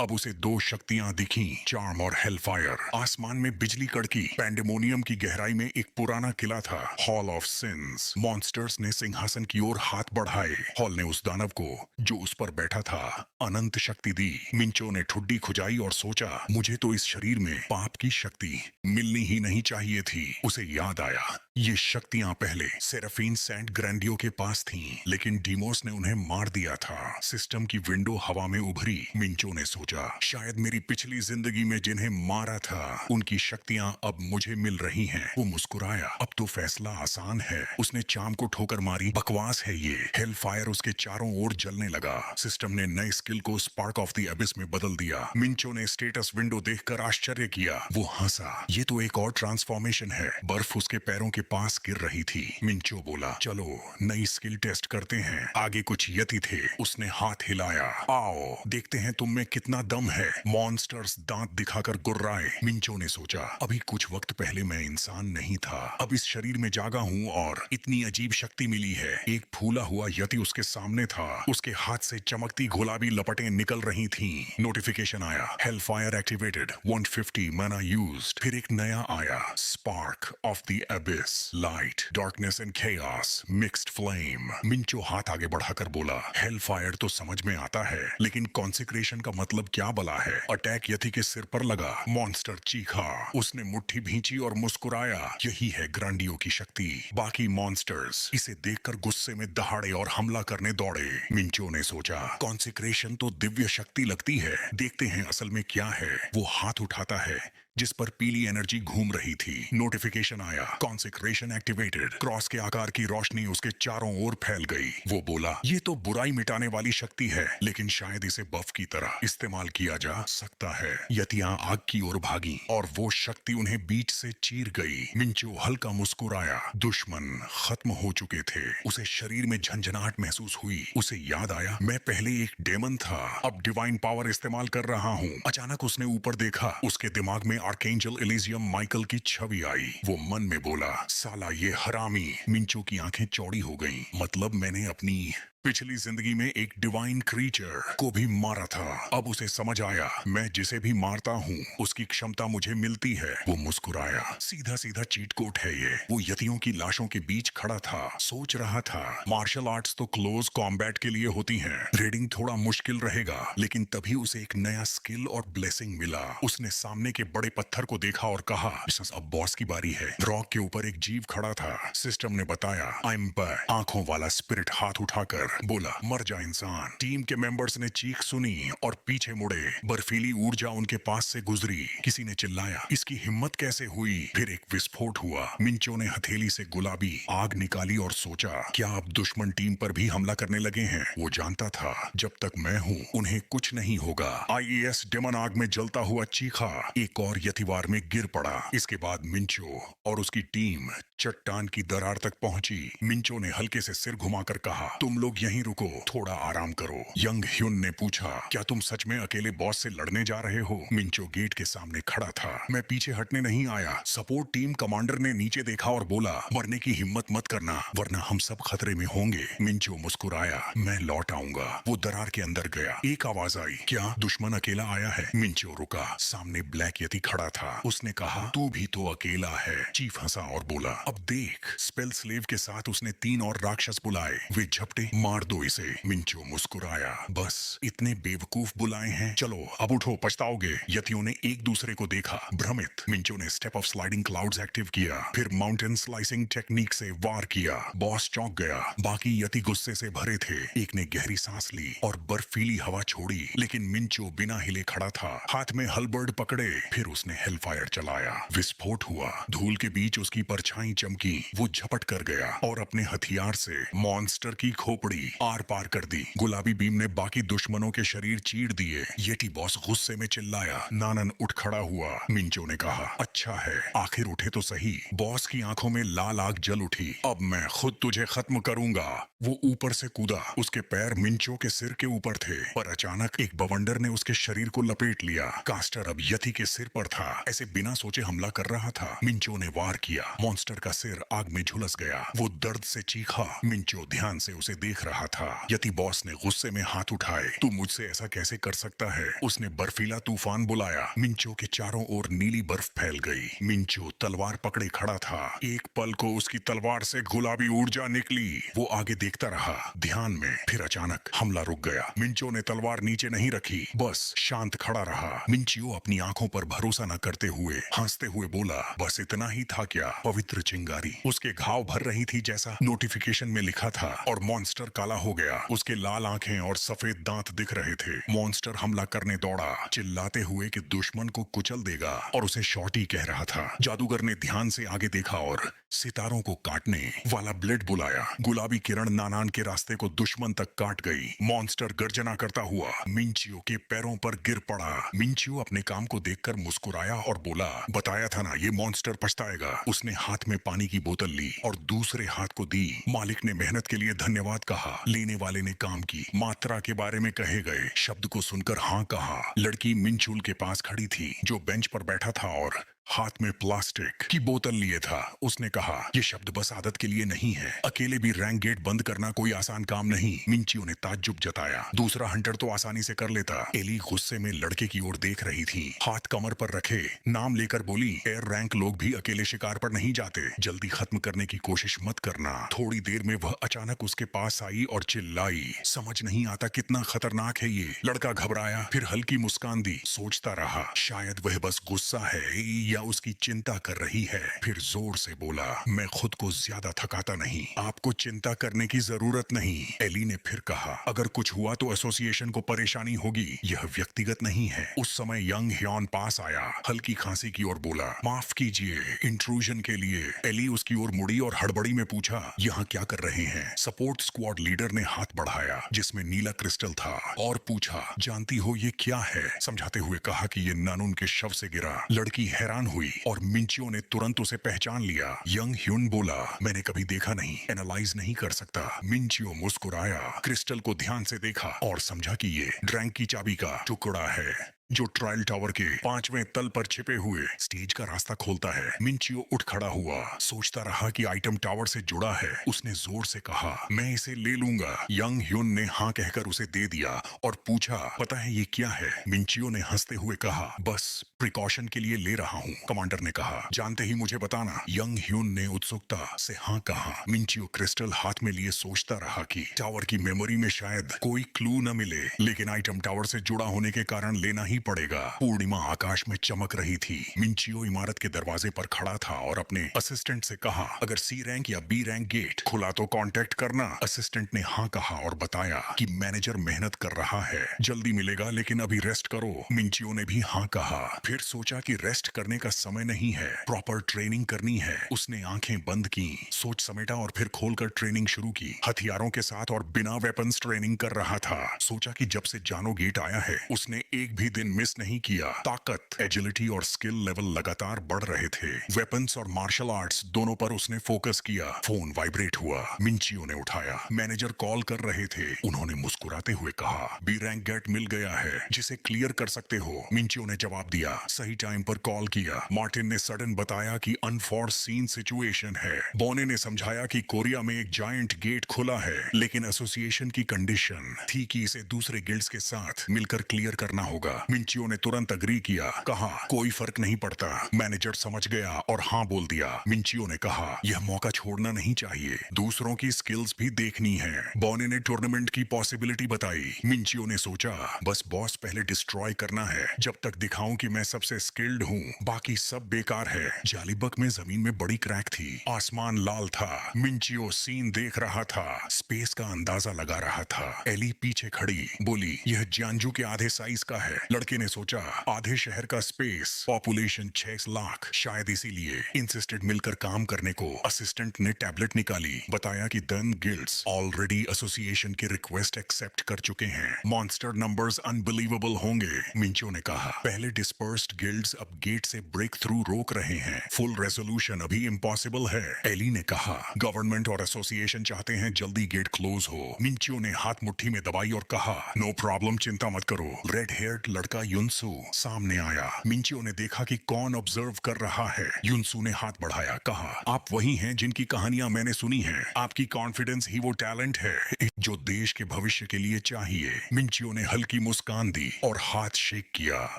अब उसे 2 शक्तियां दिखी, चार्म और हेलफायर। आसमान में बिजली कड़की। पैंडेमोनियम की गहराई में एक पुराना किला था, हॉल ऑफ सिंस। मॉन्स्टर्स ने सिंहासन की ओर हाथ बढ़ाए। हॉल ने उस दानव को जो उस पर बैठा था अनंत शक्ति दी। मिंचो ने ठुड्डी खुजाई और सोचा, मुझे तो इस शरीर में पाप की शक्ति मिलनी ही नहीं चाहिए थी। उसे याद आया, ये शक्तियां पहले सेराफीन सेंट ग्रैंडियो के पास थीं, लेकिन डीमोस ने उन्हें मार दिया था। सिस्टम की विंडो हवा में उभरी। मिंचो ने सोचा, शायद मेरी पिछली जिंदगी में जिन्हें मारा था उनकी शक्तियां अब मुझे मिल रही हैं। वो मुस्कुराया, अब तो फैसला आसान है। उसने चाम को ठोकर मारी, बकवास है ये। हेल फायर उसके चारों ओर जलने लगा। सिस्टम ने नए स्किल को स्पार्क ऑफ द एबिस में बदल दिया। मिंचो ने स्टेटस विंडो देखकर आश्चर्य किया। वो हंसा, ये तो एक और ट्रांसफॉर्मेशन है। बर्फ उसके पैरों के पास गिर रही थी। मिंचो बोला, चलो नई स्किल टेस्ट करते हैं। आगे कुछ यति थे। उसने हाथ हिलाया, आओ देखते हैं तुम में कितना दम है। मॉन्स्टर्स दांत दिखाकर गुर्राए। मिंचो ने सोचा, अभी कुछ वक्त पहले मैं इंसान नहीं था, अब इस शरीर में जागा हूँ और इतनी अजीब शक्ति मिली है। एक फूला हुआ यति उसके सामने था। उसके हाथ से चमकती गुलाबी लपटें निकल रही थीं। नोटिफिकेशन आया, हेलफायर एक्टिवेटेड, 150 माना यूज्ड। फिर एक नया आया, spark of the एबिस। darkness, light, darkness and chaos, mixed flame. मिंचो हाथ आगे बढ़ाकर बोला, हेलफायर तो समझ में आता है, लेकिन कॉन्सिक्रेशन का मतलब क्या बला है? अटैक यति के सिर पर लगा। मॉन्स्टर चीखा, उसने मुट्ठी भींची और मुस्कुराया। यही है ग्रांडियो की शक्ति। बाकी मॉन्स्टर्स इसे देखकर गुस्से में दहाड़े और हमला करने दौड़े। मिंचो ने सोचा, कॉन्सिक्रेशन तो दिव्य शक्ति लगती है, देखते हैं असल में क्या है। वो हाथ उठाता है जिस पर पीली एनर्जी घूम रही थी। नोटिफिकेशन आया, कॉन्सिक्रेशन एक्टिवेटेड। क्रॉस के आकार की रोशनी उसके चारों ओर फैल गई। वो बोला, ये तो बुराई मिटाने वाली शक्ति है, लेकिन शायद इसे बफ की तरह इस्तेमाल किया जा सकता है। यतियां आग की ओर भागी और वो शक्ति उन्हें बीच से चीर गई। मिंचो हल्का मुस्कुराया। दुश्मन खत्म हो चुके थे। उसे शरीर में झंझनाहट महसूस हुई। उसे याद आया, मैं पहले एक डेमन था, अब डिवाइन पावर इस्तेमाल कर रहा हूँ। अचानक उसने ऊपर देखा। उसके दिमाग में आर्केंजल एलिजियम माइकल की छवि आई। वो मन में बोला, साला ये हरामी। मिंचो की आंखें चौड़ी हो गईं। मतलब मैंने अपनी पिछली जिंदगी में एक डिवाइन क्रीचर को भी मारा था। अब उसे समझ आया, मैं जिसे भी मारता हूँ उसकी क्षमता मुझे मिलती है। वो मुस्कुराया, सीधा सीधा चीट कोड है ये। वो यतियों की लाशों के बीच खड़ा था, सोच रहा था, मार्शल आर्ट्स तो क्लोज कॉम्बैट के लिए होती हैं। रेडिंग थोड़ा मुश्किल रहेगा, लेकिन तभी उसे एक नया स्किल और ब्लेसिंग मिला। उसने सामने के बड़े पत्थर को देखा और कहा, अब बॉस की बारी है। रॉक के ऊपर एक जीव खड़ा था। सिस्टम ने बताया, आई एम बैक। आंखों वाला स्पिरिट हाथ उठाकर बोला, मर जा इंसान। टीम के मेंबर्स ने चीख सुनी और पीछे मुड़े। बर्फीली ऊर्जा उनके पास से गुजरी। किसी ने चिल्लाया, इसकी हिम्मत कैसे हुई? फिर एक विस्फोट हुआ। मिंचो ने हथेली से गुलाबी आग निकाली और सोचा, क्या अब दुश्मन टीम पर भी हमला करने लगे हैं? वो जानता था, जब तक मैं हूँ उन्हें कुछ नहीं होगा। आईएएस डेमन आग में जलता हुआ चीखा। एक और यतिवार में गिर पड़ा। इसके बाद मिंचो और उसकी टीम चट्टान की दरार तक पहुंची। मिंचो ने हल्के से सिर घुमाकर कहा, तुम लोग यहीं रुको, थोड़ा आराम करो। यंग ह्युन ने पूछा, क्या तुम सच में अकेले बॉस से लड़ने जा रहे हो? मिंचो गेट के सामने खड़ा था। मैं पीछे हटने नहीं आया। सपोर्ट टीम कमांडर ने नीचे देखा और बोला, मरने की हिम्मत मत करना, वरना हम सब खतरे में होंगे। मिंचो मुस्कुराया, मैं लौट आऊंगा। वो दरार के अंदर गया। एक आवाज आई, क्या दुश्मन अकेला आया है? मिंचो रुका। सामने ब्लैक यति खड़ा था। उसने कहा, तू भी तो अकेला है। चीफ हंसा और बोला, अब देख। स्पेल स्लेव के साथ उसने 3 और राक्षस बुलाए। वे झपटे, मार दो इसे। मिंचो मुस्कुराया, बस इतने बेवकूफ बुलाए हैं, चलो अब उठो, पछताओगे। यतियों ने एक दूसरे को देखा, भ्रमित। मिंचो ने step of sliding clouds active किया, फिर माउंटेन स्लाइसिंग टेक्निक से वार किया। बॉस चौंक गया। बाकी यति गुस्से से भरे थे। एक ने गहरी सांस ली और बर्फीली हवा छोड़ी, लेकिन मिंचो बिना हिले खड़ा था, हाथ में हलबर्ड पकड़े। फिर उसने हेलफायर चलाया। विस्फोट हुआ। धूल के बीच उसकी परछाई चमकी। वो झपट कर गया और अपने हथियार से मॉन्स्टर की खोपड़ी आर पार कर दी। गुलाबी बीम ने बाकी दुश्मनों के शरीर चीर दिए। येटी बॉस गुस्से में चिल्लाया। नानन उठ खड़ा हुआ। मिंचो ने कहा, अच्छा है, आखिर उठे तो सही। बॉस की आंखों में लाल आग जल उठी। अब मैं खुद तुझे खत्म करूंगा। वो ऊपर से कूदा। उसके पैर मिंचो के सिर के ऊपर थे, पर अचानक एक बवंडर ने उसके शरीर को लपेट लिया। कास्टर अब यति के सिर पर था, ऐसे बिना सोचे हमला कर रहा था। मिंचो ने वार किया। मॉन्स्टर का सिर आग में झुलस गया। वो दर्द से चीखा। मिंचो ध्यान से उसे देख रहा था। यति बॉस ने गुस्से में हाथ उठाए। तू मुझसे ऐसा कैसे कर सकता है? उसने बर्फीला तूफान बुलाया। मिंचो के चारों ओर नीली बर्फ फैल गई। मिंचो तलवार पकड़े खड़ा था। एक पल को उसकी तलवार से गुलाबी ऊर्जा निकली। वो आगे देखता रहा, ध्यान में। फिर अचानक हमला रुक गया। मिंचो ने तलवार नीचे नहीं रखी, बस शांत खड़ा रहा। मिंचियो अपनी आंखों पर भरोसा न करते हुए हंसते हुए बोला, बस इतना ही था क्या? पवित्र चिंगारी। उसके घाव भर रही थी जैसा नोटिफिकेशन में लिखा था, और मॉन्स्टर काला हो गया। उसके लाल आंखें और सफेद दांत दिख रहे थे। मॉन्स्टर हमला करने दौड़ा, चिल्लाते हुए कि दुश्मन को कुचल देगा, और उसे शॉर्टी कह रहा था। जादूगर ने ध्यान से आगे देखा और सितारों को काटने वाला ब्लेड बुलाया। गुलाबी किरण नानान के रास्ते को दुश्मन तक काट गई। मॉन्स्टर गर्जना करता हुआ मिंचियो के पैरों पर गिर पड़ा। मिंचियो अपने काम को देखकर मुस्कुराया और बोला, बताया था ना, ये मॉन्स्टर पछताएगा। उसने हाथ में पानी की बोतल ली और दूसरे हाथ को दी। मालिक ने मेहनत के लिए धन्यवाद कहा। लेने वाले ने काम की मात्रा के बारे में कहे गए शब्द को सुनकर हाँ कहा। लड़की मिंचुल के पास खड़ी थी, जो बेंच पर बैठा था और हाथ में प्लास्टिक की बोतल लिए था। उसने कहा, ये शब्द बस आदत के लिए नहीं है। अकेले भी रैंक गेट बंद करना कोई आसान काम नहीं। मिंचियो ने ताज्जुब जताया। दूसरा हंटर तो आसानी से कर लेता। एली गुस्से में लड़के की ओर देख रही थी। हाथ कमर पर रखे नाम लेकर बोली, एयर रैंक लोग भी अकेले शिकार पर नहीं जाते। जल्दी खत्म करने की कोशिश मत करना। थोड़ी देर में वह अचानक उसके पास आई और चिल्लाई, समझ नहीं आता कितना खतरनाक है ये। लड़का घबराया, फिर हल्की मुस्कान दी। सोचता रहा शायद वह बस गुस्सा है या उसकी चिंता कर रही है। फिर जोर से बोला, मैं खुद को ज्यादा थकाता नहीं, आपको चिंता करने की जरूरत नहीं। एली ने फिर कहा, अगर कुछ हुआ तो एसोसिएशन को परेशानी होगी, यह व्यक्तिगत नहीं है। उस समय यंग ह्योन पास आया, हल्की खांसी की ओर बोला, माफ कीजिए इंट्रूजन के लिए। एली उसकी ओर मुड़ी और हड़बड़ी में पूछा, यहाँ क्या कर रहे हैं? सपोर्ट स्क्वाड लीडर ने हाथ बढ़ाया जिसमें नीला क्रिस्टल था और पूछा, जानती हो ये क्या है? समझाते हुए कहा कि ये नानुन के शव से गिरा। लड़की हैरान हुई और मिंचियो ने तुरंत उसे पहचान लिया। यंग ह्यून बोला, मैंने कभी देखा नहीं, एनालाइज नहीं कर सकता। मिंचियो मुस्कुराया, क्रिस्टल को ध्यान से देखा और समझा कि ये ड्रैंक की चाबी का टुकड़ा है जो ट्रायल टावर के 5वें तल पर छिपे हुए स्टेज का रास्ता खोलता है। मिंचियो उठ खड़ा हुआ, सोचता रहा कि आइटम टावर से जुड़ा है। उसने जोर से कहा, मैं इसे ले लूंगा। यंग ह्यून ने हाँ कहकर उसे दे दिया और पूछा, पता है ये क्या है? मिंचियो ने हंसते हुए कहा, बस प्रिकॉशन के लिए ले रहा हूँ। कमांडर ने कहा, जानते ही मुझे बताना। यंग ह्यून ने उत्सुकता से हाँ कहा। मिंचियो क्रिस्टल हाथ में लिए सोचता रहा कि टावर की मेमोरी में शायद कोई क्लू न मिले, लेकिन आइटम टावर से जुड़ा होने के कारण लेना ही पड़ेगा। पूर्णिमा आकाश में चमक रही थी। मिंचियो इमारत के दरवाजे पर खड़ा था और अपने असिस्टेंट से कहा, अगर सी रैंक या बी रैंक गेट खुला तो कांटेक्ट करना। असिस्टेंट ने हाँ कहा और बताया कि मैनेजर मेहनत कर रहा है, जल्दी मिलेगा, लेकिन अभी रेस्ट करो। मिंचियो ने भी हाँ कहा, फिर सोचा कि रेस्ट करने का समय नहीं है, प्रॉपर ट्रेनिंग करनी है। उसने आंखें बंद की, सोच समेटा और फिर खोलकर ट्रेनिंग शुरू की। हथियारों के साथ और बिना वेपन्स ट्रेनिंग कर रहा था। सोचा कि जब से जानो गेट आया है उसने एक भी दिन मिस नहीं किया। ताकत, एजिलिटी और स्किल लेवल लगातार बढ़ रहे थे। वेपन्स और मार्शल आर्ट्स दोनों पर उसने फोकस किया। फोन वाइब्रेट हुआ। मिंचियो ने उठाया। मैनेजर कॉल कर रहे थे। उन्होंने मुस्कुराते हुए कहा, बी रैंक गेट मिल गया है जिसे क्लियर कर सकते हो। मिंचियो ने जवाब दिया। सही टाइम पर कॉल किया। मार्टिन ने सडन बताया कि अनफॉरसीन सिचुएशन है। बोने ने समझाया कि कोरिया में एक जायंट गेट खुला है, लेकिन एसोसिएशन की कंडीशन थी कि इसे दूसरे गिल्ड्स के साथ मिलकर क्लियर करना होगा। मिंचियो ने तुरंत अग्री किया, कहा कोई फर्क नहीं पड़ता। मैनेजर समझ गया और हाँ बोल दिया। मिंचियो ने कहा, यह मौका छोड़ना नहीं चाहिए, दूसरों की स्किल्स भी देखनी है। बोने ने टूर्नामेंट की पॉसिबिलिटी बताई। मिंचियो ने सोचा, बस बॉस पहले डिस्ट्रॉय करना है। जब तक दिखाऊं कि मैं सबसे स्किल्ड हूँ, बाकी सब बेकार है। जालीबक में जमीन में बड़ी क्रैक थी। आसमान लाल था। मिंचियो सीन देख रहा था, स्पेस का अंदाजा लगा रहा था। एली पीछे खड़ी बोली, यह जियांजू के आधे साइज का है। लड़के ने सोचा, आधे शहर का स्पेस, पॉपुलेशन 6 लाख, शायद इसीलिए इंसिस्टेड मिलकर काम करने को। असिस्टेंट ने टैबलेट निकाली, बताया कि 10 गिल्ड्स ऑलरेडी एसोसिएशन की रिक्वेस्ट एक्सेप्ट कर चुके हैं। मॉन्स्टर नंबर्स अनबिलीवेबल होंगे। मिंचियो ने कहा, पहले डिस्पर्स्ड गिल्ड्स अब गेट से ब्रेक थ्रू रोक रहे हैं, फुल रेजोल्यूशन अभी इम्पॉसिबल है। एली ने कहा, गवर्नमेंट और एसोसिएशन चाहते हैं जल्दी गेट क्लोज हो। मिंचियो ने हाथ मुट्ठी में दबाई और कहा, नो प्रॉब्लम, चिंता मत करो। रेड हेयर्ड लड़का युनसु सामने आया। मिंचियो ने देखा कि कौन ऑब्जर्व कर रहा है। युनसु ने हाथ बढ़ाया, कहा, आप वही हैं जिनकी कहानियां मैंने सुनी हैं। आपकी कॉन्फिडेंस ही वो टैलेंट है जो देश के भविष्य के लिए चाहिए। मिंचियो ने हल्की मुस्कान दी और हाथ शेक किया।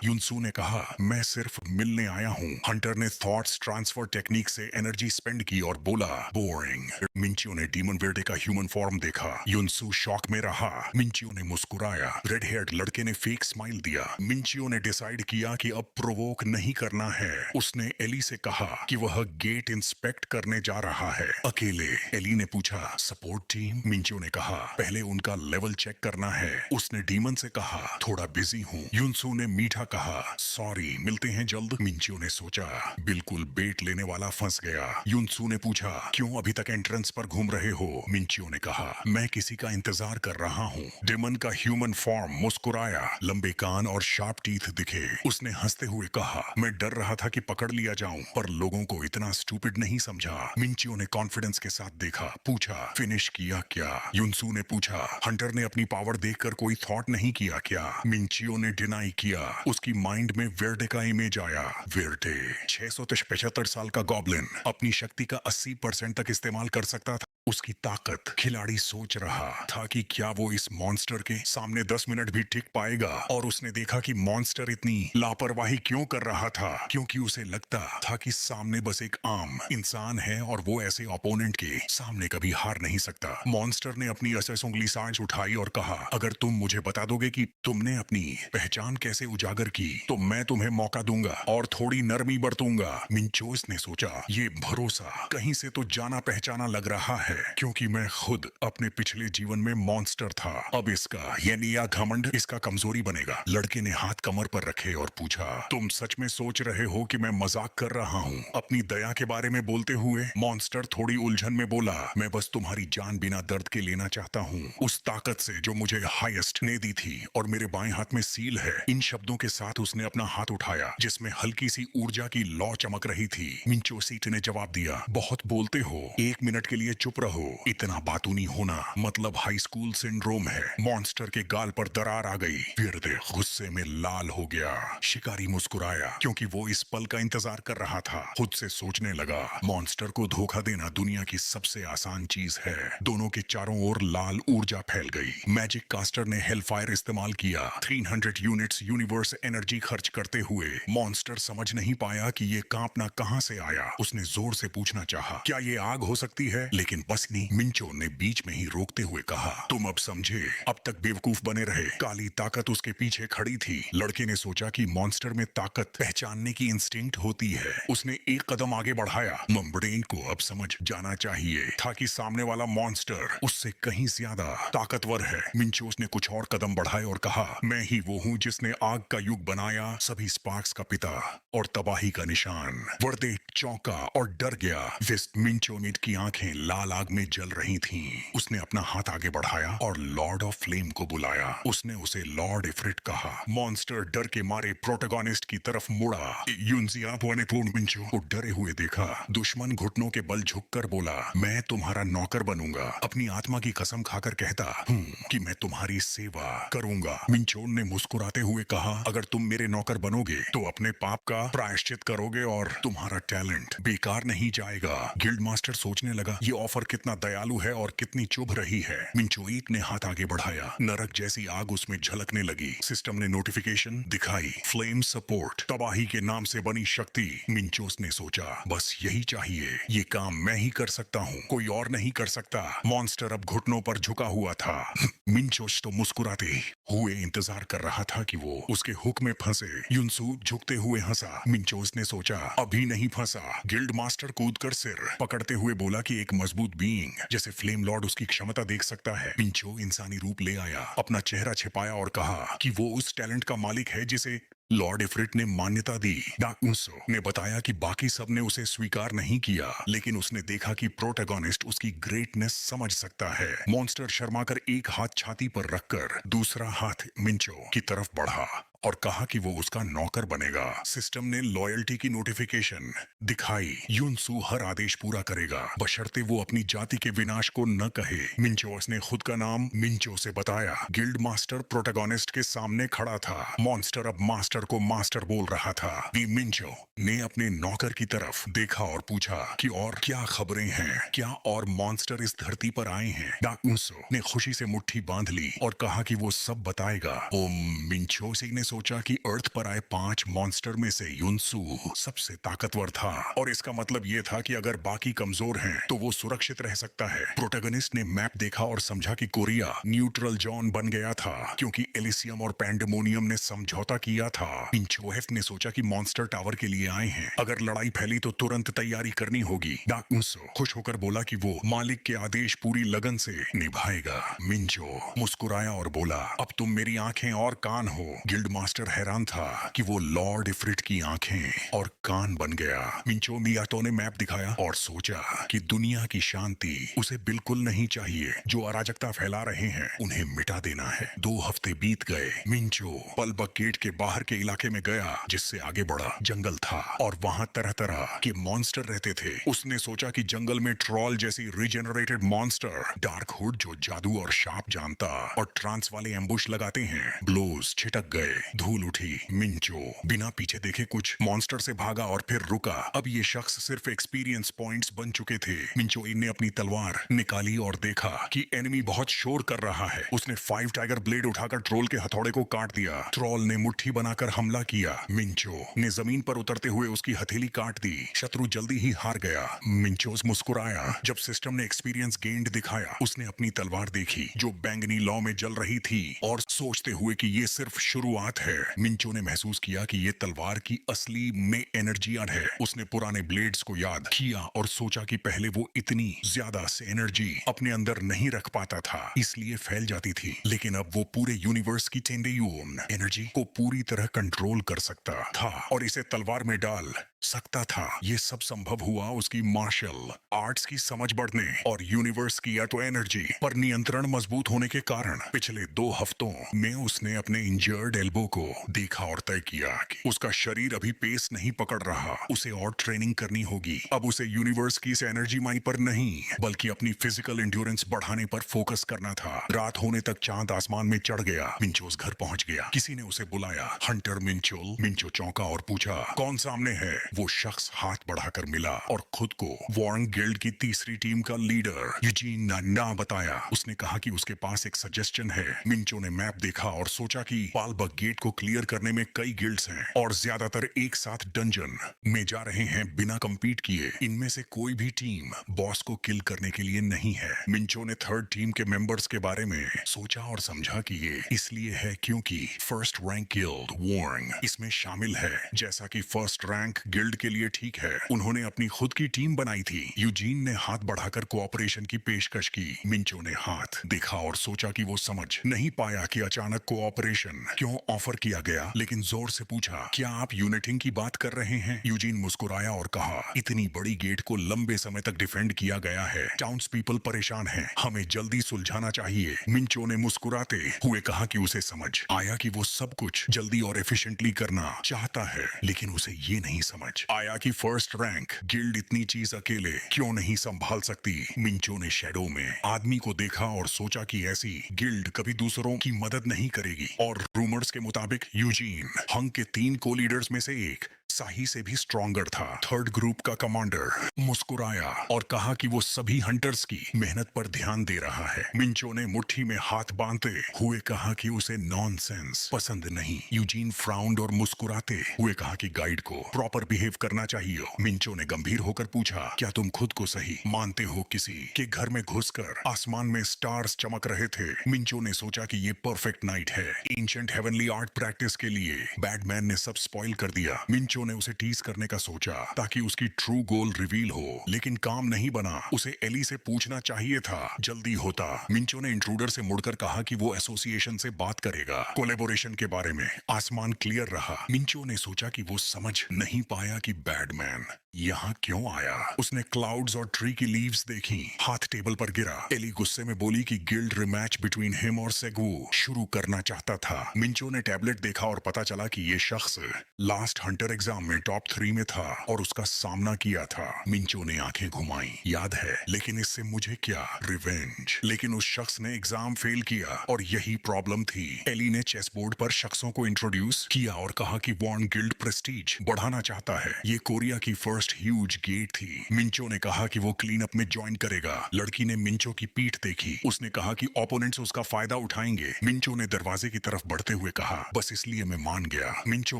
युनसु ने कहा, मैं सिर्फ मिलने आया हूँ। हंटर ने थॉट्स ट्रांसफर टेक्निक से एनर्जी स्पेंड की और बोला, बोरिंग। मिंचियो ने डीमन वेर्डे का ह्यूमन फॉर्म देखा। युनसु शॉक में रहा। मिंचियो ने मुस्कुराया। रेड हेयर्ड लड़के ने फेक स्माइल दिया। मिंचियो ने डिसाइड किया कि अब प्रोवोक नहीं करना है। उसने एली से कहा कि वह गेट इंस्पेक्ट करने जा रहा है अकेले। एली ने पूछा, सपोर्ट टीम? मिंचियो ने कहा, पहले उनका लेवल चेक करना है। उसने डीमन से कहा, थोड़ा बिजी हूँ। युनसु ने मीठा कहा, सॉरी, मिलते हैं जल्द। मिंचियो ने सोचा, बिल्कुल बेट लेने वाला फंस गया। युनसु ने पूछा, क्यों अभी तक एंट्रेंस पर घूम रहे हो? मिंचियो ने कहा, मैं किसी का इंतजार कर रहा हूँ। डेमन का ह्यूमन फॉर्म मुस्कुराया, लंबे कान और शार्प टीथ दिखे। उसने हंसते हुए कहा, मैं डर रहा था कि पकड़ लिया जाऊं, पर लोगों को इतना स्टूपिड नहीं समझा। मिंचियो ने कॉन्फिडेंस के साथ देखा, पूछा, फिनिश किया क्या? युनसू ने पूछा, हंटर ने अपनी पावर देखकर कोई थॉट नहीं किया क्या? मिंचियो ने डिनाई किया। उसकी माइंड में वेर्डे का इमेज आया। वेर्डे 675 साल का गॉब्लिन अपनी शक्ति का 80% तक इस्तेमाल कर सकता था। उसकी ताकत। खिलाड़ी सोच रहा था कि क्या वो इस मॉन्स्टर के सामने 10 मिनट भी टिक पाएगा, और उसने देखा कि मॉन्स्टर इतनी लापरवाही क्यों कर रहा था, क्योंकि उसे लगता था कि सामने बस एक आम इंसान है और वो ऐसे ओपोनेंट के सामने कभी हार नहीं सकता। मॉन्स्टर ने अपनी असस उंगली सांस उठाई और कहा, अगर तुम मुझे बता दोगे कि तुमने अपनी पहचान कैसे उजागर की तो मैं तुम्हें मौका दूंगा और थोड़ी नरमी बरतूंगा। मिंचोस ने सोचा, ये भरोसा कहीं से तो जाना पहचाना लग रहा है, क्योंकि मैं खुद अपने पिछले जीवन में मॉन्स्टर था। अब इसका ये नया घमंड इसका कमजोरी बनेगा। लड़के ने हाथ कमर पर रखे और पूछा, तुम सच में सोच रहे हो कि मैं मजाक कर रहा हूँ? अपनी दया के बारे में बोलते हुए मॉन्स्टर थोड़ी उलझन में बोला, मैं बस तुम्हारी जान बिना दर्द के लेना चाहता हूँ, उस ताकत से जो मुझे हाईएस्ट ने दी थी, और मेरे बाएं हाथ में सील है। इन शब्दों के साथ उसने अपना हाथ उठाया जिसमें हल्की सी ऊर्जा की लौ चमक रही थी। मिंचोसीट ने जवाब दिया, बहुत बोलते हो, 1 मिनट के लिए चुप रहो। इतना बातूनी होना मतलब हाई स्कूल सिंड्रोम है। मॉन्स्टर के गाल पर दरार आ गई। विर्दे गुस्से में लाल हो गया। शिकारी मुस्कुराया क्योंकि वो इस पल का इंतजार कर रहा था। खुद से सोचने लगा, मॉन्स्टर को धोखा देना दुनिया की सबसे आसान चीज है। दोनों के चारों ओर लाल ऊर्जा फैल गई। मैजिक कास्टर ने हेलफायर इस्तेमाल किया। 300 यूनिट्स यूनिवर्स एनर्जी खर्च करते हुए मॉन्स्टर समझ नहीं पाया कि ये कांपना कहां से आया। उसने जोर से पूछना चाहा, क्या ये आग हो सकती है? लेकिन बस नहीं। मिंचो ने बीच में ही रोकते हुए कहा, तुम अब समझे, अब तक बेवकूफ बने रहे। काली ताकत उसके पीछे खड़ी थी। लड़के ने सोचा कि मॉन्स्टर में ताकत पहचानने की इंस्टिंक्ट होती है। उसने एक कदम आगे बढ़ाया। मम्ब्रेन को अब समझ जाना चाहिए था कि सामने वाला मॉन्स्टर उससे कहीं ज्यादा ताकतवर है। मिंचोस ने कुछ और कदम बढ़ाए और कहा, मैं ही वो हूँ जिसने आग का युग बनाया, सभी स्पार्क्स का पिता और तबाही का निशान। वर्दे चौंका और डर गया। वेस्ट मिंचोनिट की आंखें लाल आग में जल रही थीं। उसने अपना हाथ आगे बढ़ाया और लॉर्ड ऑफ फ्लेम को बुलाया। उसने उसे लॉर्ड इफ्रिट कहा। मॉन्स्टर डर के मारे प्रोटोगोनिस्ट की तरफ मुड़ा। युनजिया पूर्ण मिंचो को डरे हुए देखा। दुश्मन घुटनों के बल झुककर बोला, मैं तुम्हारा नौकर बनूंगा। अपनी आत्मा की कसम खाकर कहता हूँ कि मैं तुम्हारी सेवा करूंगा। मिंचोन ने मुस्कुराते हुए कहा, अगर तुम मेरे नौकर बनोगे तो अपने पाप का प्रायश्चित करोगे और तुम्हारा टैलेंट बेकार नहीं जाएगा। गिल्ड मास्टर सोचने लगा, ये ऑफर कितना दयालु है और कितनी चुभ रही है। मिंचोईट ने हाथ आगे बढ़ाया। नरक जैसी आग उसमें झलकने लगी। सिस्टम ने नोटिफिकेशन दिखाई, फ्लेम सपोर्ट, तबाही के नाम से बनी शक्ति। मिंचोस ने सोचा, बस यही चाहिए, ये काम मैं ही कर सकता हूँ, कोई और नहीं कर सकता। मॉन्स्टर अब घुटनों पर झुका हुआ था। मिंचोस तो मुस्कुराते हुए इंतजार कर रहा था कि वो उसके हुक में फंसे। युनसू झुकते हुए हंसा। मिंचोस ने सोचा, अभी नहीं फंसा। गिल्ड मास्टर कूदकर सिर पकड़ते हुए बोला कि एक मजबूत बीइंग जैसे फ्लेम लॉर्ड उसकी क्षमता देख सकता है। मिंचो इंसानी रूप ले आया, अपना चेहरा छिपाया और कहा कि वो उस टैलेंट का मालिक है जिसे लॉर्ड इफ्रिट ने मान्यता दी। डाकुंसो ने बताया कि बाकी सब ने उसे स्वीकार नहीं किया, लेकिन उसने देखा कि प्रोटैगनिस्ट उसकी ग्रेटनेस समझ सकता है। मॉन्स्टर शर्माकर एक हाथ छाती पर रखकर दूसरा हाथ मिंचो की तरफ बढ़ा और कहा कि वो उसका नौकर बनेगा। सिस्टम ने लॉयल्टी की नोटिफिकेशन दिखाई। युनसू हर आदेश पूरा करेगा, बशर्ते वो अपनी जाति के विनाश को न कहे। मिंचोस ने खुद का नाम मिंचो से बताया। गिल्ड मास्टर प्रोटैगनिस्ट के सामने खड़ा था। मॉन्स्टर अब मास्टर को मास्टर बोल रहा था। वी मिंचो ने अपने नौकर की तरफ देखा और पूछा कि और क्या खबरें हैं, क्या और मॉन्स्टर इस धरती पर आए हैं। डाकुंसो ने खुशी से मुट्ठी बांध ली और कहा कि वो सब बताएगा। मिंचोसी ने सोचा कि अर्थ पर आए 5 मॉन्स्टर में से युनसू सबसे ताकतवर था, और इसका मतलब यह था कि अगर बाकी कमजोर हैं तो वो सुरक्षित रह सकता है। प्रोटैगनिस्ट ने मैप देखा और समझा कि कोरिया न्यूट्रल जोन बन गया था क्योंकि एलिसियम और पैंडेमोनियम ने समझौता किया था। पिंचोहेफ ने सोचा कि मॉन्स्टर टावर के लिए आए हैं, अगर लड़ाई फैली तो तुरंत तैयारी करनी होगी। डाकुंसो खुश होकर बोला कि वो मालिक के आदेश पूरी लगन से निभाएगा। मिंचो मुस्कुराया और बोला, अब तुम मेरी आंखें और कान हो। गिल्ड मास्टर हैरान था कि वो लॉर्ड इफ्रिट की आंखें और कान बन गया। मिंचो मियाटो ने मैप दिखाया और सोचा कि दुनिया की शांति उसे बिल्कुल नहीं चाहिए। जो अराजकता फैला रहे हैं उन्हें मिटा देना है। 2 हफ्ते बीत गए। मिंचो पलबक गेट के बाहर के इलाके में गया जिससे आगे बढ़ा। जंगल था और वहां तरह तरह के मॉन्स्टर रहते थे। उसने सोचा कि जंगल में ट्रॉल जैसी रिजेनरेटेड मॉन्स्टर, डार्क हुड जो जादू और शाप जानता और ट्रांस वाले एम्बुश लगाते हैं। ब्लोज छिटक गए, धूल उठी। मिंचो बिना पीछे देखे कुछ मॉन्स्टर से भागा और फिर रुका। अब ये शख्स सिर्फ एक्सपीरियंस पॉइंट्स बन चुके थे। मिंचो ने अपनी तलवार निकाली और देखा कि एनिमी बहुत शोर कर रहा है। उसने 5 टाइगर ब्लेड उठाकर ट्रोल के हथौड़े को काट दिया। ट्रोल ने मुट्ठी बनाकर हमला किया। मिंचो ने जमीन पर उतरते हुए उसकी हथेली काट दी। शत्रु जल्दी ही हार गया। मिंचो मुस्कुराया जब सिस्टम ने एक्सपीरियंस गेंड दिखाया। उसने अपनी तलवार देखी जो बैंगनी लौ में जल रही थी और सोचते हुए कि ये सिर्फ शुरुआत है। मिंचो ने महसूस किया कि ये तलवार की असली में एनर्जी है। उसने पुराने ब्लेड्स को याद किया और सोचा कि पहले वो इतनी ज्यादा से एनर्जी अपने अंदर नहीं रख पाता था, इसलिए फैल जाती थी। लेकिन अब वो पूरे यूनिवर्स की टेंडेयून एनर्जी को पूरी तरह कंट्रोल कर सकता था और इसे तलवार में डाल सकता था। ये सब संभव हुआ उसकी मार्शल आर्ट्स की समझ बढ़ने और यूनिवर्स की एटो एनर्जी पर नियंत्रण मजबूत होने के कारण। पिछले 2 हफ्तों में उसने अपने इंजर्ड एल्बो को देखा और तय किया कि उसका शरीर अभी पेस नहीं पकड़ रहा। उसे और ट्रेनिंग करनी होगी। अब उसे यूनिवर्स की इस एनर्जी माई पर नहीं बल्कि अपनी फिजिकल एंड्योरेंस बढ़ाने पर फोकस करना था। रात होने तक चांद आसमान में चढ़ गया। मिंचोस घर पहुंच गया। किसी ने उसे बुलाया। हंटर मिंचो चौंका और पूछा, कौन सामने है? वो शख्स हाथ बढ़ाकर मिला और खुद को वॉर्न गिल्ड की तीसरी टीम का लीडर यूजीन ना बताया। उसने कहा कि उसके पास एक सजेशन है। मिंचो ने मैप देखा और सोचा कि पालबक गेट को क्लियर करने में कई गिल्ड्स हैं और ज्यादातर एक साथ डंजन में जा रहे हैं बिना कंपीट किए। इनमें से कोई भी टीम बॉस को किल करने के लिए नहीं है। मिंचो ने 3rd टीम के मेंबर्स के बारे में सोचा और समझा कि ये इसलिए है क्योंकि फर्स्ट रैंक गिल्ड वॉर्न इसमें शामिल है। जैसा कि फर्स्ट रैंक गिल्ड के लिए ठीक है, उन्होंने अपनी खुद की टीम बनाई थी। यूजीन ने हाथ बढ़ाकर कोऑपरेशन की पेशकश की। मिंचो ने हाथ देखा और सोचा कि वो समझ नहीं पाया कि अचानक कोऑपरेशन क्यों ऑफर किया गया, लेकिन जोर से पूछा, क्या आप यूनिटिंग की बात कर रहे हैं? यूजीन मुस्कुराया और कहा, इतनी बड़ी गेट को लंबे समय तक डिफेंड किया गया है। टाउन्स पीपल परेशान हैं, हमें जल्दी सुलझाना चाहिए। मिंचो ने मुस्कुराते हुए कहा कि उसे समझ आया कि वो सब कुछ जल्दी और एफिशिएंटली करना चाहता है, लेकिन उसे ये नहीं समझ आया कि फर्स्ट रैंक गिल्ड इतनी चीज अकेले क्यों नहीं संभाल सकती। मिंचो ने शैडो में आदमी को देखा और सोचा कि ऐसी गिल्ड कभी दूसरों की मदद नहीं करेगी। और रूमर्स के मुताबिक यूजीन हंग के 3 को लीडर्स में से एक साही से भी स्ट्रॉन्गर था। 3rd ग्रुप का कमांडर मुस्कुराया और कहा कि वो सभी हंटर्स की मेहनत पर ध्यान दे रहा है। मिंचो ने मुट्ठी में हाथ बांधते हुए कहा कि उसे नॉनसेंस पसंद नहीं। यूजीन फ्राउंड और मुस्कुराते हुए कहा कि गाइड को प्रॉपर बिहेव करना चाहिए। मिंचो ने गंभीर होकर पूछा, क्या तुम खुद को सही मानते हो? किसी के घर में घुसकर आसमान में स्टार्स चमक रहे थे। मिंचो ने सोचा कि ये परफेक्ट नाइट है एंशिएंट हेवनली आर्ट प्रैक्टिस के लिए। बैडमैन ने सब स्पॉइल कर दिया। मिंचो ने उसे टीज करने का सोचा ताकि उसकी ट्रू गोल रिवील हो, लेकिन काम नहीं बना। उसे एली से पूछना चाहिए था, जल्दी होता। मिंचो ने इंट्रूडर से मुड़कर कहा कि वो एसोसिएशन से बात करेगा कोलैबोरेशन के बारे में। आसमान क्लियर रहा। मिंचो ने सोचा कि वो समझ नहीं पाया कि बैडमैन यहाँ क्यों आया। उसने क्लाउड्स और ट्री की लीव्स देखी। हाथ टेबल पर गिरा। एली गुस्से में बोली कि गिल्ड रिमैच बिटवीन हिम और सेगू शुरू करना चाहता था। मिंचो ने टैबलेट देखा और पता चला कि ये शख्स लास्ट हंटर एग्जाम में टॉप 3 में था और उसका सामना किया था। मिंचो ने आंखें घुमाई। याद है, लेकिन इससे मुझे क्या? रिवेंज। लेकिन उस शख्स ने एग्जाम फेल किया और यही प्रॉब्लम थी। एली ने चेस बोर्ड पर शख्सों को इंट्रोड्यूस किया और कहा कि वॉर्न गिल्ड प्रेस्टीज बढ़ाना चाहता है। ये कोरिया की फर्स्ट ह्यूज गेट थी। मिंचो ने कहा कि वो क्लीन अप में ज्वाइन करेगा। लड़की ने मिंचो की पीठ देखी। उसने कहा कि ओपोनेंट्स उसका फायदा उठाएंगे। मिंचो ने दरवाजे की तरफ बढ़ते हुए कहा, बस इसलिए मैं मान गया। मिंचो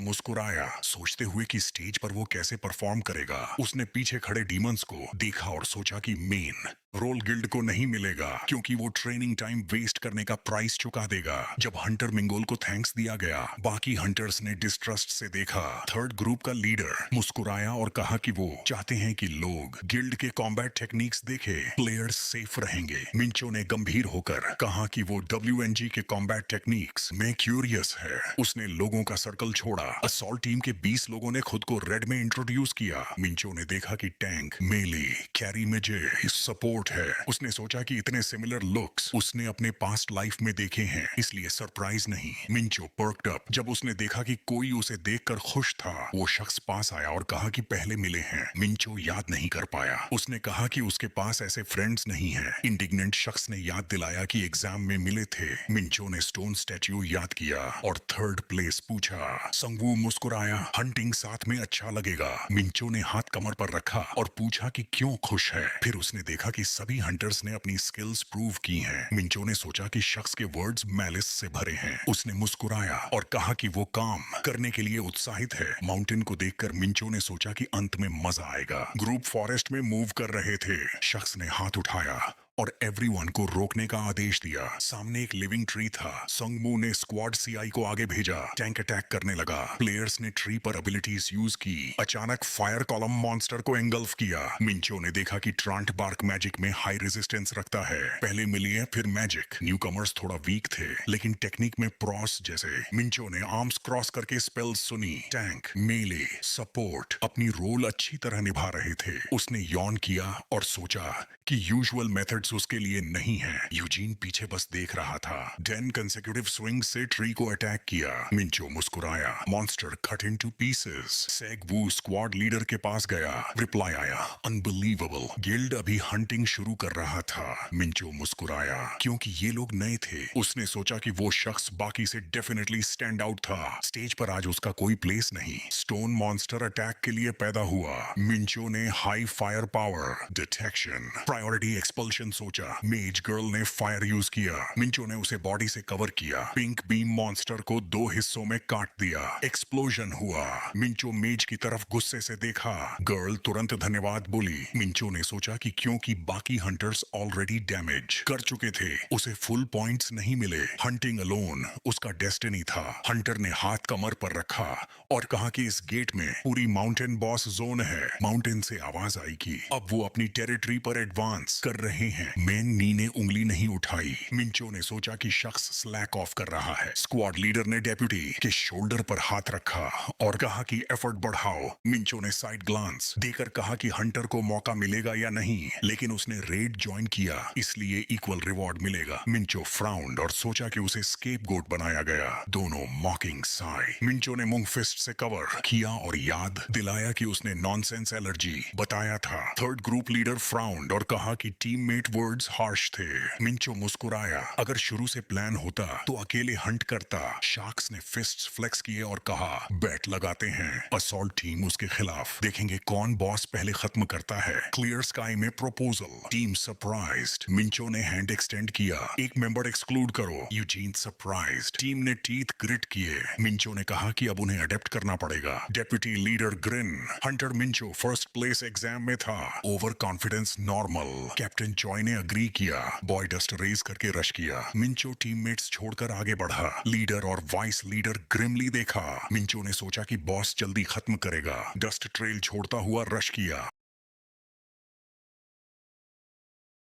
मुस्कुराया, सोचते हुए हुए कि स्टेज पर वो कैसे परफॉर्म करेगा। उसने पीछे खड़े डीमंस को देखा और सोचा कि मेन रोल गिल्ड को नहीं मिलेगा क्योंकि वो ट्रेनिंग टाइम वेस्ट करने का प्राइस चुका देगा। जब हंटर मिंगोल को थैंक्स दिया गया, बाकी हंटर्स ने डिस्ट्रस्ट से देखा। थर्ड ग्रुप का लीडर मुस्कुराया और कहा कि वो चाहते हैं कि लोग गिल्ड के कॉम्बैट टेक्निक्स देखे, प्लेयर्स सेफ रहेंगे। मिंचो ने गंभीर होकर कहा कि वो WNG के कॉम्बैट टेक्निक्स में क्यूरियस है। उसने लोगों का सर्कल छोड़ा। असॉल्ट टीम के 20 लोगों ने खुद को रेड में इंट्रोड्यूस किया। मिंचो ने देखा कि टैंक, मेली, कैरी मेजे, सपोर्ट है। उसने सोचा कि इतने सिमिलर लुक्स उसने अपने पास्ट लाइफ में देखे हैं, इसलिए सरप्राइज नहीं। मिंचो पर्क्ड अप जब उसने देखा कि कोई उसे देखकर खुश था। वो शख्स पास आया और कहा कि पहले मिले हैं। मिंचो याद नहीं कर पाया। उसने कहा कि उसके पास ऐसे फ्रेंड्स नहीं हैं। इंडिग्नेंट शख्स ने याद दिलाया कि एग्जाम में मिले थे। मिंचो ने स्टोन स्टैच्यू याद किया और थर्ड प्लेस पूछा। संगवू मुस्कुराया, हंटिंग साथ में अच्छा लगेगा। मिंचो ने हाथ कमर पर रखा और पूछा कि क्यों खुश है। फिर उसने देखा कि सभी हंटर्स ने अपनी स्किल्स प्रूव की हैं। मिंचो ने सोचा कि शख्स के वर्ड्स मैलिस से भरे हैं। उसने मुस्कुराया और कहा कि वो काम करने के लिए उत्साहित है। माउंटेन को देखकर मिंचो ने सोचा कि अंत में मजा आएगा। ग्रुप फॉरेस्ट में मूव कर रहे थे। शख्स ने हाथ उठाया और एवरीवन को रोकने का आदेश दिया। सामने एक लिविंग ट्री था। संगमू ने स्क्वाड CI को आगे भेजा। टैंक अटैक करने लगा। प्लेयर्स ने ट्री पर एबिलिटीज यूज की। अचानक फायर कॉलम मॉन्स्टर को एंगल्फ किया। मिंचो ने देखा कि ट्रांट बार्क मैजिक में हाई रेजिस्टेंस रखता है। पहले मिलिए फिर मैजिक। न्यूकमर्स थोड़ा वीक थे लेकिन टेक्निक में प्रॉस जैसे। मिंचो ने आर्म्स क्रॉस करके स्पेल्स सुनी। टैंक, मेले, सपोर्ट अपनी रोल अच्छी तरह निभा रहे थे। उसने यॉन किया और सोचा कि यूजुअल मेथड्स उसके लिए नहीं है। यूजीन पीछे बस देख रहा था। 10 कंसेक्यूटिव स्विंग से ट्री को अटैक किया। मिंचो मुस्कुराया। Monster cut into pieces. सेगवू स्क्वाड लीडर के पास गया। रिप्लाई आया, अनबिलीवेबल। गिल्ड अभी हंटिंग शुरू कर रहा था। मिंचो मुस्कुराया क्योंकि ये लोग नए थे। उसने सोचा कि वो शख्स बाकी से डेफिनेटली स्टैंड आउट था। स्टेज पर आज उसका कोई प्लेस नहीं। स्टोन मॉन्स्टर अटैक के लिए पैदा हुआ। मिंचो ने high fire power, detection, priority expulsion सोचा। मेज गर्ल ने फायर यूज किया। मिंचो ने उसे बॉडी से कवर किया। पिंक बीम मॉन्स्टर को 2 हिस्सों में काट दिया। एक्सप्लोजन हुआ। मिंचो मेज की तरफ गुस्से से देखा। गर्ल तुरंत धन्यवाद बोली। मिंचो ने सोचा कि क्योंकि बाकी हंटर्स ऑलरेडी डैमेज कर चुके थे, उसे फुल पॉइंट्स नहीं मिले। हंटिंग अलोन उसका डेस्टिनी था। हंटर ने हाथ कमर पर रखा और कहा कि इस गेट में पूरी माउंटेन बॉस जोन है। माउंटेन से आवाज आई कि अब वो अपनी टेरिटरी पर एडवांस कर रहे हैं। मैन नी ने उंगली नहीं उठाई। मिंचो ने सोचा कि शख्स स्लैक ऑफ कर रहा है। स्क्वाड लीडर ने डेप्यूटी के शोल्डर पर हाथ रखा और कहा कि एफर्ट बढ़ाओ। मिंचो ने साइड ग्लांस देकर कहा कि हंटर को मौका मिलेगा या नहीं, लेकिन उसने रेड ज्वाइन किया इसलिए इक्वल रिवॉर्ड मिलेगा। मिंचो फ्राउंड और सोचा कि उसे स्केपगोट बनाया गया। दोनों मॉकिंग साई। मिंचो ने मुंह फिस्ट से कवर किया और याद दिलाया कि उसने नॉनसेंस एलर्जी बताया था। थर्ड ग्रुप लीडर फ्राउंड और कहा कि टीममेट वर्ड्स हार्श थे। मिंचो मुस्कुराया। अगर शुरू से प्लान होता तो अकेले हंट करता। शार्क्स ने फिस्ट्स फ्लेक्स किए और कहा, बैट लगाते हैं। असॉल्ट टीम उसके खिलाफ। देखेंगे कौन बॉस पहले खत्म करता है। क्लियर स्काई में प्रपोजल। Team surprised. मिंचो ने हैंड एक्सटेंड किया। एक मेंबर एक्सक्लूड करो। Eugene surprised. टीम ने टीथ ग्रिट किए। मिंचो ने कहा कि अब उन्हें अडेप्ट करना पड़ेगा। Deputy leader grin. Hunter Mincho first place exam में था। Overconfidence normal. Captain Choi ने अग्री किया। बॉय डस्ट रेज करके रश किया। मिंचो टीममेट्स छोड़कर आगे बढ़ा। लीडर और वाइस लीडर ग्रिमली देखा। मिंचो ने सोचा कि बॉस जल्दी खत्म करेगा। डस्ट ट्रेल छोड़ता हुआ रश किया।